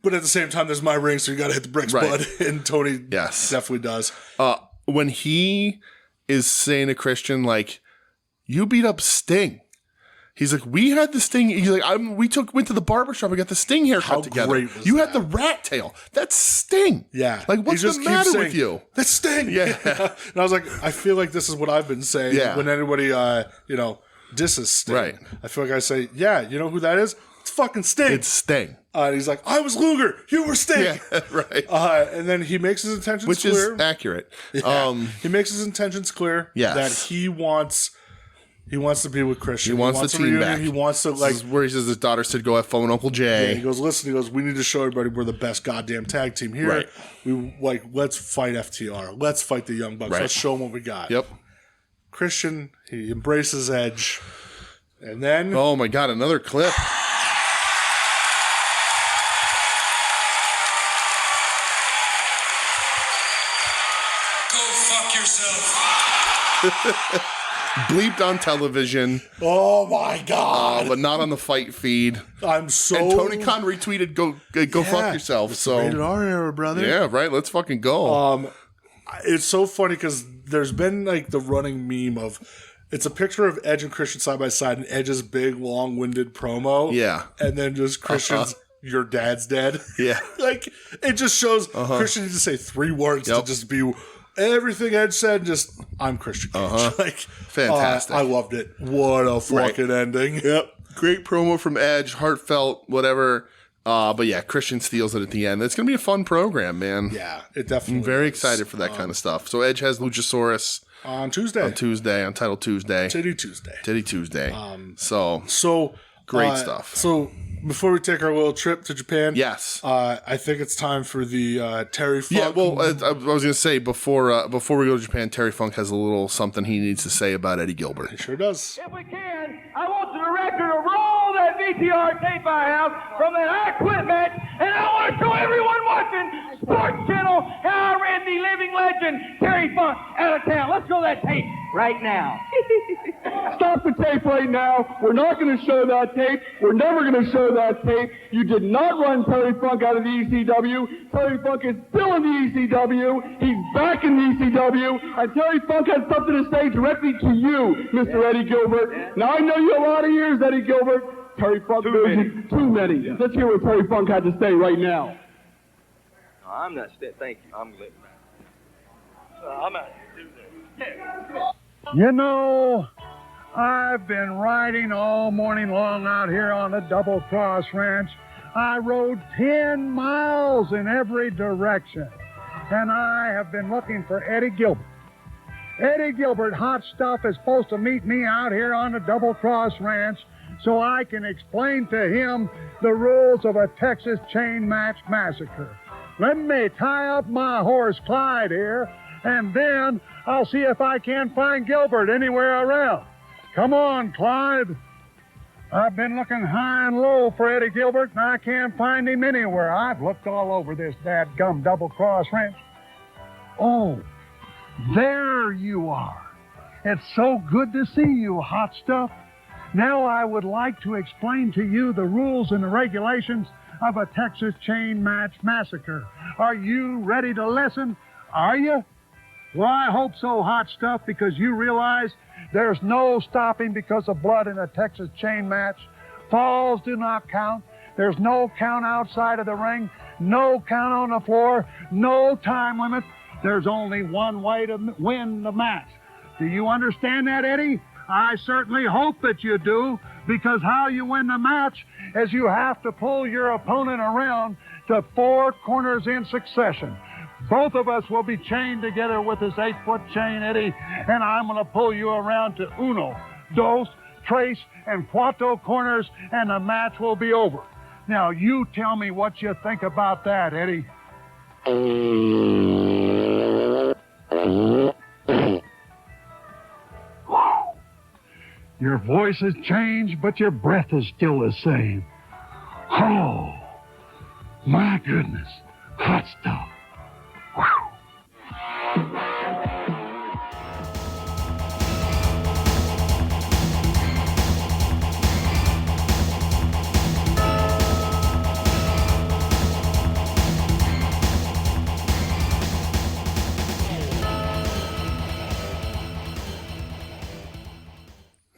"But at the same time, there's my ring, so you got to hit the bricks, bud." And Tony definitely does. When he is saying to Christian, like, "You beat up Sting." He's like, we had the Sting. He's like, went to the barbershop. We got the Sting haircut together. Great was you that? had the rat tail. That's Sting. Yeah. Like, what's the matter with you? That's Sting. Yeah. And I was like, I feel like this is what I've been saying when anybody, disses Sting. Right. I feel like I say, yeah, you know who that is? It's fucking Sting. It's Sting. And he's like, I was Luger. You were Sting. Yeah, right. And then he makes his intentions Which clear. is accurate. Yeah. He makes his intentions clear that he wants to be with Christian. He wants the team back. He wants to, this is where he says his daughter said, go have fun with Uncle Jay. Yeah, he goes, listen, we need to show everybody we're the best goddamn tag team here. Right. Let's fight FTR. Let's fight the Young Bucks. Right. Let's show them what we got. Yep. Christian, he embraces Edge. And then... Oh, my God, another clip. Go fuck yourself. Bleeped on television. Oh my God. But not on the fight feed. I'm so... And Tony Khan retweeted, go fuck yourself. So rated R era, brother. Yeah, right. Let's fucking go. It's so funny because there's been like the running meme of... It's a picture of Edge and Christian side by side and Edge's big, long-winded promo. Yeah. And then just Christian's, your dad's dead. Yeah. Like, it just shows Christian needs to say 3 words to just be... Everything Edge said, just, I'm Christian Cage. Like, fantastic. I loved it. What a fucking ending. Yep. Great promo from Edge, heartfelt, whatever. But yeah, Christian steals it at the end. It's going to be a fun program, man. Yeah, it definitely I'm very is. excited for that kind of stuff. So Edge has Luchasaurus on Tuesday. On Title Tuesday. Titty Tuesday. Titty Tuesday. So great stuff. So before we take our little trip to Japan, yes, I think it's time for the Terry Funk. Yeah, well, I was going to say before we go to Japan, Terry Funk has a little something he needs to say about Eddie Gilbert. He sure does. If we can, I want the director to roll that VCR tape I have from that I Quit match, and I want to show everyone watching Sports Channel how I ran the living legend Terry Funk out of town. Let's show that tape right now. Stop the tape right now. We're not going to show that tape. We're never going to show that tape. You did not run Terry Funk out of the ECW. Terry Funk is still in the ECW. He's back in the ECW. And Terry Funk has something to say directly to you, Mr. Eddie Gilbert. Now, I know you a lot of years, Eddie Gilbert. Terry Funk too many. Yeah. Let's hear what Terry Funk had to say right now. No, I'm not thank you. I'm lit. I'm out here to do this. You know, I've been riding all morning long out here on the Double Cross Ranch. I rode 10 miles in every direction, and I have been looking for Eddie Gilbert. Eddie Gilbert, Hot Stuff, is supposed to meet me out here on the Double Cross Ranch so I can explain to him the rules of a Texas chain match massacre. Let me tie up my horse Clyde here, and then I'll see if I can't find Gilbert anywhere around. Come on, Clyde. I've been looking high and low for Eddie Gilbert, and I can't find him anywhere. I've looked all over this dadgum Double Cross Ranch. Oh, there you are. It's so good to see you, Hot Stuff. Now I would like to explain to you the rules and the regulations of a Texas chain match massacre. Are you ready to listen? Are you? Well, I hope so, Hot Stuff, because you realize there's no stopping because of blood in a Texas chain match. Falls do not count. There's no count outside of the ring. no count on the floor, no time limit. There's only one way to win the match. Do you understand that, Eddie? I certainly hope that you do, because how you win the match is you have to pull your opponent around to 4 corners in succession. Both of us will be chained together with this 8-foot chain, Eddie, and I'm going to pull you around to uno, dos, tres, and cuatro corners, and the match will be over. Now, you tell me what you think about that, Eddie. Your voice has changed, but your breath is still the same. Oh, my goodness. Hot stuff.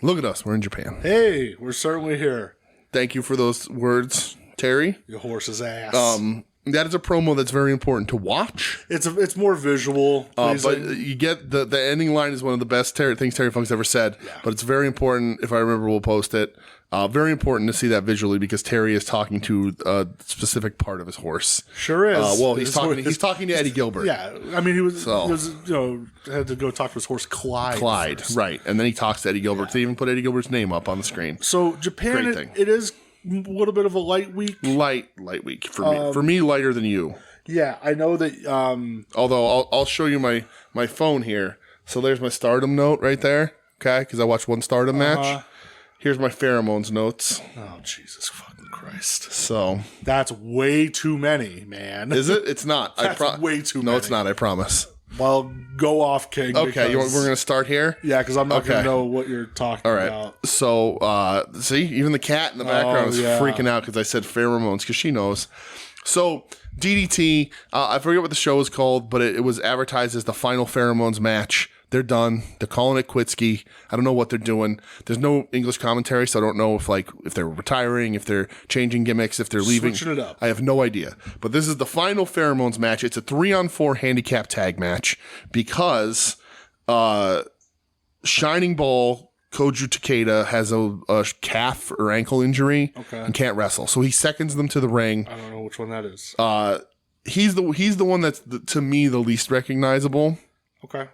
Look at us. We're in Japan. Hey, we're certainly here. Thank you for those words, Terry. Your horse's ass. That is a promo that's very important to watch. It's more visual, but you get the ending line is one of the best things Terry Funk's ever said. Yeah. But it's very important. If I remember, we'll post it. Very important to see that visually, because Terry is talking to a specific part of his horse. Sure is. Well, he's talking to Eddie Gilbert. Yeah, I mean, he was had to go talk to his horse Clyde. First. Right, and then he talks to Eddie Gilbert. Yeah. They even put Eddie Gilbert's name up on the screen. So Japan, it is a little bit of a light week. Light week for me. For me, lighter than you. Yeah, I know that. Although I'll show you my phone here. So there's my Stardom note right there. Okay, because I watched one Stardom match. Here's my Pheromones notes. Oh, Jesus fucking Christ. So. That's way too many, man. Is it? It's not. That's way too many. No, it's not. I promise. Well, go off, King. Okay, we're going to start here? Yeah, because I'm not going to know what you're talking about. So, see, even the cat in the background is freaking out because I said Pheromones, because she knows. So, DDT, I forget what the show was called, but it was advertised as the final Pheromones match. They're done. They're calling it quitski. I don't know what they're doing. There's no English commentary, so I don't know if they're retiring, if they're changing gimmicks, if they're leaving. Switching it up. I have no idea. But this is the final Pheromones match. It's a 3-on-4 handicap tag match because Shining Ball Koju Takeda has a calf or ankle injury and can't wrestle. So he seconds them to the ring. I don't know which one that is. He's the one that's to me the least recognizable. Okay.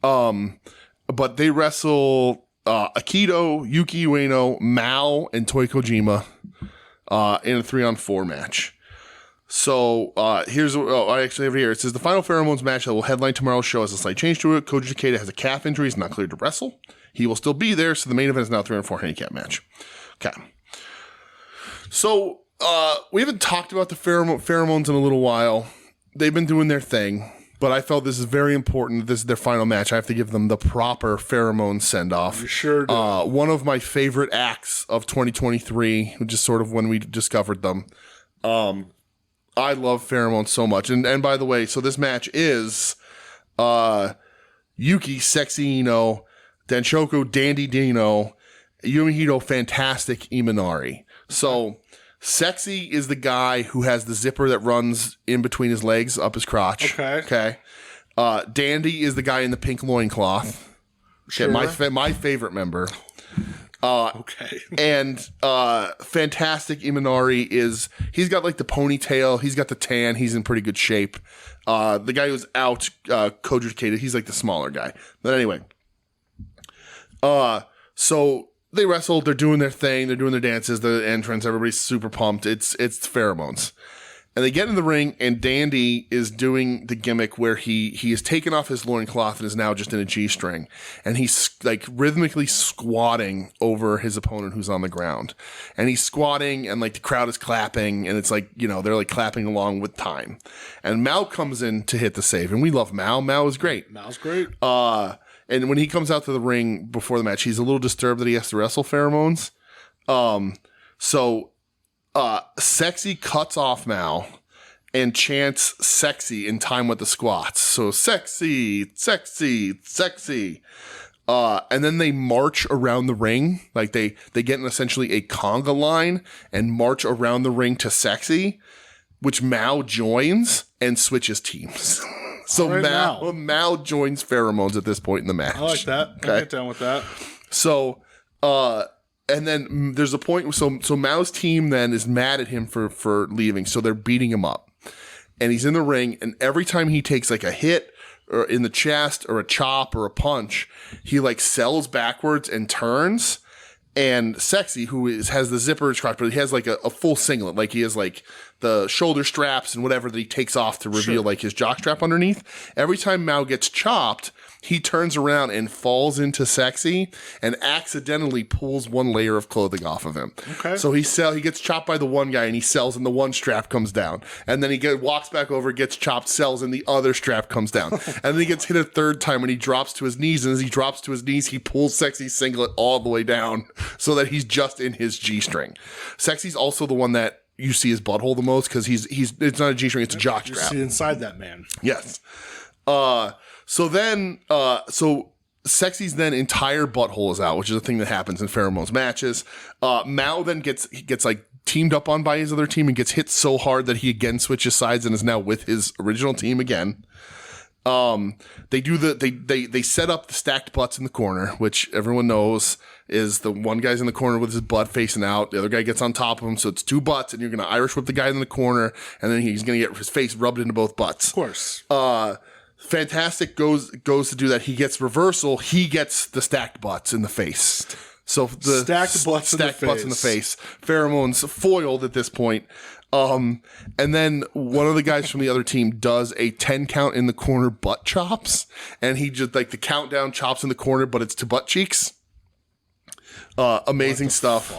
But they wrestle Akito, Yuki Ueno, Mao, and Toi Kojima in a 3-on-4 match. So here's I actually have it here. It says the final Pheromones match that will headline tomorrow's show has a slight change to it. Koji Takeda has a calf injury; he's not cleared to wrestle. He will still be there, so the main event is now a 3-on-4 handicap match. Okay. So we haven't talked about the Pheromones in a little while. They've been doing their thing. But I felt this is very important. This is their final match. I have to give them the proper Pheromones send-off. You sure do. One of my favorite acts of 2023, which is sort of when we discovered them. I love Pheromones so much. And by the way, so this match is Yuki, Sexy Ino, Danshoku, Dandy Dino, Yumihito, Fantastic Imanari. So Sexy is the guy who has the zipper that runs in between his legs up his crotch. Okay. Dandy is the guy in the pink loincloth. Sure. Okay, my favorite member. Okay. And Fantastic Imanari he's got like the ponytail, he's got the tan, he's in pretty good shape. The guy who's out, Koju Takeda, he's like the smaller guy. But anyway. So they wrestled, they're doing their thing, they're doing their dances, the entrance, everybody's super pumped. It's Pheromones. And they get in the ring, and Dandy is doing the gimmick where he has taken off his loincloth and is now just in a G-string. And he's like rhythmically squatting over his opponent who's on the ground. And he's squatting, and like the crowd is clapping, and it's like, they're like clapping along with time. And Mao comes in to hit the save, and we love Mao. Mao is great. Mao's great. And when he comes out to the ring before the match, he's a little disturbed that he has to wrestle Pheromones. Sexy cuts off Mao and chants sexy in time with the squats. So sexy, sexy, sexy. And then they march around the ring. Like they get in essentially a conga line and march around the ring to sexy. which Mao joins and switches teams. So Right, Mao joins Pheromones at this point in the match. I like that. Okay. I get down with that. So, and then there's a point. So Mao's team then is mad at him for leaving. So they're beating him up, and he's in the ring. And every time he takes like a hit or in the chest or a chop or a punch, he like sells backwards and turns. And Sexy, who has the zipper crotch, but he has like a full singlet, like he has like the shoulder straps and whatever that he takes off to reveal like his jock strap underneath. Every time Mao gets chopped, he turns around and falls into Sexy and accidentally pulls one layer of clothing off of him. Okay. So he gets chopped by the one guy and he sells and the one strap comes down. And then he walks back over, gets chopped, sells, and the other strap comes down. And then he gets hit a third time and he drops to his knees. And as he drops to his knees, he pulls Sexy's singlet all the way down so that he's just in his G-string. Sexy's also the one that you see his butthole the most because it's not a G-string, it's a jock You strap. see inside that man. Yes. So Sexy's then entire butthole is out, which is a thing that happens in Pheromones matches. Mao then gets like teamed up on by his other team and gets hit so hard that he again switches sides and is now with his original team again. They set up the stacked butts in the corner, which everyone knows is the one guy's in the corner with his butt facing out. The other guy gets on top of him. So it's two butts and you're going to Irish whip the guy in the corner and then he's going to get his face rubbed into both butts. Of course. Fantastic goes to do that. He gets reversal. He gets the stacked butts in the face. So the stacked butts in the face. Pheromones foiled at this point. And then one of the guys from the other team does a 10 count in the corner butt chops. And he just like the countdown chops in the corner, but it's to butt cheeks. Amazing stuff.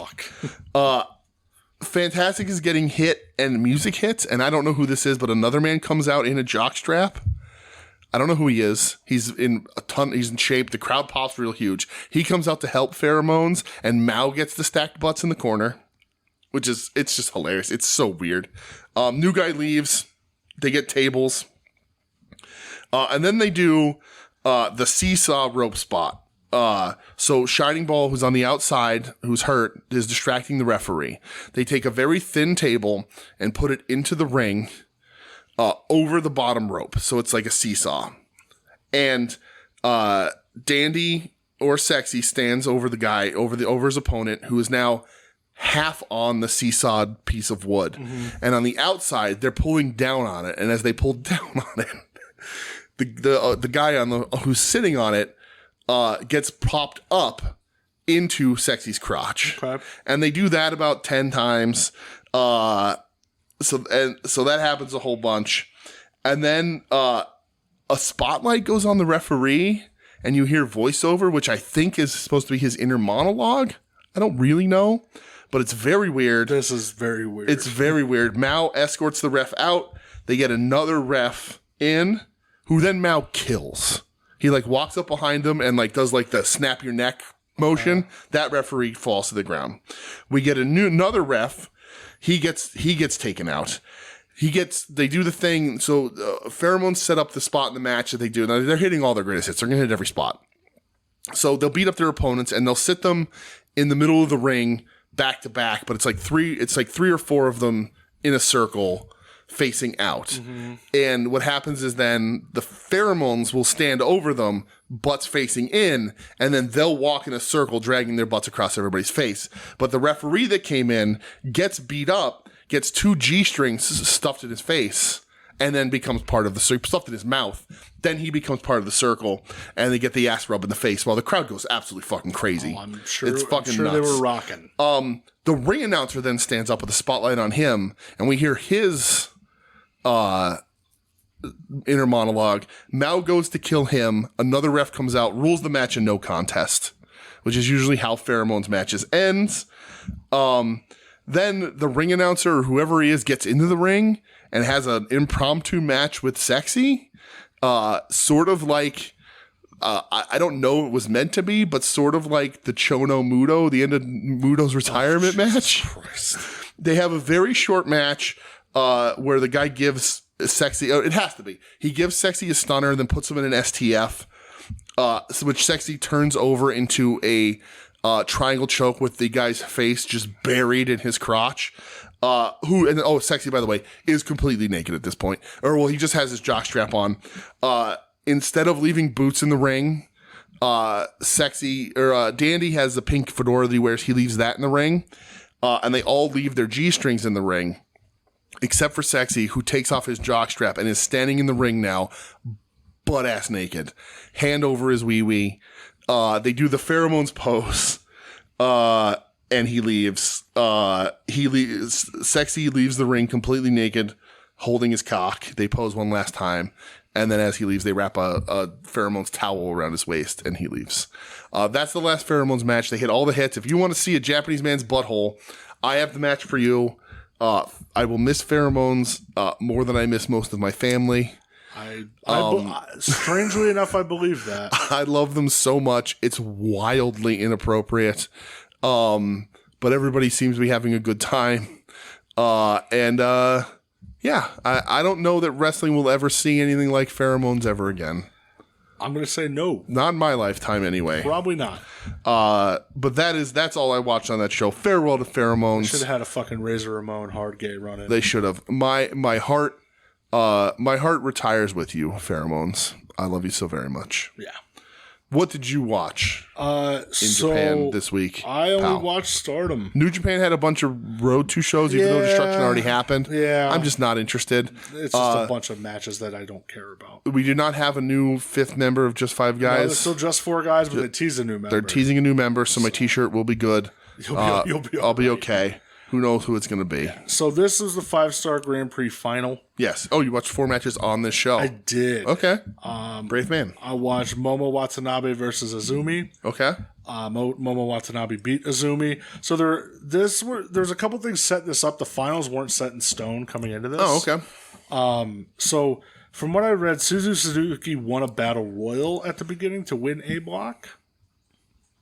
Fantastic is getting hit and music hits. And I don't know who this is, but another man comes out in a jock strap. I don't know who he is. He's in shape. The crowd pops real huge. He comes out to help Pheromones and Mao gets the stacked butts in the corner. It's just hilarious. It's so weird. New guy leaves. They get tables. And then they do the seesaw rope spot. So Shining Ball, who's on the outside, who's hurt, is distracting the referee. They take a very thin table and put it into the ring over the bottom rope. So it's like a seesaw. And Dandy or Sexy stands over the guy, over his opponent, who is now half on the seesawed piece of wood. Mm-hmm. And on the outside, they're pulling down on it. And as they pull down on it, the guy who's sitting on it gets propped up into Sexy's crotch. Okay. And they do that about 10 times. So that happens a whole bunch. And then a spotlight goes on the referee and you hear voiceover, which I think is supposed to be his inner monologue. I don't really know, but it's very weird. This is very weird. It's very weird. Mao escorts the ref out. They get another ref in, who then Mao kills. He like walks up behind him and like does like the snap your neck motion. That referee falls to the ground. We get another ref. He gets taken out. They do the thing. So Pheromones set up the spot in the match that they do. Now they're hitting all their greatest hits. They're going to hit every spot. So they'll beat up their opponents and they'll sit them in the middle of the ring back to back. But it's like three or four of them in a circle facing out. Mm-hmm. And what happens is then the Pheromones will stand over them, butts facing in, and then they'll walk in a circle dragging their butts across everybody's face. But the referee that came in gets beat up, gets 2 G-strings stuffed in his face, and then becomes part of the circle, stuffed in his mouth. Then he becomes part of the circle, and they get the ass rub in the face while the crowd goes absolutely fucking crazy. Oh, I'm sure nuts. They were rocking. The ring announcer then stands up with a spotlight on him, and we hear his inner monologue. Mao goes to kill him. Another ref comes out, rules the match in no contest, which is usually how Pheromones matches ends. Then the ring announcer or whoever he is gets into the ring and has an impromptu match with Sexy. Sort of like, I don't know it was meant to be, but sort of like the Chono Muto, the end of Muto's retirement match. Christ. They have a very short match where the guy gives Sexy, it has to be. He gives Sexy a stunner and then puts him in an STF, which Sexy turns over into a triangle choke with the guy's face just buried in his crotch. Sexy, by the way, is completely naked at this point. He just has his jockstrap on. Instead of leaving boots in the ring, Dandy has the pink fedora that he wears. He leaves that in the ring. And they all leave their G-strings in the ring, except for Sexy, who takes off his jockstrap and is standing in the ring now, butt-ass naked. Hand over his wee-wee. They do the Pheromones pose. And he leaves. Sexy leaves the ring completely naked, holding his cock. They pose one last time. And then as he leaves, they wrap a Pheromones towel around his waist, and he leaves. That's the last Pheromones match. They hit all the hits. If you want to see a Japanese man's butthole, I have the match for you. I will miss Pheromones more than I miss most of my family. Strangely enough, I believe that. I love them so much. It's wildly inappropriate. But everybody seems to be having a good time. Yeah, I don't know that wrestling will ever see anything like Pheromones ever again. I'm going to say no. Not in my lifetime, anyway. Probably not. But that's all I watched on that show. Farewell to Pheromones. Should have had a fucking Razor Ramon hard gay run in. They should have. My heart retires with you, Pheromones. I love you so very much. Yeah. What did you watch in Japan this week? I only watched Stardom. New Japan had a bunch of Road to shows, even though Destruction already happened. Yeah. I'm just not interested. It's just a bunch of matches that I don't care about. We do not have a new 5th member of Just 5 Guys. No, there's still just 4 guys, but they tease a new member. They're teasing a new member, so my t-shirt will be good. I'll be okay. Who knows who it's going to be. Yeah. So this is the 5-star Grand Prix final. Yes. Oh, you watched 4 matches on this show. I did. Okay. Brave man. I watched Momo Watanabe versus Azumi. Okay. Momo Watanabe beat Azumi. So there's a couple things setting this up. The finals weren't set in stone coming into this. Oh, okay. So from what I read, Suzu Suzuki won a battle royal at the beginning to win A block.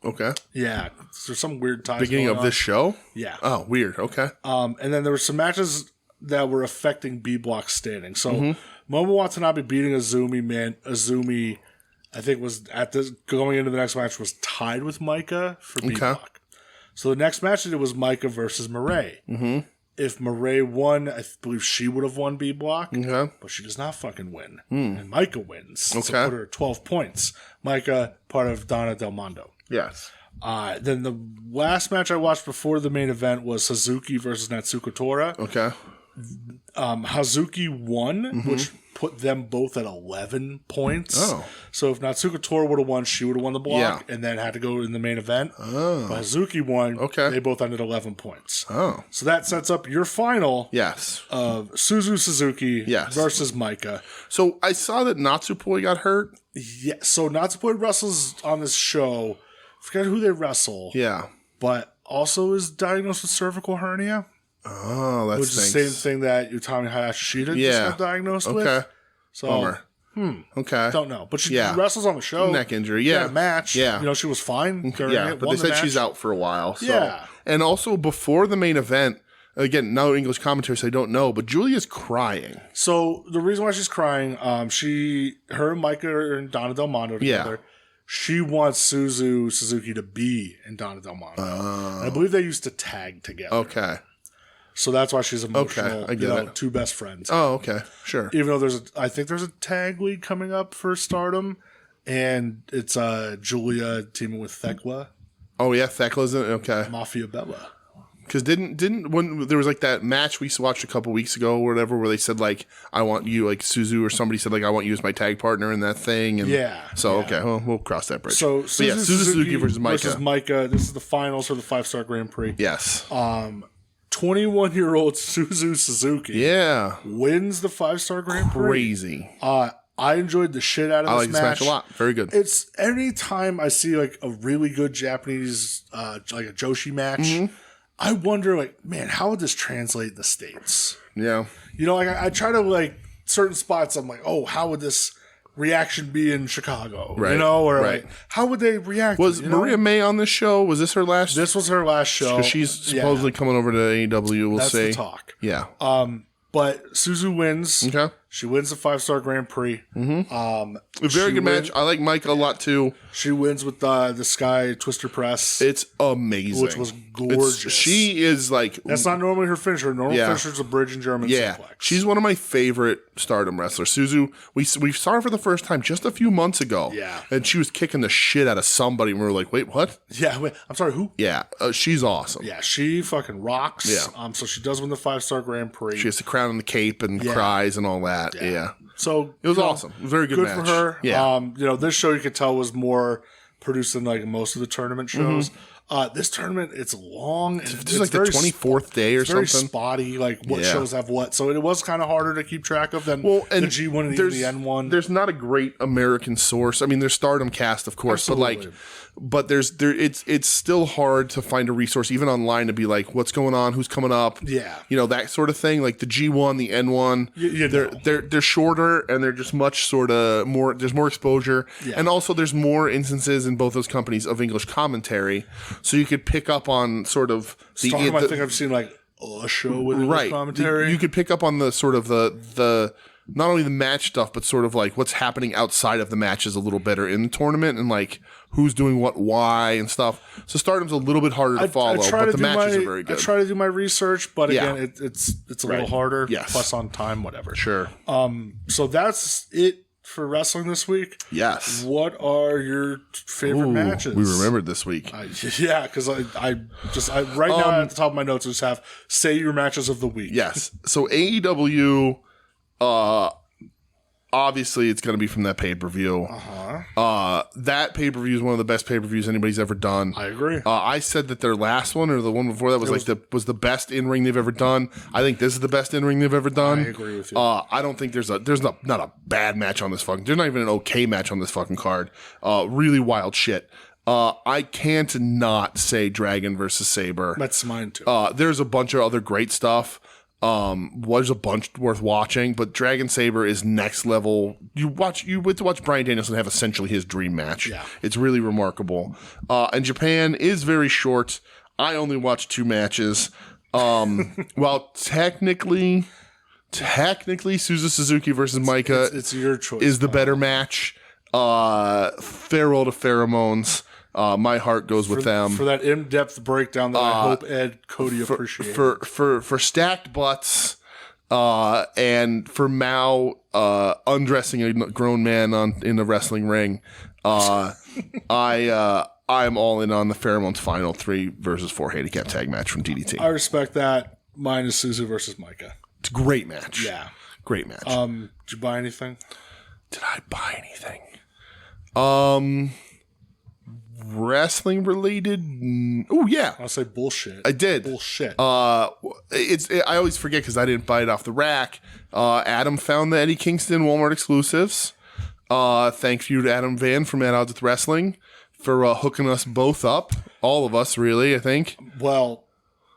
Okay. Yeah. There's some weird ties beginning of this show? Yeah. Oh, weird. Okay. And then there were some matches that were affecting B block standing. So Momo Watanabe beating Azumi, I think was going into the next match was tied with Micah for B block. So the next match it was Micah versus Murray. Mm-hmm. If Murray won, I believe she would have won B block, but she does not fucking win. And Micah wins. Okay. So put her at 12 points. Micah, part of Donna Del Mondo. Yes. Then the last match I watched before the main event was Hazuki versus Natsuko Tora. Okay. Hazuki won, which put them both at 11 points. Oh. So if Natsuko Tora would have won, she would have won the block and then had to go in the main event. Oh. But Hazuki won. Okay. They both ended 11 points. Oh. So that sets up your final of Suzu Suzuki versus Micah. So I saw that Natsupoi got hurt. Yeah. So Natsupoi wrestles on this show. I forget who they wrestle. Yeah. But also is diagnosed with cervical hernia. Oh, that's which is the same thing that Utami Hayashishita just got diagnosed with. Okay. So, bummer. Okay. Don't know. But she wrestles on the show. Neck injury, She had a match. Yeah. You know, she was fine. Yeah, but they said she's out for a while. So. Yeah. And also, before the main event, again, no English commentary, so I don't know, but Julia's crying. So, the reason why she's crying, her and Micah and Donna Del Mondo together. Yeah. She wants Suzu Suzuki to be in Donna Del Mondo. And I believe they used to tag together. Okay. So that's why she's emotional. Okay, I get it. 2 best friends. Oh, okay. Sure. Even though I think there's a tag league coming up for Stardom, and it's Julia teaming with Thekla. Oh, yeah. Thekla's in it? Okay. Mafia Bella. Because didn't when there was like that match we watched a couple weeks ago or whatever where they said like I want you, like Suzu or somebody said like I want you as my tag partner in that thing, and okay, well, we'll cross that bridge. So Suzu Suzuki versus Micah. This is the finals for the 5-star Grand Prix. Yes. 21-year-old Suzu Suzuki wins the 5-star Grand Prix. Crazy. I enjoyed the shit out of this match. I like this match a lot. Very good. It's anytime I see like a really good Japanese like a Joshi match, I wonder like, man, how would this translate in the States? Yeah. You know, like I try to like certain spots, I'm like, oh, how would this reaction be in Chicago? Right. You know, or like, how would they react? Was Maria May on this show? Was this her last? This was her last show. Because she's supposedly coming over to AEW. We'll see. That's the talk. Yeah. But Suzu wins. Okay. She wins the 5-star Grand Prix. Very good match. I like Micah a lot too. She wins with the Sky Twister Press. It's amazing. Which was gorgeous. She is like... That's not normally her finisher. Her normal finisher is a bridge and German suplex. She's one of my favorite Stardom wrestlers. Suzu, we saw her for the first time just a few months ago. Yeah. And she was kicking the shit out of somebody and we were like, wait, what? Yeah, wait, I'm sorry, who? Yeah, she's awesome. Yeah, she fucking rocks. Yeah. So she does win the 5-star Grand Prix. She has the crown and the cape and cries and all that. Yeah. So it was awesome. It was a very good match. Good for her. Yeah. This show you could tell was more produced than like most of the tournament shows. This tournament, it's long. It's like the 24th day or something. Very spotty, like what shows have what. So it was kind of harder to keep track of than the G1 and the N1. There's not a great American source. I mean, there's Stardom Cast, of course, but it's still hard to find a resource even online to be like, what's going on, who's coming up, that sort of thing. Like the G1, the N1, they're shorter and they're just much sort of more. There's more exposure, and also there's more instances in both those companies of English commentary, so you could pick up on sort of Stardom. I think I've seen like a show with English commentary. You could pick up on the sort of the not only the match stuff, but sort of like what's happening outside of the matches a little better in the tournament and like who's doing what, why, and stuff. So Stardom's a little bit harder to follow, but the matches are very good. I try to do my research, but again, it's a little harder. Yes. Plus on time, whatever. Sure. So that's it for wrestling this week. Yes. What are your favorite matches? We remembered this week. Because I right now at the top of my notes I just have say your matches of the week. Yes. So AEW. Obviously, it's going to be from that pay-per-view. That pay-per-view is one of the best pay-per-views anybody's ever done. I agree. I said that their last one or the one before that was the best in-ring they've ever done. I think this is the best in-ring they've ever done. I agree with you. I don't think there's not a bad match on this fucking. There's not even an okay match on this fucking card. Really wild shit. I can't not say Dragon versus Saber. That's mine too. There's a bunch of other great stuff. Was a bunch worth watching, but Dragon Saber is next level. You went to watch Bryan Danielson have essentially his dream match. Yeah. It's really remarkable. And Japan is very short. I only watched 2 matches. Well, technically Suzu Suzuki versus Micah it's your choice. Is the better match. Farewell to Pheromones. My heart goes with them for that in-depth breakdown that I hope Ed Cody appreciates. For stacked butts, and for Mao undressing a grown man in the wrestling ring. I'm all in on the Pheromones final 3 versus 4 handicap tag match from DDT. I respect that. Mine is Suzu versus Micah. It's a great match. Yeah, great match. Did you buy anything? Did I buy anything? Wrestling related? Oh yeah, I'll say bullshit. I did bullshit. I always forget because I didn't buy it off the rack. Adam found the Eddie Kingston Walmart exclusives. Thank you to Adam Van from At Odds with Wrestling for hooking us both up. All of us, really. I think. Well,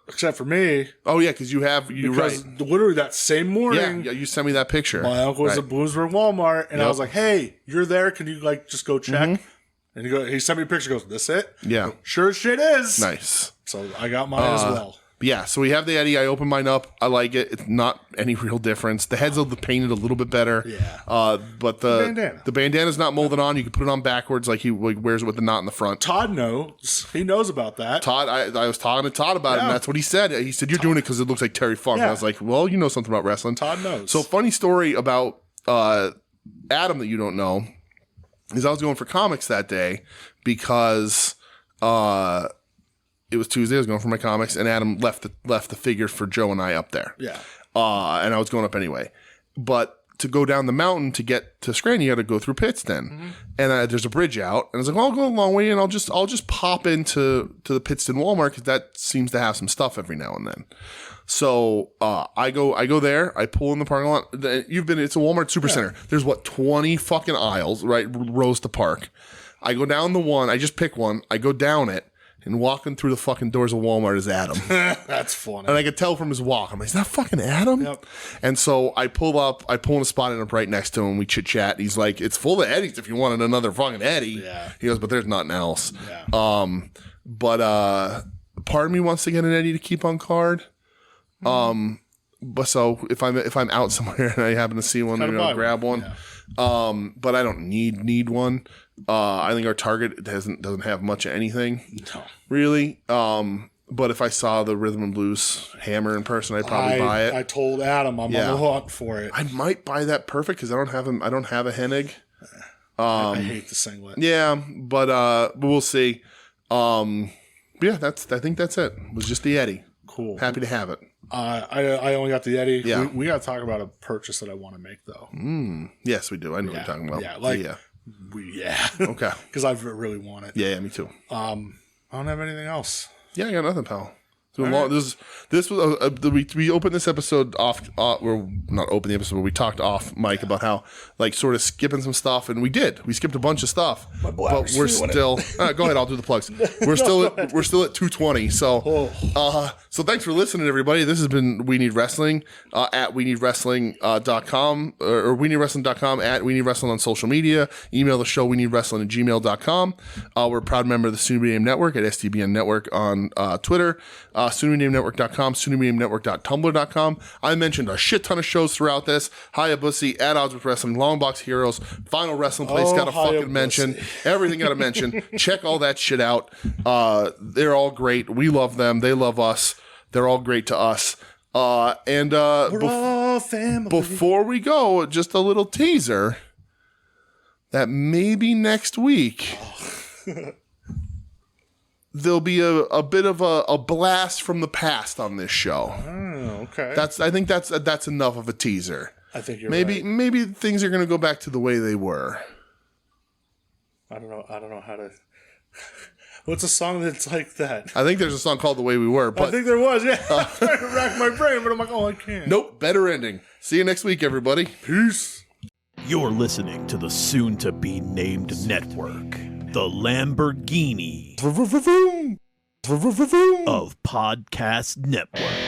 except for me. Oh yeah, because literally that same morning. Yeah, you sent me that picture. My uncle was at Bloomsburg Walmart, and I was like, "Hey, you're there? Can you just go check?" Mm-hmm. And he sent me a picture. Goes, "This it?" Yeah. Sure as shit is. Nice. So I got mine as well. Yeah. So we have the Eddie. I opened mine up. I like it. It's not any real difference. The head's painted a little bit better. Yeah. But the bandana's not molded on. You can put it on backwards, like he wears it with the knot in the front. Todd knows. He knows about that. Todd. I was talking to Todd about it, and that's what he said. He said, "You're doing it because it looks like Terry Funk." Yeah. I was like, "Well, you know something about wrestling." Todd knows. So funny story about Adam that you don't know is I was going for comics that day because it was Tuesday. I was going for my comics, and Adam left the figure for Joe and I up there. Yeah. And I was going up anyway. But to go down the mountain to get to Scranton, you got to go through Pittston. Mm-hmm. And there's a bridge out. And I was like, well, I'll go a long way, and I'll just pop into the Pittston Walmart because that seems to have some stuff every now and then. So I go there. I pull in the parking lot. It's a Walmart Supercenter. There's 20 fucking aisles, right? Rows to park. I go down the one. I just pick one. I go down it. And walking through the fucking doors of Walmart is Adam. That's funny. And I could tell from his walk. I'm like, is that fucking Adam? Yep. And so I pull in a spot up right next to him. We chit chat. He's like, it's full of Eddies if you wanted another fucking Eddie. Yeah. He goes, but there's nothing else. Yeah. But part of me wants to get an Eddie to keep on card. but so if I'm out somewhere and I happen to see one, grab one. Yeah. But I don't need one. I think our Target doesn't have much of anything, really. But if I saw the Rhythm and Blues hammer in person, I'd probably buy it. I told Adam I'm on the hunt for it. I might buy that Perfect because I don't have a Hennig. I hate the singlet. Yeah, but we'll see. Yeah, I think that's it. It was just the Yeti. Cool. Happy to have it. I only got the Yeti. Yeah. We got to talk about a purchase that I want to make though. Yes, we do. I know what you're talking about. Yeah, Okay. Because I really want it. Yeah, me too. I don't have anything else. Yeah, I got nothing, pal. This was we opened this episode off. We're not open the episode, but we talked off mic about how sort of skipping some stuff, and we skipped a bunch of stuff. But we're still. Go ahead, I'll do the plugs. We're still at 220. So so thanks for listening, everybody. This has been We Need Wrestling at WeNeedWrestling.com or WeNeedWrestling.com at WeNeedWrestling on social media. Email the show WeNeedWrestling@gmail.com. We're a proud member of the Soon to Be Named Network at STBN Network on Twitter. SoonToBeNamedNetwork.com, SoonToBeNamedNetwork.tumblr.com. I mentioned a shit ton of shows throughout this. Hayabusa, At Odds with Wrestling, Long Box Heroes, Final Wrestling Place, got to fucking mention. Everything got to mention. Check all that shit out. They're all great. We love them. They love us. They're all great to us. And we're all family. Before we go, just a little teaser that maybe next week... There'll be a bit of a blast from the past on this show. Oh, okay. I think that's enough of a teaser. I think you're right. Maybe things are going to go back to the way they were. I don't know how to. What's a song that's like that? I think there's a song called "The Way We Were." But I think there was. Yeah, I'm trying to rack my brain, but I'm like, oh, I can't. Nope. Better ending. See you next week, everybody. Peace. You're listening to the soon-to-be-named network, the Lamborghini of Podcast Network.